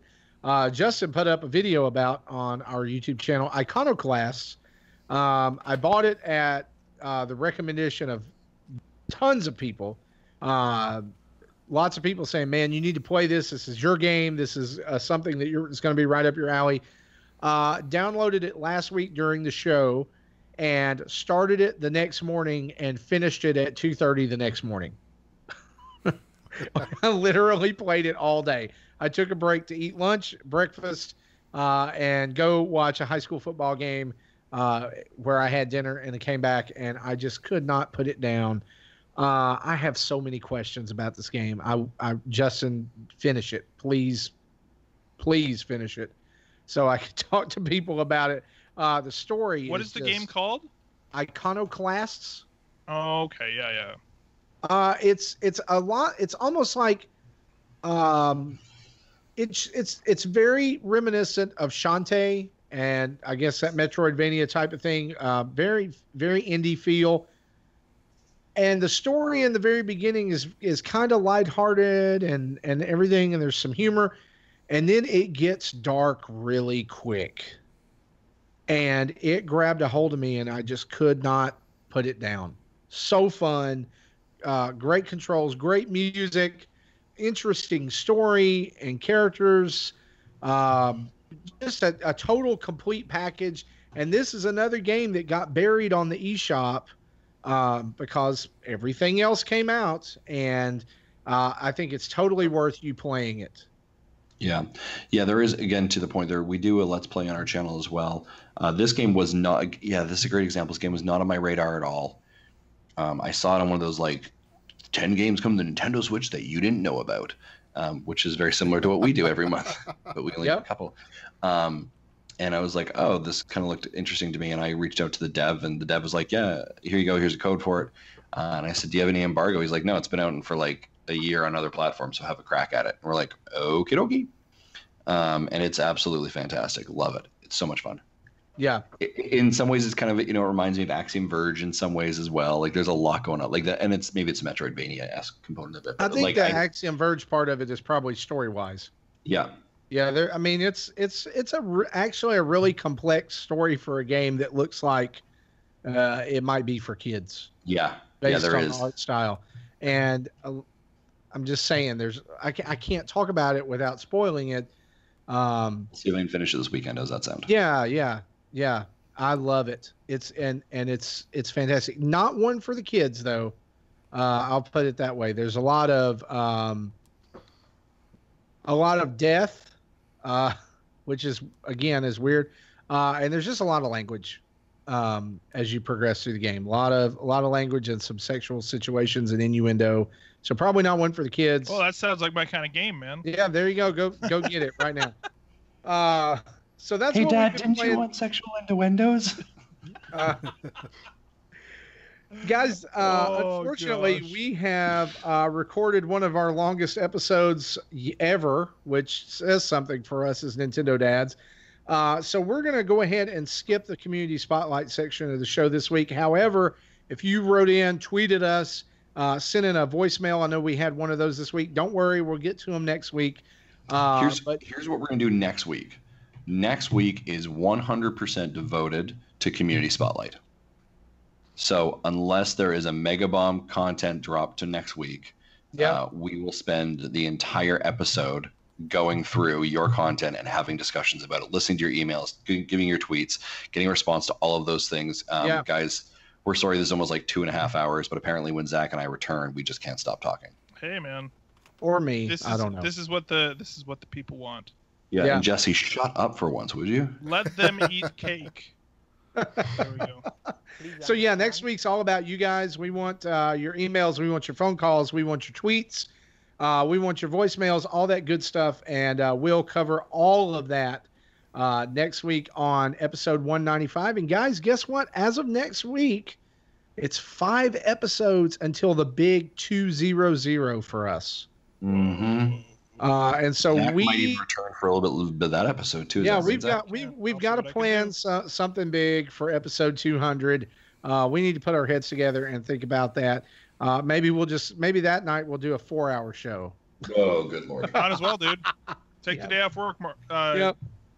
Justin put up a video about on our YouTube channel, Iconoclasts. I bought it at the recommendation of tons of people. Lots of people saying, man, you need to play this. This is your game. This is something that it's going to be right up your alley. Downloaded it last week during the show and started it the next morning and finished it at 2:30 the next morning. I literally played it all day. I took a break to eat lunch, breakfast, and go watch a high school football game where I had dinner, and I came back, and I just could not put it down. I have so many questions about this game. Justin, finish it. Please finish it so I can talk to people about it. The story. What is the game called? Iconoclasts. Oh, okay. Yeah. It's a lot. It's almost like, it's very reminiscent of Shantae and I guess that Metroidvania type of thing. Very, very indie feel. And the story in the very beginning is kind of lighthearted and everything, and there's some humor, and then it gets dark really quick. and it grabbed a hold of me, and I just could not put it down. So fun, great controls, great music, interesting story and characters, just a total complete package. And this is another game that got buried on the eShop because everything else came out, and I think it's totally worth you playing it. Yeah. There is, again, to the point there, we do a Let's Play on our channel as well. This game was not, this is a great example. This game was not on my radar at all. I saw it on one of those, like, 10 games come to the Nintendo Switch that you didn't know about, which is very similar to what we do every month, but we only have a couple. And I was like, oh, this kind of looked interesting to me. And I reached out to the dev, and the dev was like, yeah, here you go. Here's a code for it. And I said, do you have any embargo? He's like, no, it's been out for like a year on other platforms, so have a crack at it. And we're like, okie dokie. And it's absolutely fantastic. Love it. It's so much fun. Yeah. In some ways, it's kind of, it reminds me of Axiom Verge in some ways as well. Like, there's a lot going on like that. And maybe it's a Metroidvania-esque component of it. I think the Axiom Verge part of it is probably story-wise. Yeah. Yeah, I mean, it's actually a really complex story for a game that looks like it might be for kids. Yeah, based there on is the art style, and I'm just saying, I can't talk about it without spoiling it. See if I can finish it this weekend. How's that sound? Yeah. I love it. It's fantastic. Not one for the kids though. I'll put it that way. There's a lot of death. Which is weird, and there's just a lot of language as you progress through the game. A lot of language and some sexual situations and innuendo. So probably not one for the kids. Well, that sounds like my kind of game, man. Yeah, there you go. Go get it right now. So that's hey, what Dad, didn't you want sexual innuendos? Guys, unfortunately, we have recorded one of our longest episodes ever, which says something for us as Nintendo dads. So we're going to go ahead and skip the community spotlight section of the show this week. However, if you wrote in, tweeted us, sent in a voicemail, I know we had one of those this week. Don't worry, we'll get to them next week. Here's what we're going to do next week. Next week is 100% devoted to community spotlight. So unless there is a Mega Bomb content drop to next week, we will spend the entire episode going through your content and having discussions about it, listening to your emails, giving your tweets, getting a response to all of those things. Guys, we're sorry this is almost like 2.5 hours, but apparently when Zach and I return, we just can't stop talking. Hey, man. Or me. I don't know. This is what the people want. Yeah, and Jesse, shut up for once, would you? Let them eat cake. There we go. So yeah, next week's all about you guys. We want your emails, we want your phone calls, we want your tweets, we want your voicemails, all that good stuff, and we'll cover all of that next week on episode 195. And guys, guess what? As of next week, it's 5 episodes until the big 200 for us. Mm-hmm. And so Zach we might even return for a little bit of that episode too. Yeah, we've got to plan something big for episode 200. We need to put our heads together and think about that. Maybe that night we'll do a 4-hour show. Oh, good Lord! Might as well, dude. Take the day off work,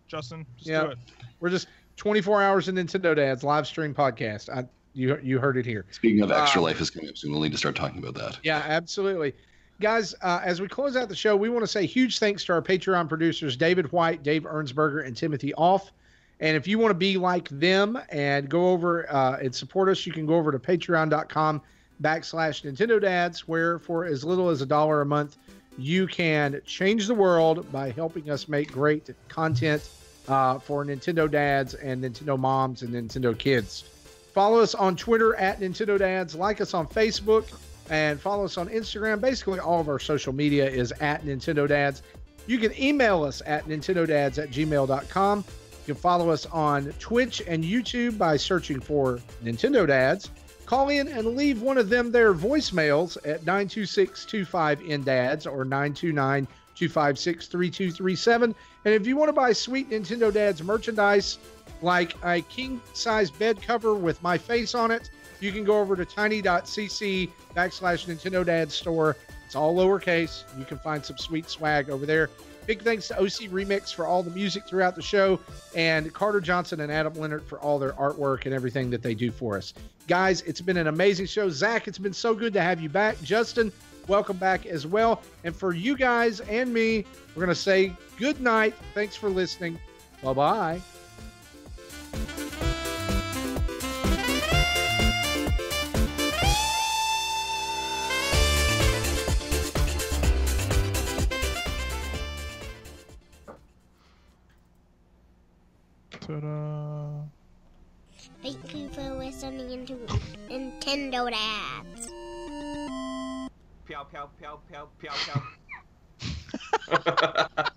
Justin. Just do it. We're just 24 hours in Nintendo Dads live stream podcast. You heard it here. Speaking of Extra Life is coming up soon. We'll need to start talking about that. Yeah, absolutely. Guys, as we close out the show, we want to say huge thanks to our Patreon producers, David White, Dave Ernsberger, and Timothy Off. And if you want to be like them and go over and support us, you can go over to patreon.com/Nintendo Dads, where for as little as $1 a month, you can change the world by helping us make great content for Nintendo Dads and Nintendo Moms and Nintendo Kids. Follow us on Twitter at Nintendo Dads, like us on Facebook, and follow us on Instagram. Basically, all of our social media is at Nintendo Dads. You can email us at nintendodads@gmail.com. You can follow us on Twitch and YouTube by searching for Nintendo Dads. Call in and leave one of them their voicemails at 926-25-NDADS or 929-256-3237. And if you want to buy sweet Nintendo Dads merchandise, like a king-size bed cover with my face on it, you can go over to tiny.cc/Nintendo Dads store. It's all lowercase. You can find some sweet swag over there. Big thanks to OC Remix for all the music throughout the show, and Carter Johnson and Adam Leonard for all their artwork and everything that they do for us. Guys, it's been an amazing show. Zach, it's been so good to have you back. Justin, welcome back as well. And for you guys and me, we're going to say good night. Thanks for listening. Bye-bye. Ta-da. Thank you for listening to Nintendo Dads. Pew, pew, pew, pew, pew, pew.